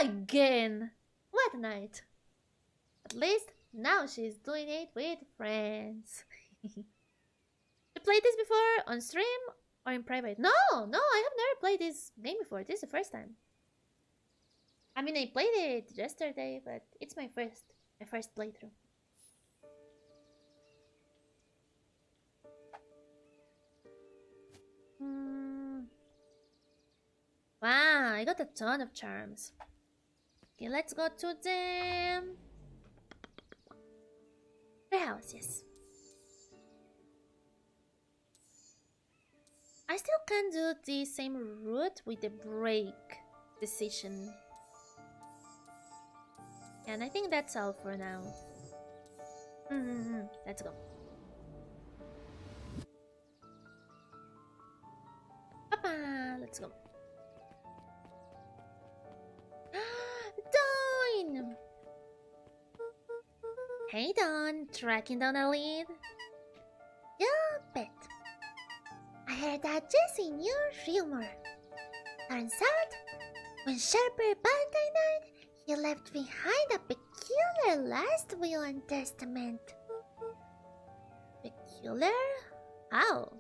Again! What a night! At least now she's doing it with friends. You played this before on stream or in private? No, I have never played this game before. This is the first time. I mean, I played it yesterday, but it's my first playthrough. Wow, I got a ton of charms. Okay, let's go to the house, yes. I still can do the same route with the break decision. And I think that's all for now. Let's go. Papa, let's go. Dawn! Hey Dawn, tracking down a lead? Yeah, bet. I heard that Jesse knew rumor. Turns out, when Sharper Valentine died, he left behind a peculiar last will and testament. Peculiar? How?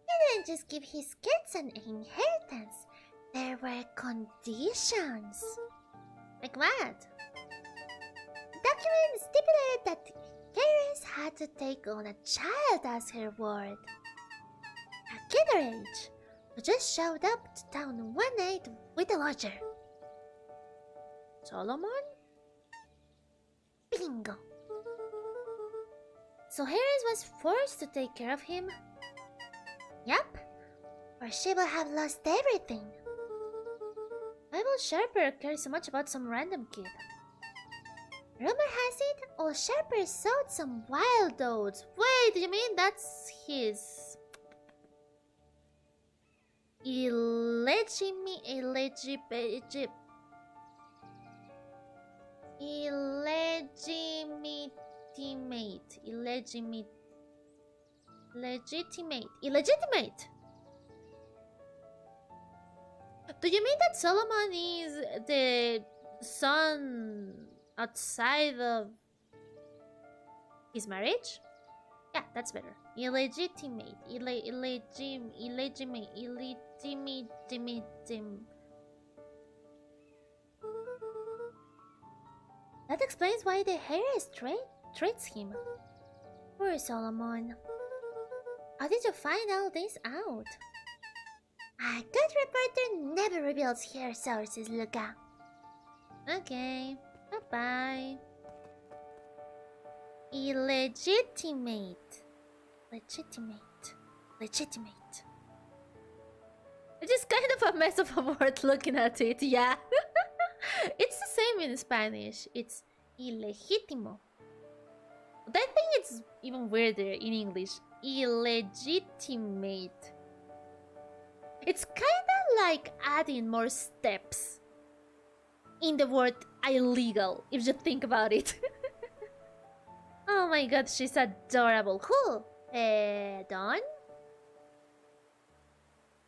He didn't just give his kids an inheritance. There were conditions. Like what? The document stipulated that Keres had to take on a child as her ward. A kid her age, who just showed up to town one night with a lodger. Solomon? Bingo! So Harris was forced to take care of him? Yup, or she will have lost everything. Why will Sharper care so much about some random kid? Rumor has it, old Sharper sowed some wild oats. Wait, do you mean that's his illegitimate? Do you mean that Solomon is the son outside of his marriage? Yeah, that's better. Illegitimate. That explains why the Harris treats him. Poor Solomon. How did you find all this out? A good reporter never reveals her sources, Luca. Okay, bye-bye. Illegitimate. Legitimate. It's just kind of a mess of a word looking at it, yeah. It's the same in Spanish. It's ilegítimo. But I think it's even weirder in English. Illegitimate. It's kinda like adding more steps in the word illegal, if you think about it. Oh my god, she's adorable. Who? Done?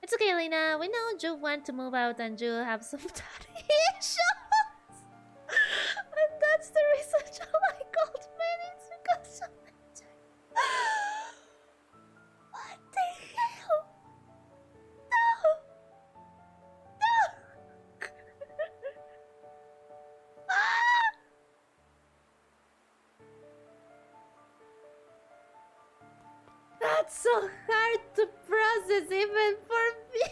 It's okay, Lina. We know you want to move out and you have some daddy issues. And that's the reason you like old men. It's because of the What the hell? No! No! Ah! That's so hard to process even for me.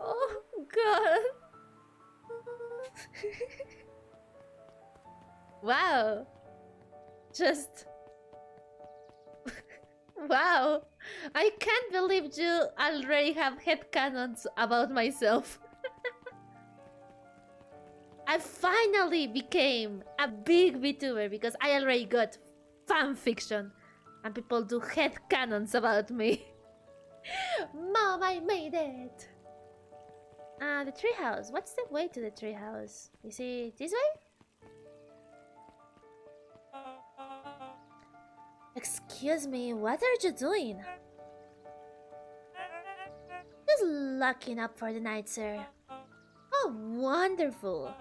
Oh god. Wow. Just wow. I can't believe you already have headcanons about myself. I finally became a big VTuber because I already got fan fiction and people do headcanons about me. Mom, I made it! The treehouse. What's the way to the treehouse? Is it this way? Excuse me, what are you doing? Just locking up for the night, sir. Oh, wonderful!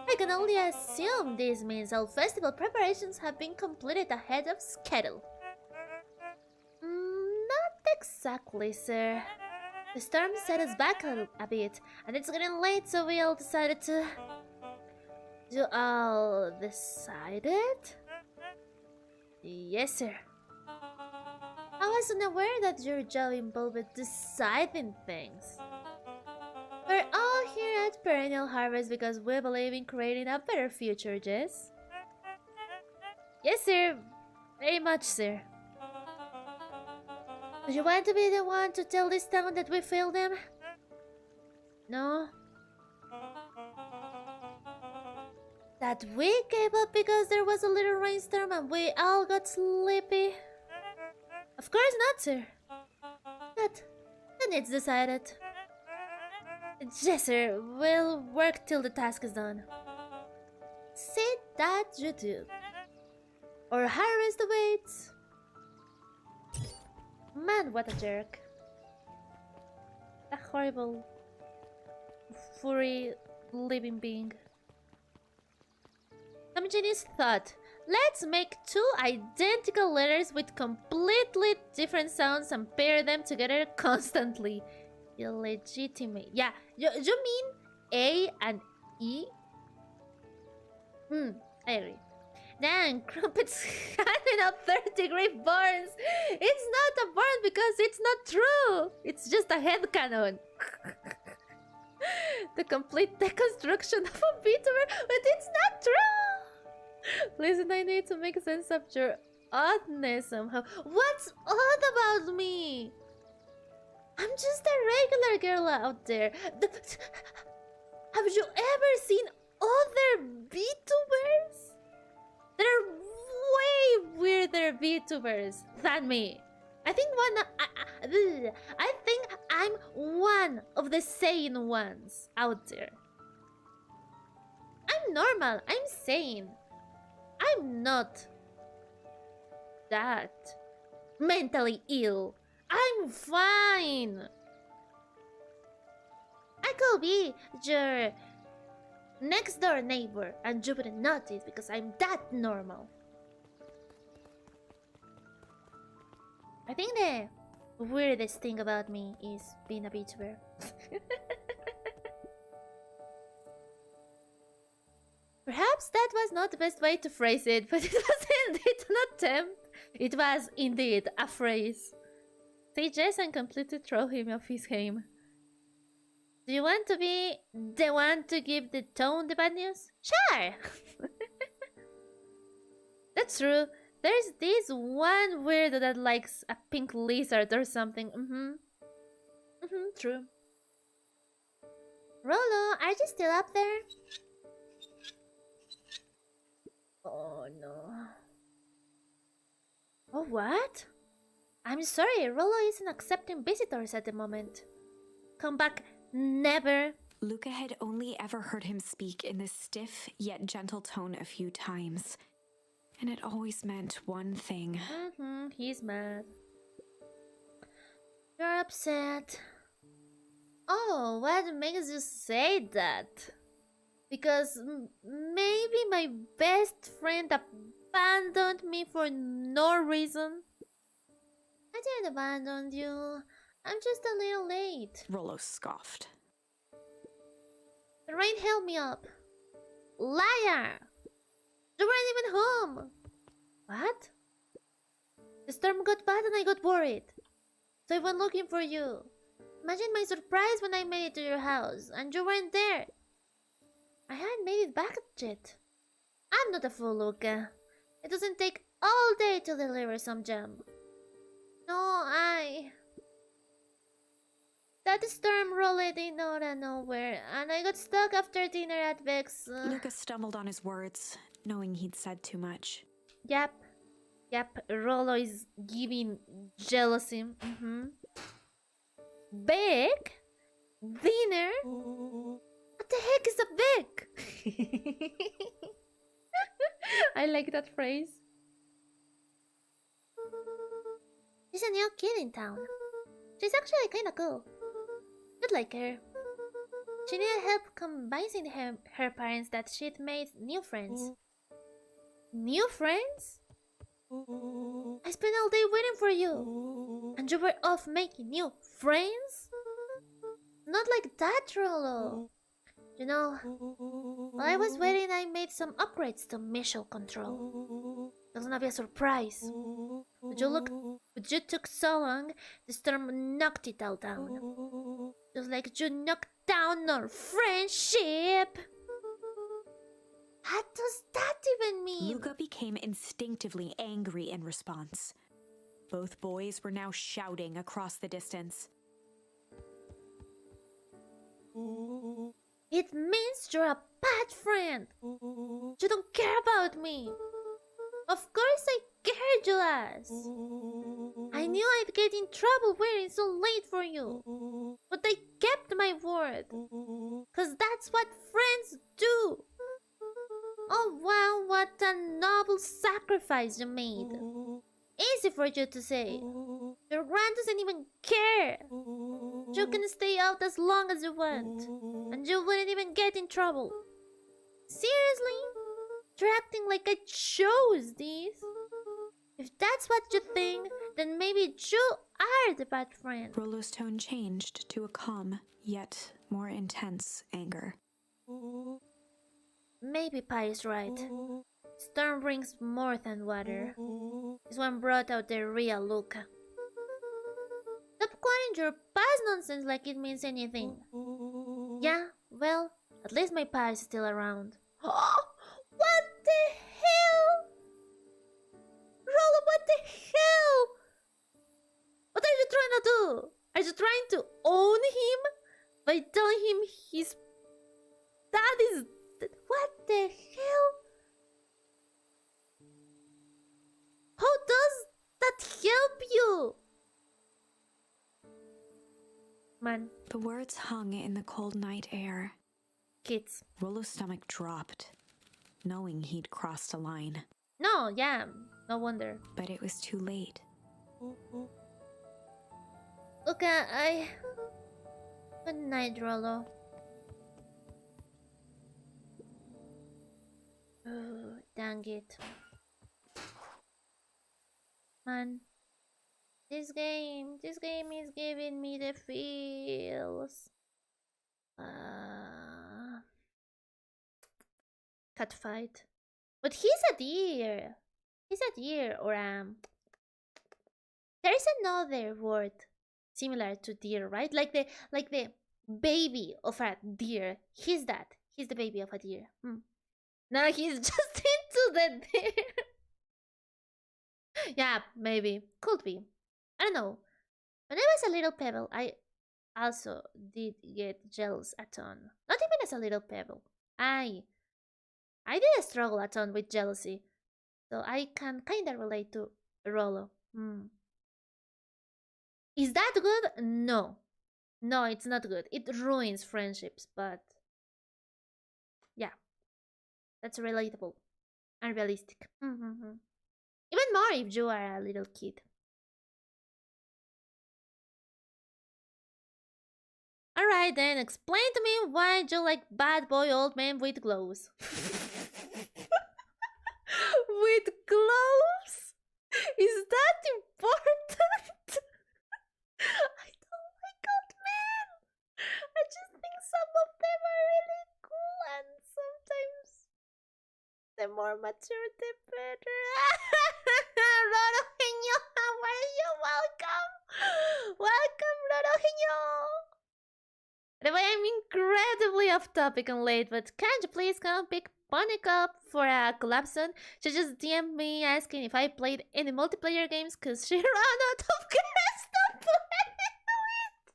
I can only assume this means all festival preparations have been completed ahead of schedule. Not exactly, sir. The storm set us back a bit, and it's getting late, so we all decided to... You all decided? Yes, sir. I wasn't aware that your job involved deciding things. We're all here at Perennial Harvest because we believe in creating a better future, yes? Yes, sir. Very much, sir. Do you want to be the one to tell this town that we failed them? No? That we gave up because there was a little rainstorm and we all got sleepy? Of course not, sir. Good. Then it's decided. Yes, sir. We'll work till the task is done. See that you do. Our harvest awaits. Man, what a jerk. A horrible, furry, living being. Some genius thought, let's make two identical letters with completely different sounds and pair them together constantly. Illegitimate. Yeah, you mean A and E? I agree. Then Crumpet's handing out third-degree burns. It's not a burn because it's not true. It's just a headcanon. The complete deconstruction of a VTuber, but it's not true. Listen, I need to make sense of your oddness somehow. What's odd about me? I'm just a regular girl out there. Have you ever seen other VTubers? There are way weirder VTubers than me. I think I'm one of the sane ones out there. I'm normal. I'm sane. I'm not that mentally ill. I'm fine. I could be your next door neighbor and you wouldn't notice because I'm that normal. I think the weirdest thing about me is being a VTuber. Perhaps that was not the best way to phrase it, but it was indeed an attempt. It was indeed a phrase. Say yes and completely throw him off his game. Do you want to be the one to give the tone the bad news? Sure! That's true. There's this one weirdo that likes a pink lizard or something. True. Rolo, are you still up there? Oh no. Oh, what? I'm sorry, Rolo isn't accepting visitors at the moment. Come back. Never. Luca had only ever heard him speak in this stiff yet gentle tone a few times. And it always meant one thing. He's mad. You're upset. Oh, what makes you say that? Because maybe my best friend abandoned me for no reason. I didn't abandon you. I'm just a little late. Rollo scoffed. The rain held me up. Liar! You weren't even home. What? The storm got bad and I got worried. So I went looking for you. Imagine my surprise when I made it to your house and you weren't there. I hadn't made it back yet. I'm not a fool, Luca. It doesn't take all day to deliver some jam. No, That storm rolled in out of nowhere, and I got stuck after dinner at Vex. Luca stumbled on his words, knowing he'd said too much. Yep, Rollo is giving jealousy. Beg? Dinner? What the heck is a beg? I like that phrase. She's a new kid in town. She's actually kinda cool. You'd like her. She needed help convincing her parents that she'd made new friends. New friends? I spent all day waiting for you. And you were off making new friends? Not like that, Rollo. You know, while I was waiting, I made some upgrades to mission control. It was gonna be a surprise. But you took so long, the storm knocked it all down. Just like you knocked down our friendship. What does that even mean? Luca became instinctively angry in response. Both boys were now shouting across the distance. It means you're a bad friend. You don't care about me. Of course I cared, you ass. I knew I'd get in trouble waiting so late for you. But I kept my word. 'Cause that's what friends do. Oh wow, what a noble sacrifice you made. Easy for you to say. Your grand doesn't even care. You can stay out as long as you want. And you wouldn't even get in trouble. Seriously? You're acting like I chose this? If that's what you think, then maybe you are the bad friend. Rollo's tone changed to a calm, yet more intense anger. Maybe Pi is right. Storm brings more than water. This one brought out the real Luca. Stop quoting your past nonsense like it means anything. Yeah, well, at least my Pi is still around. What the hell? Rollo, what the hell? What are you trying to do? Are you trying to own him? By telling him his dad is... What the hell? How does that help you? Man. The words hung in the cold night air. Kids. Rollo's stomach dropped, knowing he'd crossed a line. No, yeah, no wonder. But it was too late. Okay, Good night, Rollo. Oh, dang it. Man. This game is giving me the feels. Cat fight. But he's a deer. He's a deer, or there's another word similar to deer, right? Like the baby of a deer. He's that. He's the baby of a deer. Now he's just into the deer. Yeah, maybe. Could be. I don't know. When I was a little pebble, I also did get jealous a ton. Not even as a little pebble. I did struggle a ton with jealousy. So I can kinda relate to Rollo. Is that good? No. No, it's not good. It ruins friendships, but yeah. That's relatable. unrealistic. Even more if you are a little kid. Alright then, explain to me why you like bad boy old men with gloves. With gloves? Is that important? I don't like old men. I just think some of them are really cool and sometimes the more mature the better. Roro Heño, how are you? Welcome! Welcome, Roro Heño! By the way, I'm incredibly off topic and late, but can't you please come pick Panic up for a collab soon? She just DM'd me asking if I played any multiplayer games cause she ran out of girls to play with.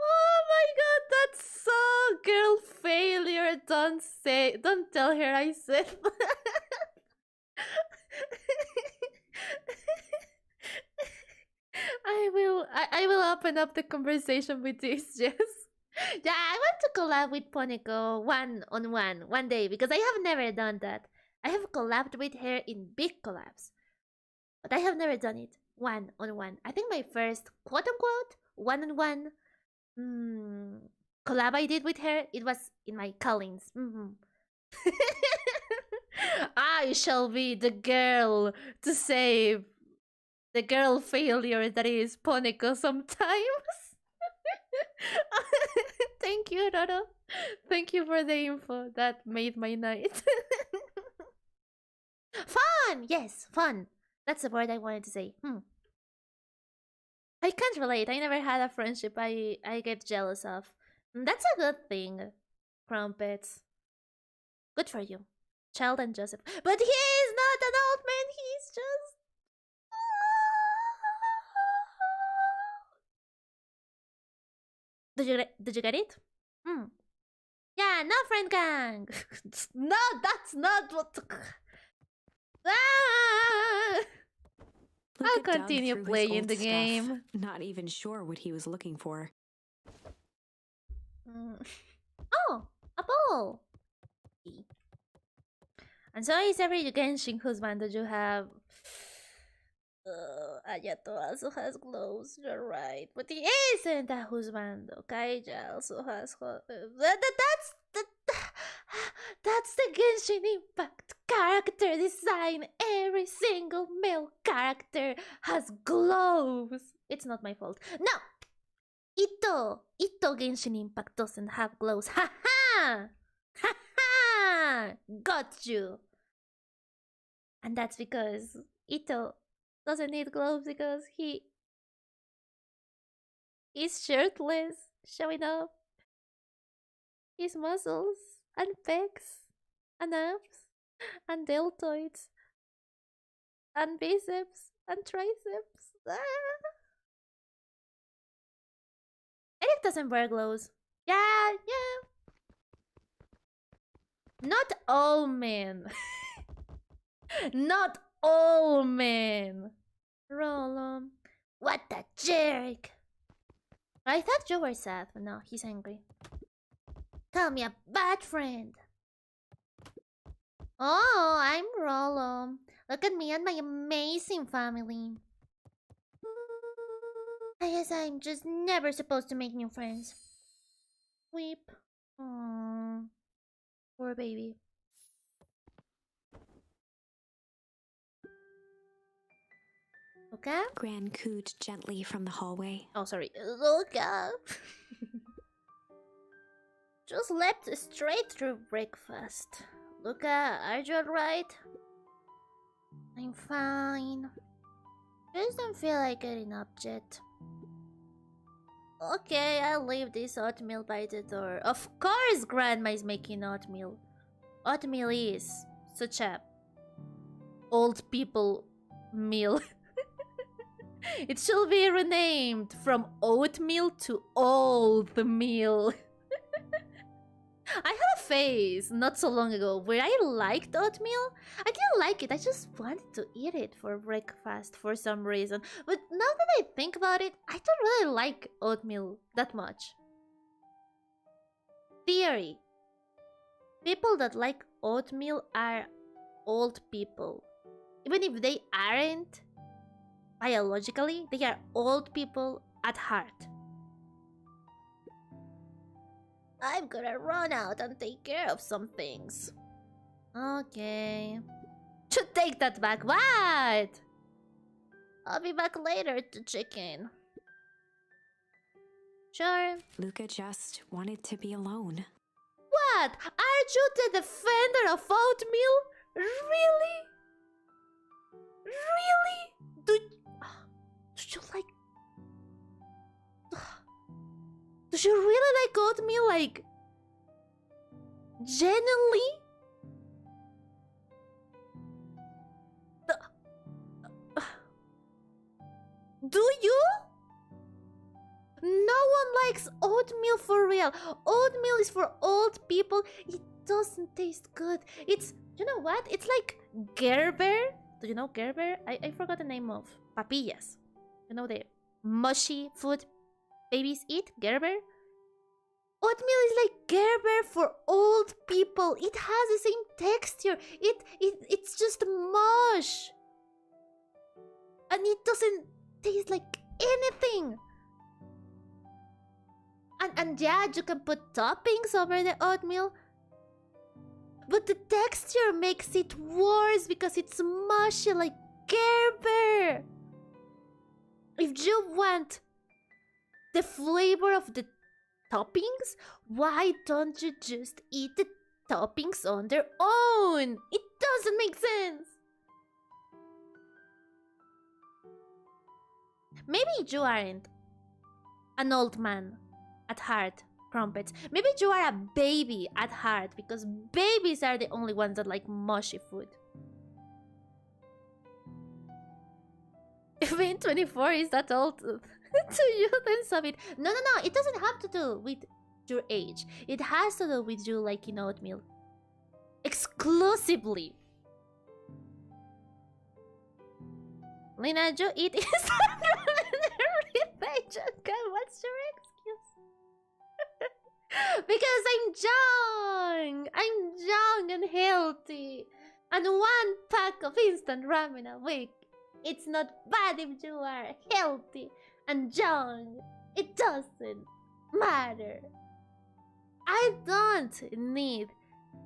Oh my god, that's so girl failure. Don't tell her I said that. I will open up the conversation with this, Jess. Yeah, I want to collab with Poneko one-on-one one day because I have never done that. I have collabed with her in big collabs, but I have never done it one-on-one. I think my first quote-unquote one-on-one collab I did with her, it was in my Collins. I shall be the girl to save the girl failure that is Poneko sometimes. Thank you, Roro. Thank you for the info. That made my night. Fun! Yes, fun. That's the word I wanted to say. I can't relate. I never had a friendship I get jealous of. That's a good thing, Crumpets. Good for you. Child and Joseph. But he is not an old man, he's just... Did you get it? Yeah, no friend gang. No, that's not what... I'll continue playing the game. Not even sure what he was looking for. Oh, a ball. And so is every Genshin husband that you have. Ayato also has gloves, you're right. But he isn't a husband. Kaija also has... That's the Genshin Impact character design. Every single male character has gloves. It's not my fault. No! Ito Genshin Impact doesn't have gloves. Ha ha! Ha ha! Got you! And that's because Ito doesn't need gloves because he is shirtless, showing off his muscles and pecs and abs and deltoids and biceps and triceps. Eric doesn't wear gloves. Yeah. Not all men. Not all men. Roll what a jerk. I thought you were sad, but no, he's angry. Call me a bad friend. Oh, I'm Rollo. Look at me and my amazing family. I guess I'm just never supposed to make new friends. Weep. Aww. Poor baby. Luca? Gran cooed gently from the hallway. Oh, sorry. Luca. Just leapt straight through breakfast. Luca, are you alright? I'm fine. Just don't feel like getting up yet. Okay, I'll leave this oatmeal by the door. Of course Grandma is making oatmeal. Oatmeal is such a old people meal. It should be renamed from oatmeal to old meal. I had a phase not so long ago where I liked oatmeal. I didn't like it, I just wanted to eat it for breakfast for some reason. But now that I think about it, I don't really like oatmeal that much. Theory. People that like oatmeal are old people. Even if they aren't biologically, they are old people at heart. I'm gonna run out and take care of some things. Okay. To take that back. What? I'll be back later to check in. Sure. Luca just wanted to be alone. What? Are you the defender of oatmeal? Really? Really? Do you like... Do you really like oatmeal? Like... genuinely? Do you? No one likes oatmeal for real. Oatmeal is for old people. It doesn't taste good. It's... you know what? It's like Gerber. Do you know Gerber? I forgot the name of. Papillas. You know the mushy food babies eat? Gerber? Oatmeal is like Gerber for old people. It has the same texture. It's just mush. And it doesn't taste like anything. And yeah, you can put toppings over the oatmeal. But the texture makes it worse because it's mushy like Gerber. If you want the flavor of the toppings, why don't you just eat the toppings on their own? It doesn't make sense. Maybe you aren't an old man at heart, Crumpets. Maybe you are a baby at heart, because babies are the only ones that like mushy food. If being 24 is that old to you, then so it. No, it doesn't have to do with your age. It has to do with you liking oatmeal. Exclusively. Lina, you eat instant every day. God, what's your excuse? Because I'm young and healthy. And one pack of instant ramen a week. It's not bad if you are healthy and young. It doesn't matter. I don't need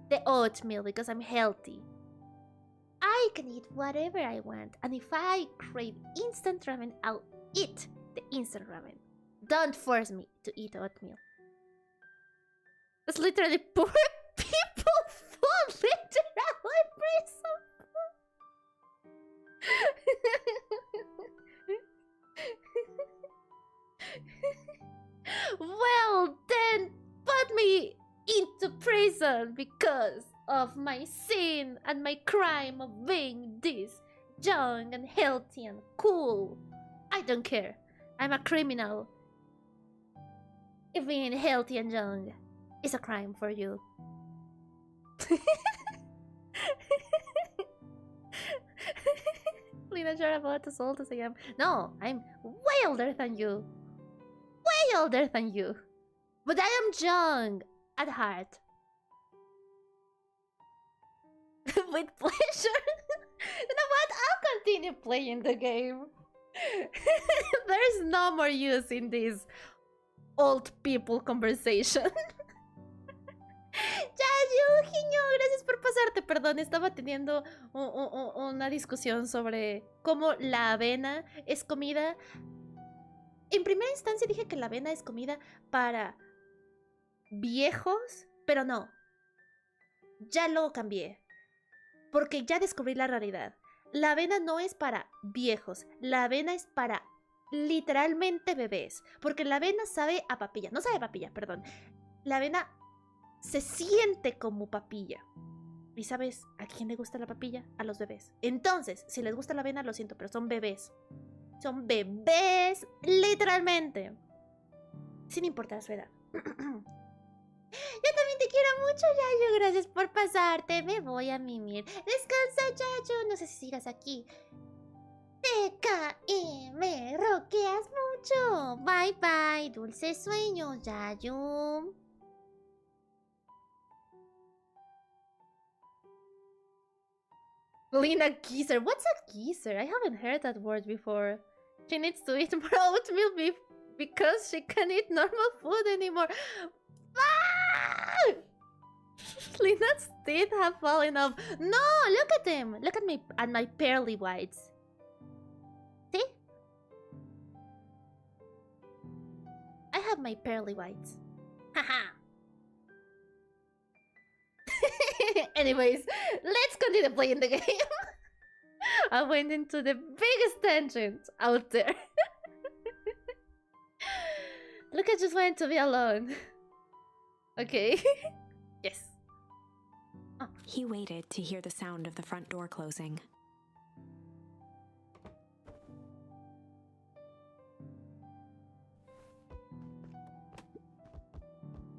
the oatmeal because I'm healthy. I can eat whatever I want, and if I crave instant ramen, I'll eat the instant ramen. Don't force me to eat oatmeal. It's literally poor people food, literally prison food. Well, then put me into prison because of my sin and my crime of being this young and healthy and cool. I don't care. I'm a criminal. If being healthy and young is a crime for you. Lina, you're about as old as I am. No, I'm way older than you. Way older than you. But I am young at heart. With pleasure. You know what? I'll continue playing the game. There's no more use in this old people conversation. Ya, Heño, gracias por pasarte. Perdón, estaba teniendo una discusión sobre cómo la avena es comida. En primera instancia dije que la avena es comida para viejos, pero no. Ya lo cambié. Porque ya descubrí la realidad. La avena no es para viejos. La avena es para literalmente bebés. Porque la avena sabe a papilla. No sabe a papilla, perdón. La avena se siente como papilla. ¿Y sabes a quién le gusta la papilla? A los bebés. Entonces, si les gusta la avena, lo siento, pero son bebés. Son bebés, literalmente. Sin importar su edad. Yo también te quiero mucho, Yayo. Gracias por pasarte. Me voy a mimir. Descansa, Yayo. No sé si sigas aquí. Te caí, me roqueas mucho. Bye, bye. Dulces sueños, Yayo. Lina geezer. What's a geezer? I haven't heard that word before. She needs to eat more oatmeal because she can't eat normal food anymore. Ah! Lina's teeth have fallen off. No, look at them. Look at me and my pearly whites. See? I have my pearly whites. Haha. Anyways, let's continue playing the game. I went into the biggest tangent out there. Look, I just wanted to be alone. Okay. Yes. Oh. He waited to hear the sound of the front door closing.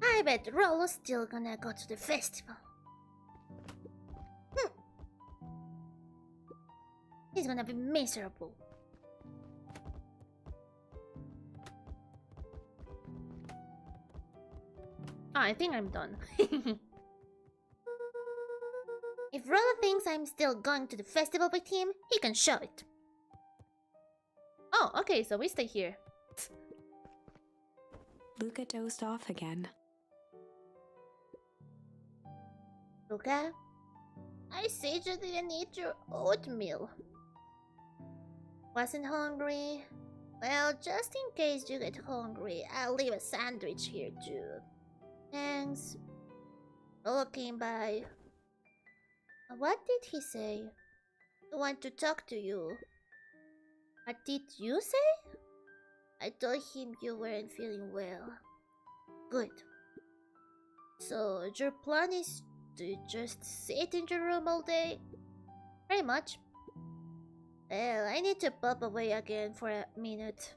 I bet Rollo's still gonna go to the festival. He's gonna be miserable. Oh, I think I'm done. If Rollo thinks I'm still going to the festival with him, he can show it. Oh, okay, so we stay here. Luca dozed off again. Luca, I said you didn't eat your oatmeal. Wasn't hungry? Well, just in case you get hungry, I'll leave a sandwich here too. Thanks. Rollo came by. What did he say? I want to talk to you. What did you say? I told him you weren't feeling well. Good. So, your plan is to just sit in your room all day? Pretty much. Well, I need to pop away again for a minute.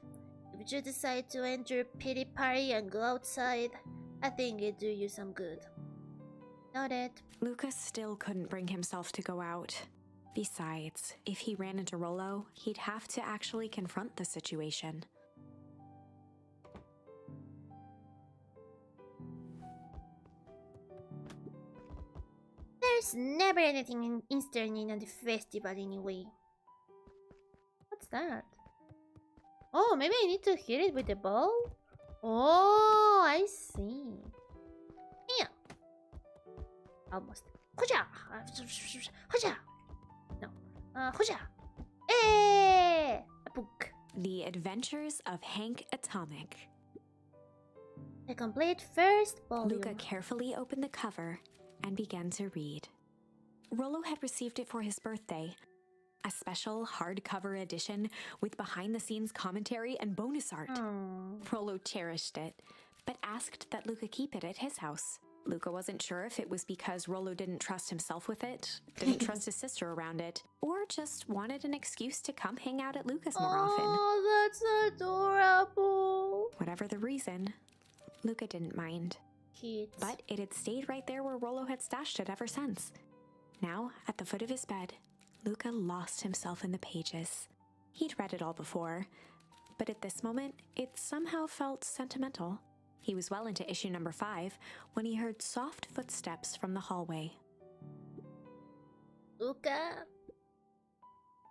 If you decide to end your pity party and go outside, I think it'd do you some good. Noted. Lucas still couldn't bring himself to go out. Besides, if he ran into Rollo, he'd have to actually confront the situation. There's never anything interesting at the festival anyway. What's that? Oh, maybe I need to hit it with the ball? Oh, I see. Yeah. Almost. Hoja! Hoja! No. Hoja! Eh! A book. The Adventures of Hank Atomic. The complete first volume. Luca carefully opened the cover and began to read. Rollo had received it for his birthday. A special hardcover edition with behind-the-scenes commentary and bonus art. Rollo cherished it, but asked that Luca keep it at his house. Luca wasn't sure if it was because Rollo didn't trust himself with it, didn't trust his sister around it, or just wanted an excuse to come hang out at Luca's more often. Oh, that's adorable. Whatever the reason, Luca didn't mind. Kids. But it had stayed right there where Rollo had stashed it ever since. Now, at the foot of his bed, Luca lost himself in the pages. He'd read it all before, but at this moment, it somehow felt sentimental. He was well into issue number 5 when he heard soft footsteps from the hallway. Luca,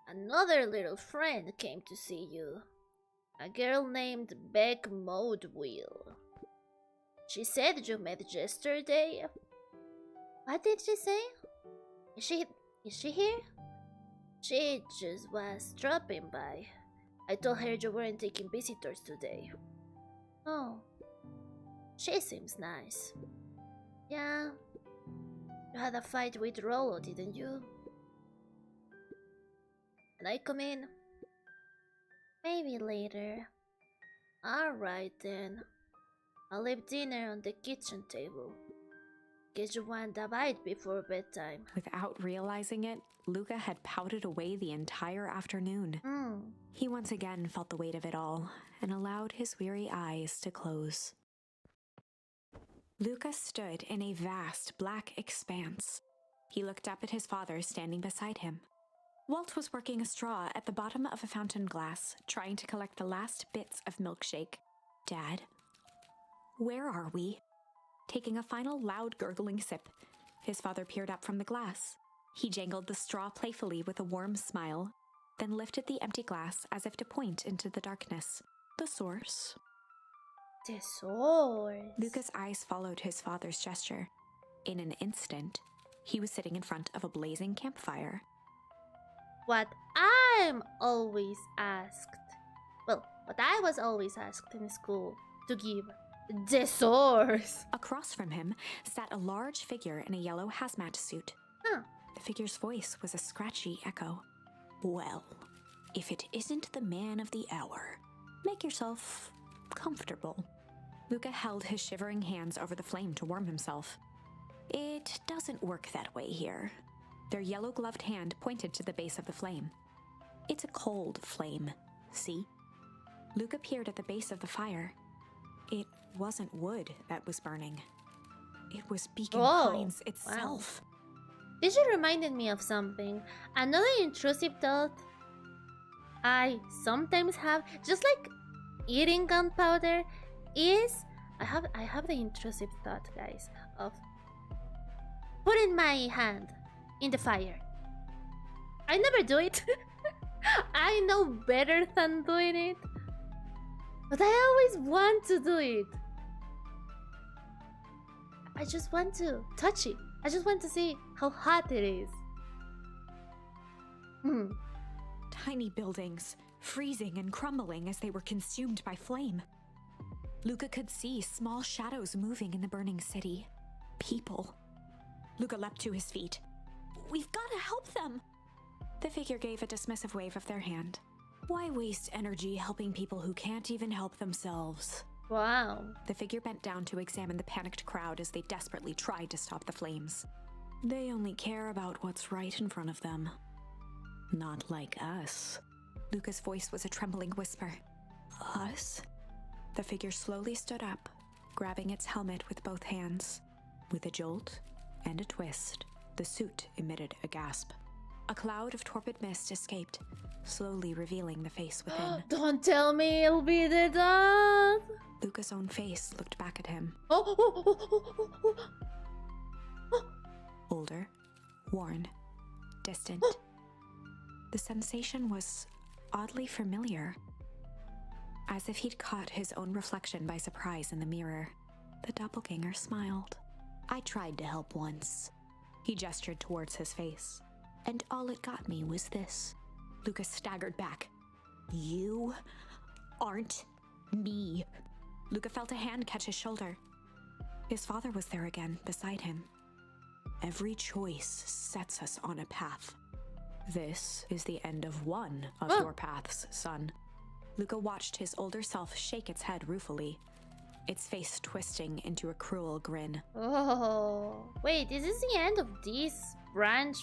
another little friend came to see you. A girl named Beck Modewheel. She said you met yesterday. What did she say? Is she here? She just was dropping by. I told her you weren't taking visitors today. Oh. She seems nice. Yeah. You had a fight with Rollo, didn't you? Can I come in? Maybe later. Alright then. I'll leave dinner on the kitchen table. Guess you want a bite before bedtime. Without realizing it, Luca had pouted away the entire afternoon. He once again felt the weight of it all and allowed his weary eyes to close. Luca stood in a vast black expanse. He looked up at his father standing beside him. Walt was working a straw at the bottom of a fountain glass, trying to collect the last bits of milkshake. Dad, where are we? Taking a final loud gurgling sip, his father peered up from the glass. He jangled the straw playfully with a warm smile, then lifted the empty glass as if to point into the darkness. The source. The source. Luca's eyes followed his father's gesture. In an instant, he was sitting in front of a blazing campfire. What I'm always asked. Well, what I was always asked in school to give. The source. Across from him sat a large figure in a yellow hazmat suit. Huh. The figure's voice was a scratchy echo. Well, if it isn't the man of the hour, make yourself comfortable. Luca held his shivering hands over the flame to warm himself. It doesn't work that way here. Their yellow-gloved hand pointed to the base of the flame. It's a cold flame, see? Luca peered at the base of the fire. It wasn't wood that was burning. It was Beacon Pines itself. Wow. This just reminded me of something. Another intrusive thought I sometimes have, just like eating gunpowder, is I have the intrusive thought, guys, of putting my hand in the fire. I never do it. I know better than doing it, but I always want to do it. I just want to touch it. I just want to see how hot it is. Tiny buildings, freezing and crumbling as they were consumed by flame. Luca could see small shadows moving in the burning city. People. Luca leapt to his feet. We've got to help them! The figure gave a dismissive wave of their hand. Why waste energy helping people who can't even help themselves? Wow. The figure bent down to examine the panicked crowd as they desperately tried to stop the flames. They only care about what's right in front of them. Not like us. Luca's voice was a trembling whisper. Us? The figure slowly stood up, grabbing its helmet with both hands. With a jolt and a twist, the suit emitted a gasp. A cloud of torpid mist escaped, slowly revealing the face within. Don't tell me it'll be the dog. Luca's own face looked back at him. Older, worn, distant. The sensation was oddly familiar. As if he'd caught his own reflection by surprise in the mirror, the doppelganger smiled. I tried to help once. He gestured towards his face. And all it got me was this. Luca staggered back. You aren't me. Luca felt a hand catch his shoulder. His father was there again, beside him. Every choice sets us on a path. This is the end of one of your paths, son. Luca watched his older self shake its head ruefully, its face twisting into a cruel grin. Oh, wait, is this the end of this branch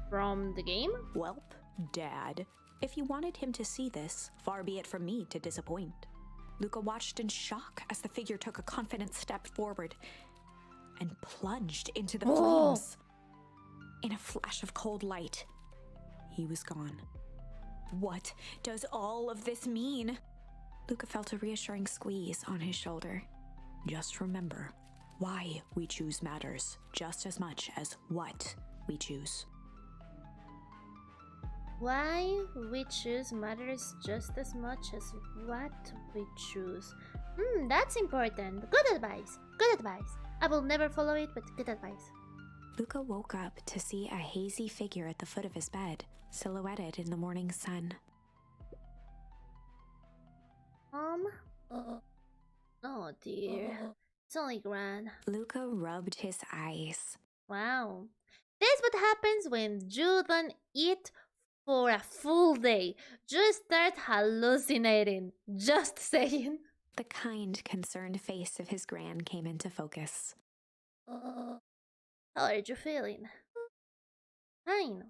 from the game? Welp, Dad. If you wanted him to see this, far be it from me to disappoint. Luca watched in shock as the figure took a confident step forward and plunged into the flames. In a flash of cold light, he was gone. What does all of this mean? Luca felt a reassuring squeeze on his shoulder. Just remember, why we choose matters just as much as what we choose. Why we choose matters just as much as what we choose. That's important. Good advice. Good advice. I will never follow it, but good advice. Luca woke up to see a hazy figure at the foot of his bed, silhouetted in the morning sun. Oh dear. It's only Gran. Luca rubbed his eyes. Wow. This what happens when you don't eat for a full day. Just start hallucinating. Just saying. The kind, concerned face of his gran came into focus. How are you feeling? Fine.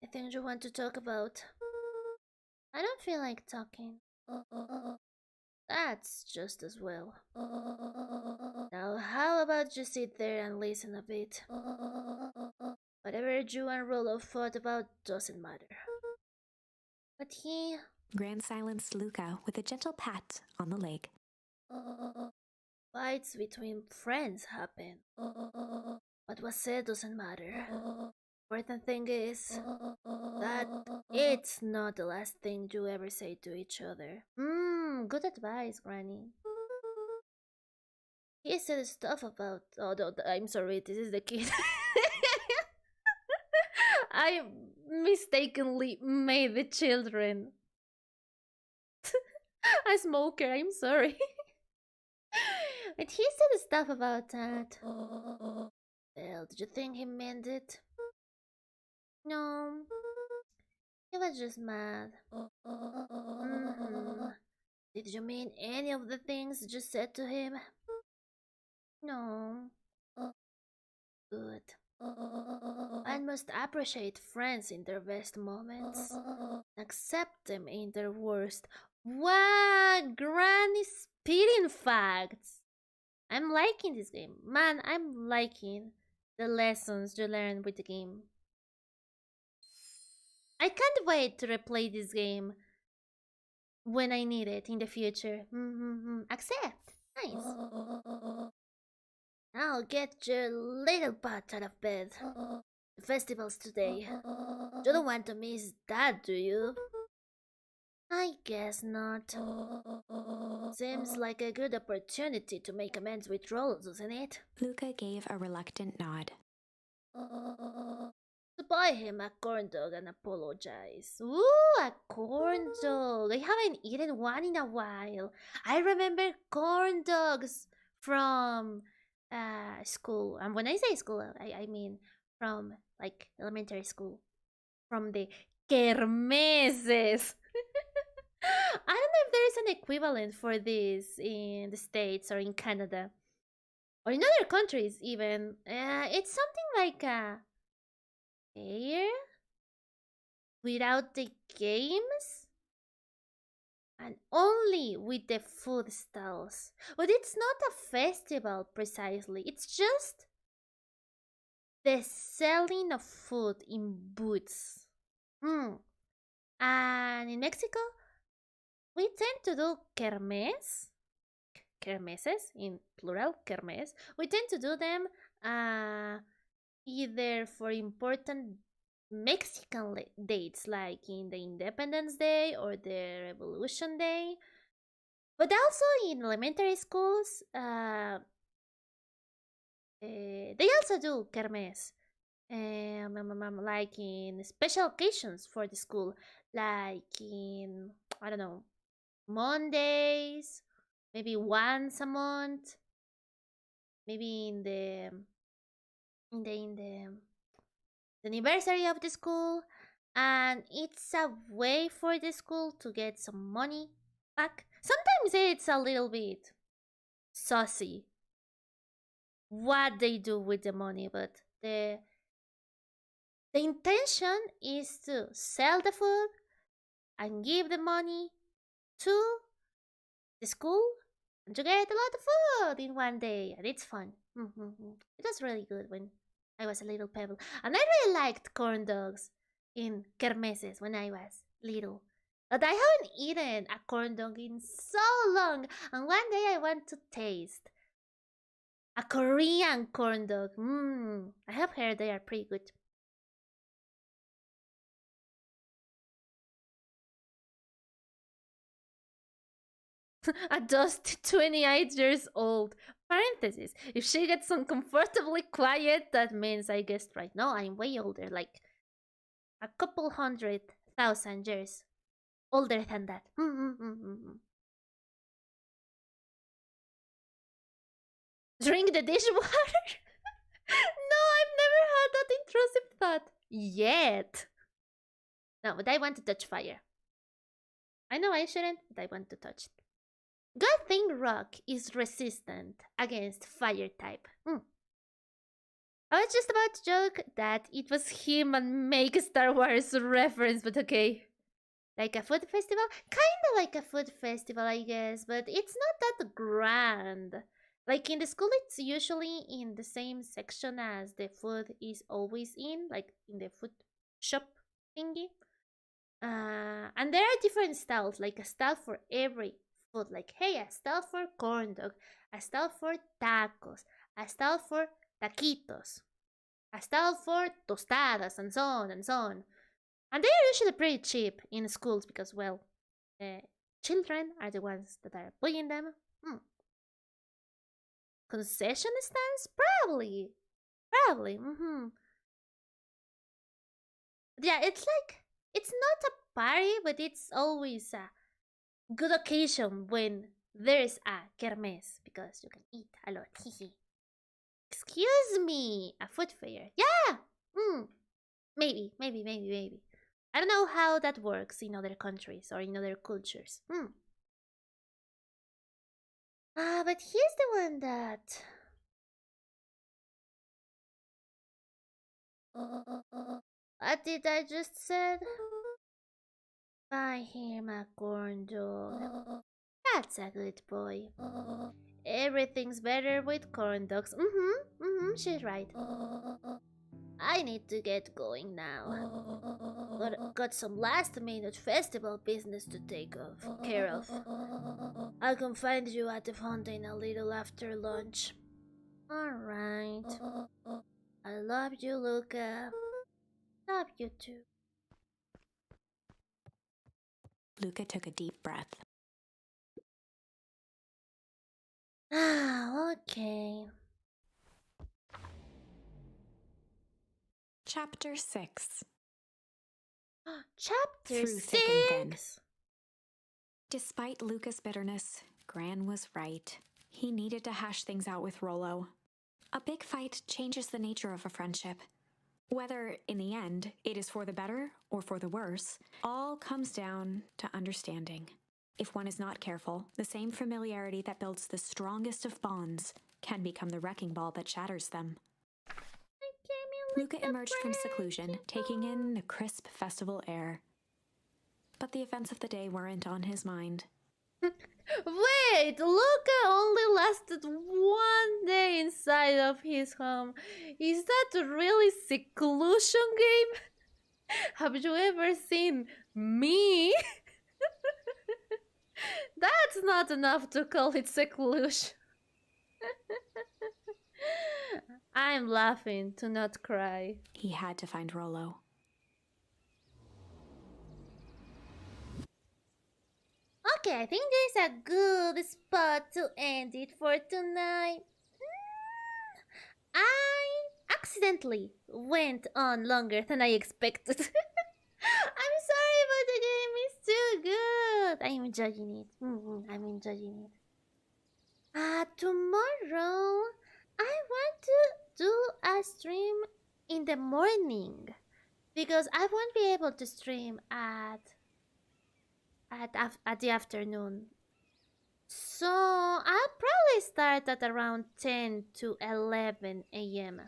Anything you want to talk about? I don't feel like talking. That's just as well. Now, how about you sit there and listen a bit? Whatever you and Rolo thought about doesn't matter. But he... Gran silenced Luca with a gentle pat on the leg. Fights between friends happen. What was said doesn't matter. Important thing is that it's not the last thing you ever say to each other. Good advice, Granny. He said stuff about. Oh, no, I'm sorry, this is the kid. I mistakenly made the children a smoker. I'm sorry. And he said stuff about that. Well, did you think he meant it? No. He was just mad. Did you mean any of the things you said to him? No. Good. One must appreciate friends in their best moments. Accept them in their worst. Wow, Granny spitting facts. I'm liking this game. Man, I'm liking the lessons you learn with the game. I can't wait to replay this game when I need it in the future. Accept. Nice. Now get your little butt out of bed. The festival's today. You don't want to miss that, do you? I guess not. Seems like a good opportunity to make amends with trolls, doesn't it? Luca gave a reluctant nod. To buy him a corn dog and apologize. Ooh, a corn dog. I haven't eaten one in a while. I remember corn dogs from school. And when I say school, I mean from like elementary school. From the kermeses. I don't know if there is an equivalent for this in the States or in Canada. Or in other countries even. It's something like a fair without the games and only with the food stalls. But it's not a festival precisely, it's just the selling of food in booths. And in Mexico, we tend to do kermeses in plural, kermes. We tend to do them either for important Mexican dates like in the Independence Day or the Revolution Day, but also in elementary schools they also do kermes, like in special occasions for the school, like in, I don't know, Mondays, maybe once a month, maybe in the anniversary of the school, and it's a way for the school to get some money back. Sometimes it's a little bit saucy what they do with the money, but the intention is to sell the food and give the money to the school and to get a lot of food in one day, and it's fun. It was really good when I was a little pebble, and I really liked corn dogs in kermeses when I was little. But I haven't eaten a corn dog in so long, and one day I want to taste a Korean corn dog. I have heard they are pretty good. A dusty 28 years old. Parenthesis. If she gets uncomfortably quiet, that means I guessed right. No, I'm way older, like a couple 100,000 years older than that. Drink the dishwater? No, I've never had that intrusive thought yet. No, but I want to touch fire. I know I shouldn't, but I want to touch it. Good thing rock is resistant against fire type. I was just about to joke that it was him and make a Star Wars reference, but okay. Like a food festival? Kinda like a food festival, I guess, but it's not that grand. Like in the school, it's usually in the same section as the food is always in, like in the food shop thingy. And there are different styles, like a style for every food. Like, hey, a style for corn dog, a style for tacos, a style for taquitos, a stall for tostadas and so on and so on. And they are usually pretty cheap in schools because, well, the children are the ones that are buying them. Concession stands? Probably. Yeah, it's not a party, but it's always a good occasion when there's a kermés because you can eat a lot. Excuse me, a food fair. Yeah. Maybe. I don't know how that works in other countries or in other cultures. But here's the one that... What did I just said? Buy him a corn dog. That's a good boy. Everything's better with corn dogs. She's right. I need to get going now. Got some last-minute festival business to take care of. I can find you at the fountain a little after lunch. Alright. I love you, Luca. Love you too. Luca took a deep breath. Okay. Chapter 6. Chapter Through thick and thin. 6. Despite Luca's bitterness, Gran was right. He needed to hash things out with Rollo. A big fight changes the nature of a friendship. Whether, in the end, it is for the better or for the worse, all comes down to understanding. If one is not careful, the same familiarity that builds the strongest of bonds can become the wrecking ball that shatters them. Luca emerged from seclusion, taking in the crisp festival air. But the events of the day weren't on his mind. Wait, Luca only lasted 1 day inside of his home. Is that really seclusion game? Have you ever seen me? That's not enough to call it seclusion. I'm laughing to not cry. He had to find Rollo. Okay, I think there's a good spot to end it for tonight. I accidentally went on longer than I expected. I'm sorry, but the game is too good. I'm enjoying it. I'm enjoying it. Tomorrow, I want to do a stream in the morning because I won't be able to stream at the afternoon. So I'll probably start at around 10 to 11 a.m.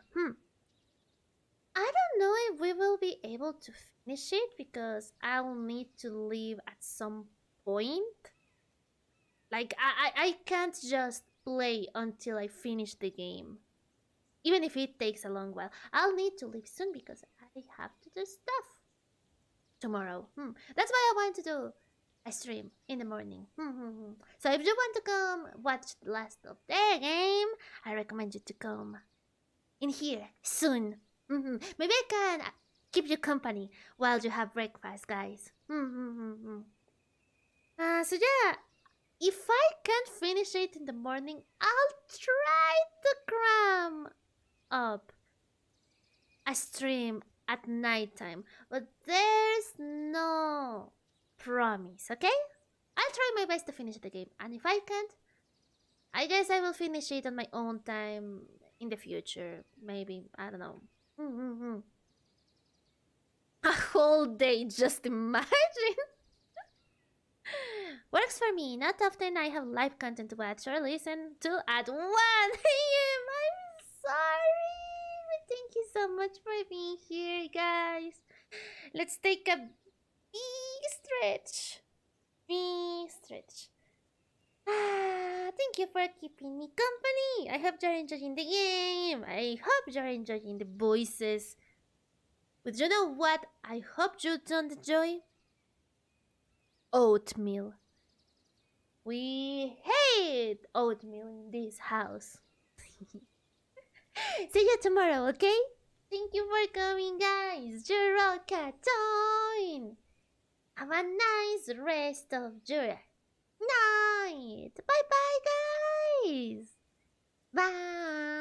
I don't know if we will be able to finish it because I'll need to leave at some point. Like, I can't just play until I finish the game. Even if it takes a long while. I'll need to leave soon because I have to do stuff tomorrow. That's why I want to do a stream in the morning. So if you want to come watch the last of the game, I recommend you to come in here soon. Maybe I can keep you company while you have breakfast, guys. So yeah, if I can't finish it in the morning, I'll try to cram up a stream at nighttime, but there's no promise, okay? I'll try my best to finish the game, and if I can't, I guess I will finish it on my own time in the future. Maybe, I don't know. A whole day, just imagine. Works for me. Not often I have live content to watch or listen to at 1 a.m. I'm sorry, but thank you so much for being here, guys. Let's take a big stretch. Thank you for keeping me company. I hope you're enjoying the game. I hope you're enjoying the voices. But you know what I hope you don't enjoy? Oatmeal. We hate oatmeal in this house. See you tomorrow, okay? Thank you for coming, guys. You're all join. Have a nice rest of your night. Bye bye, guys. Bye.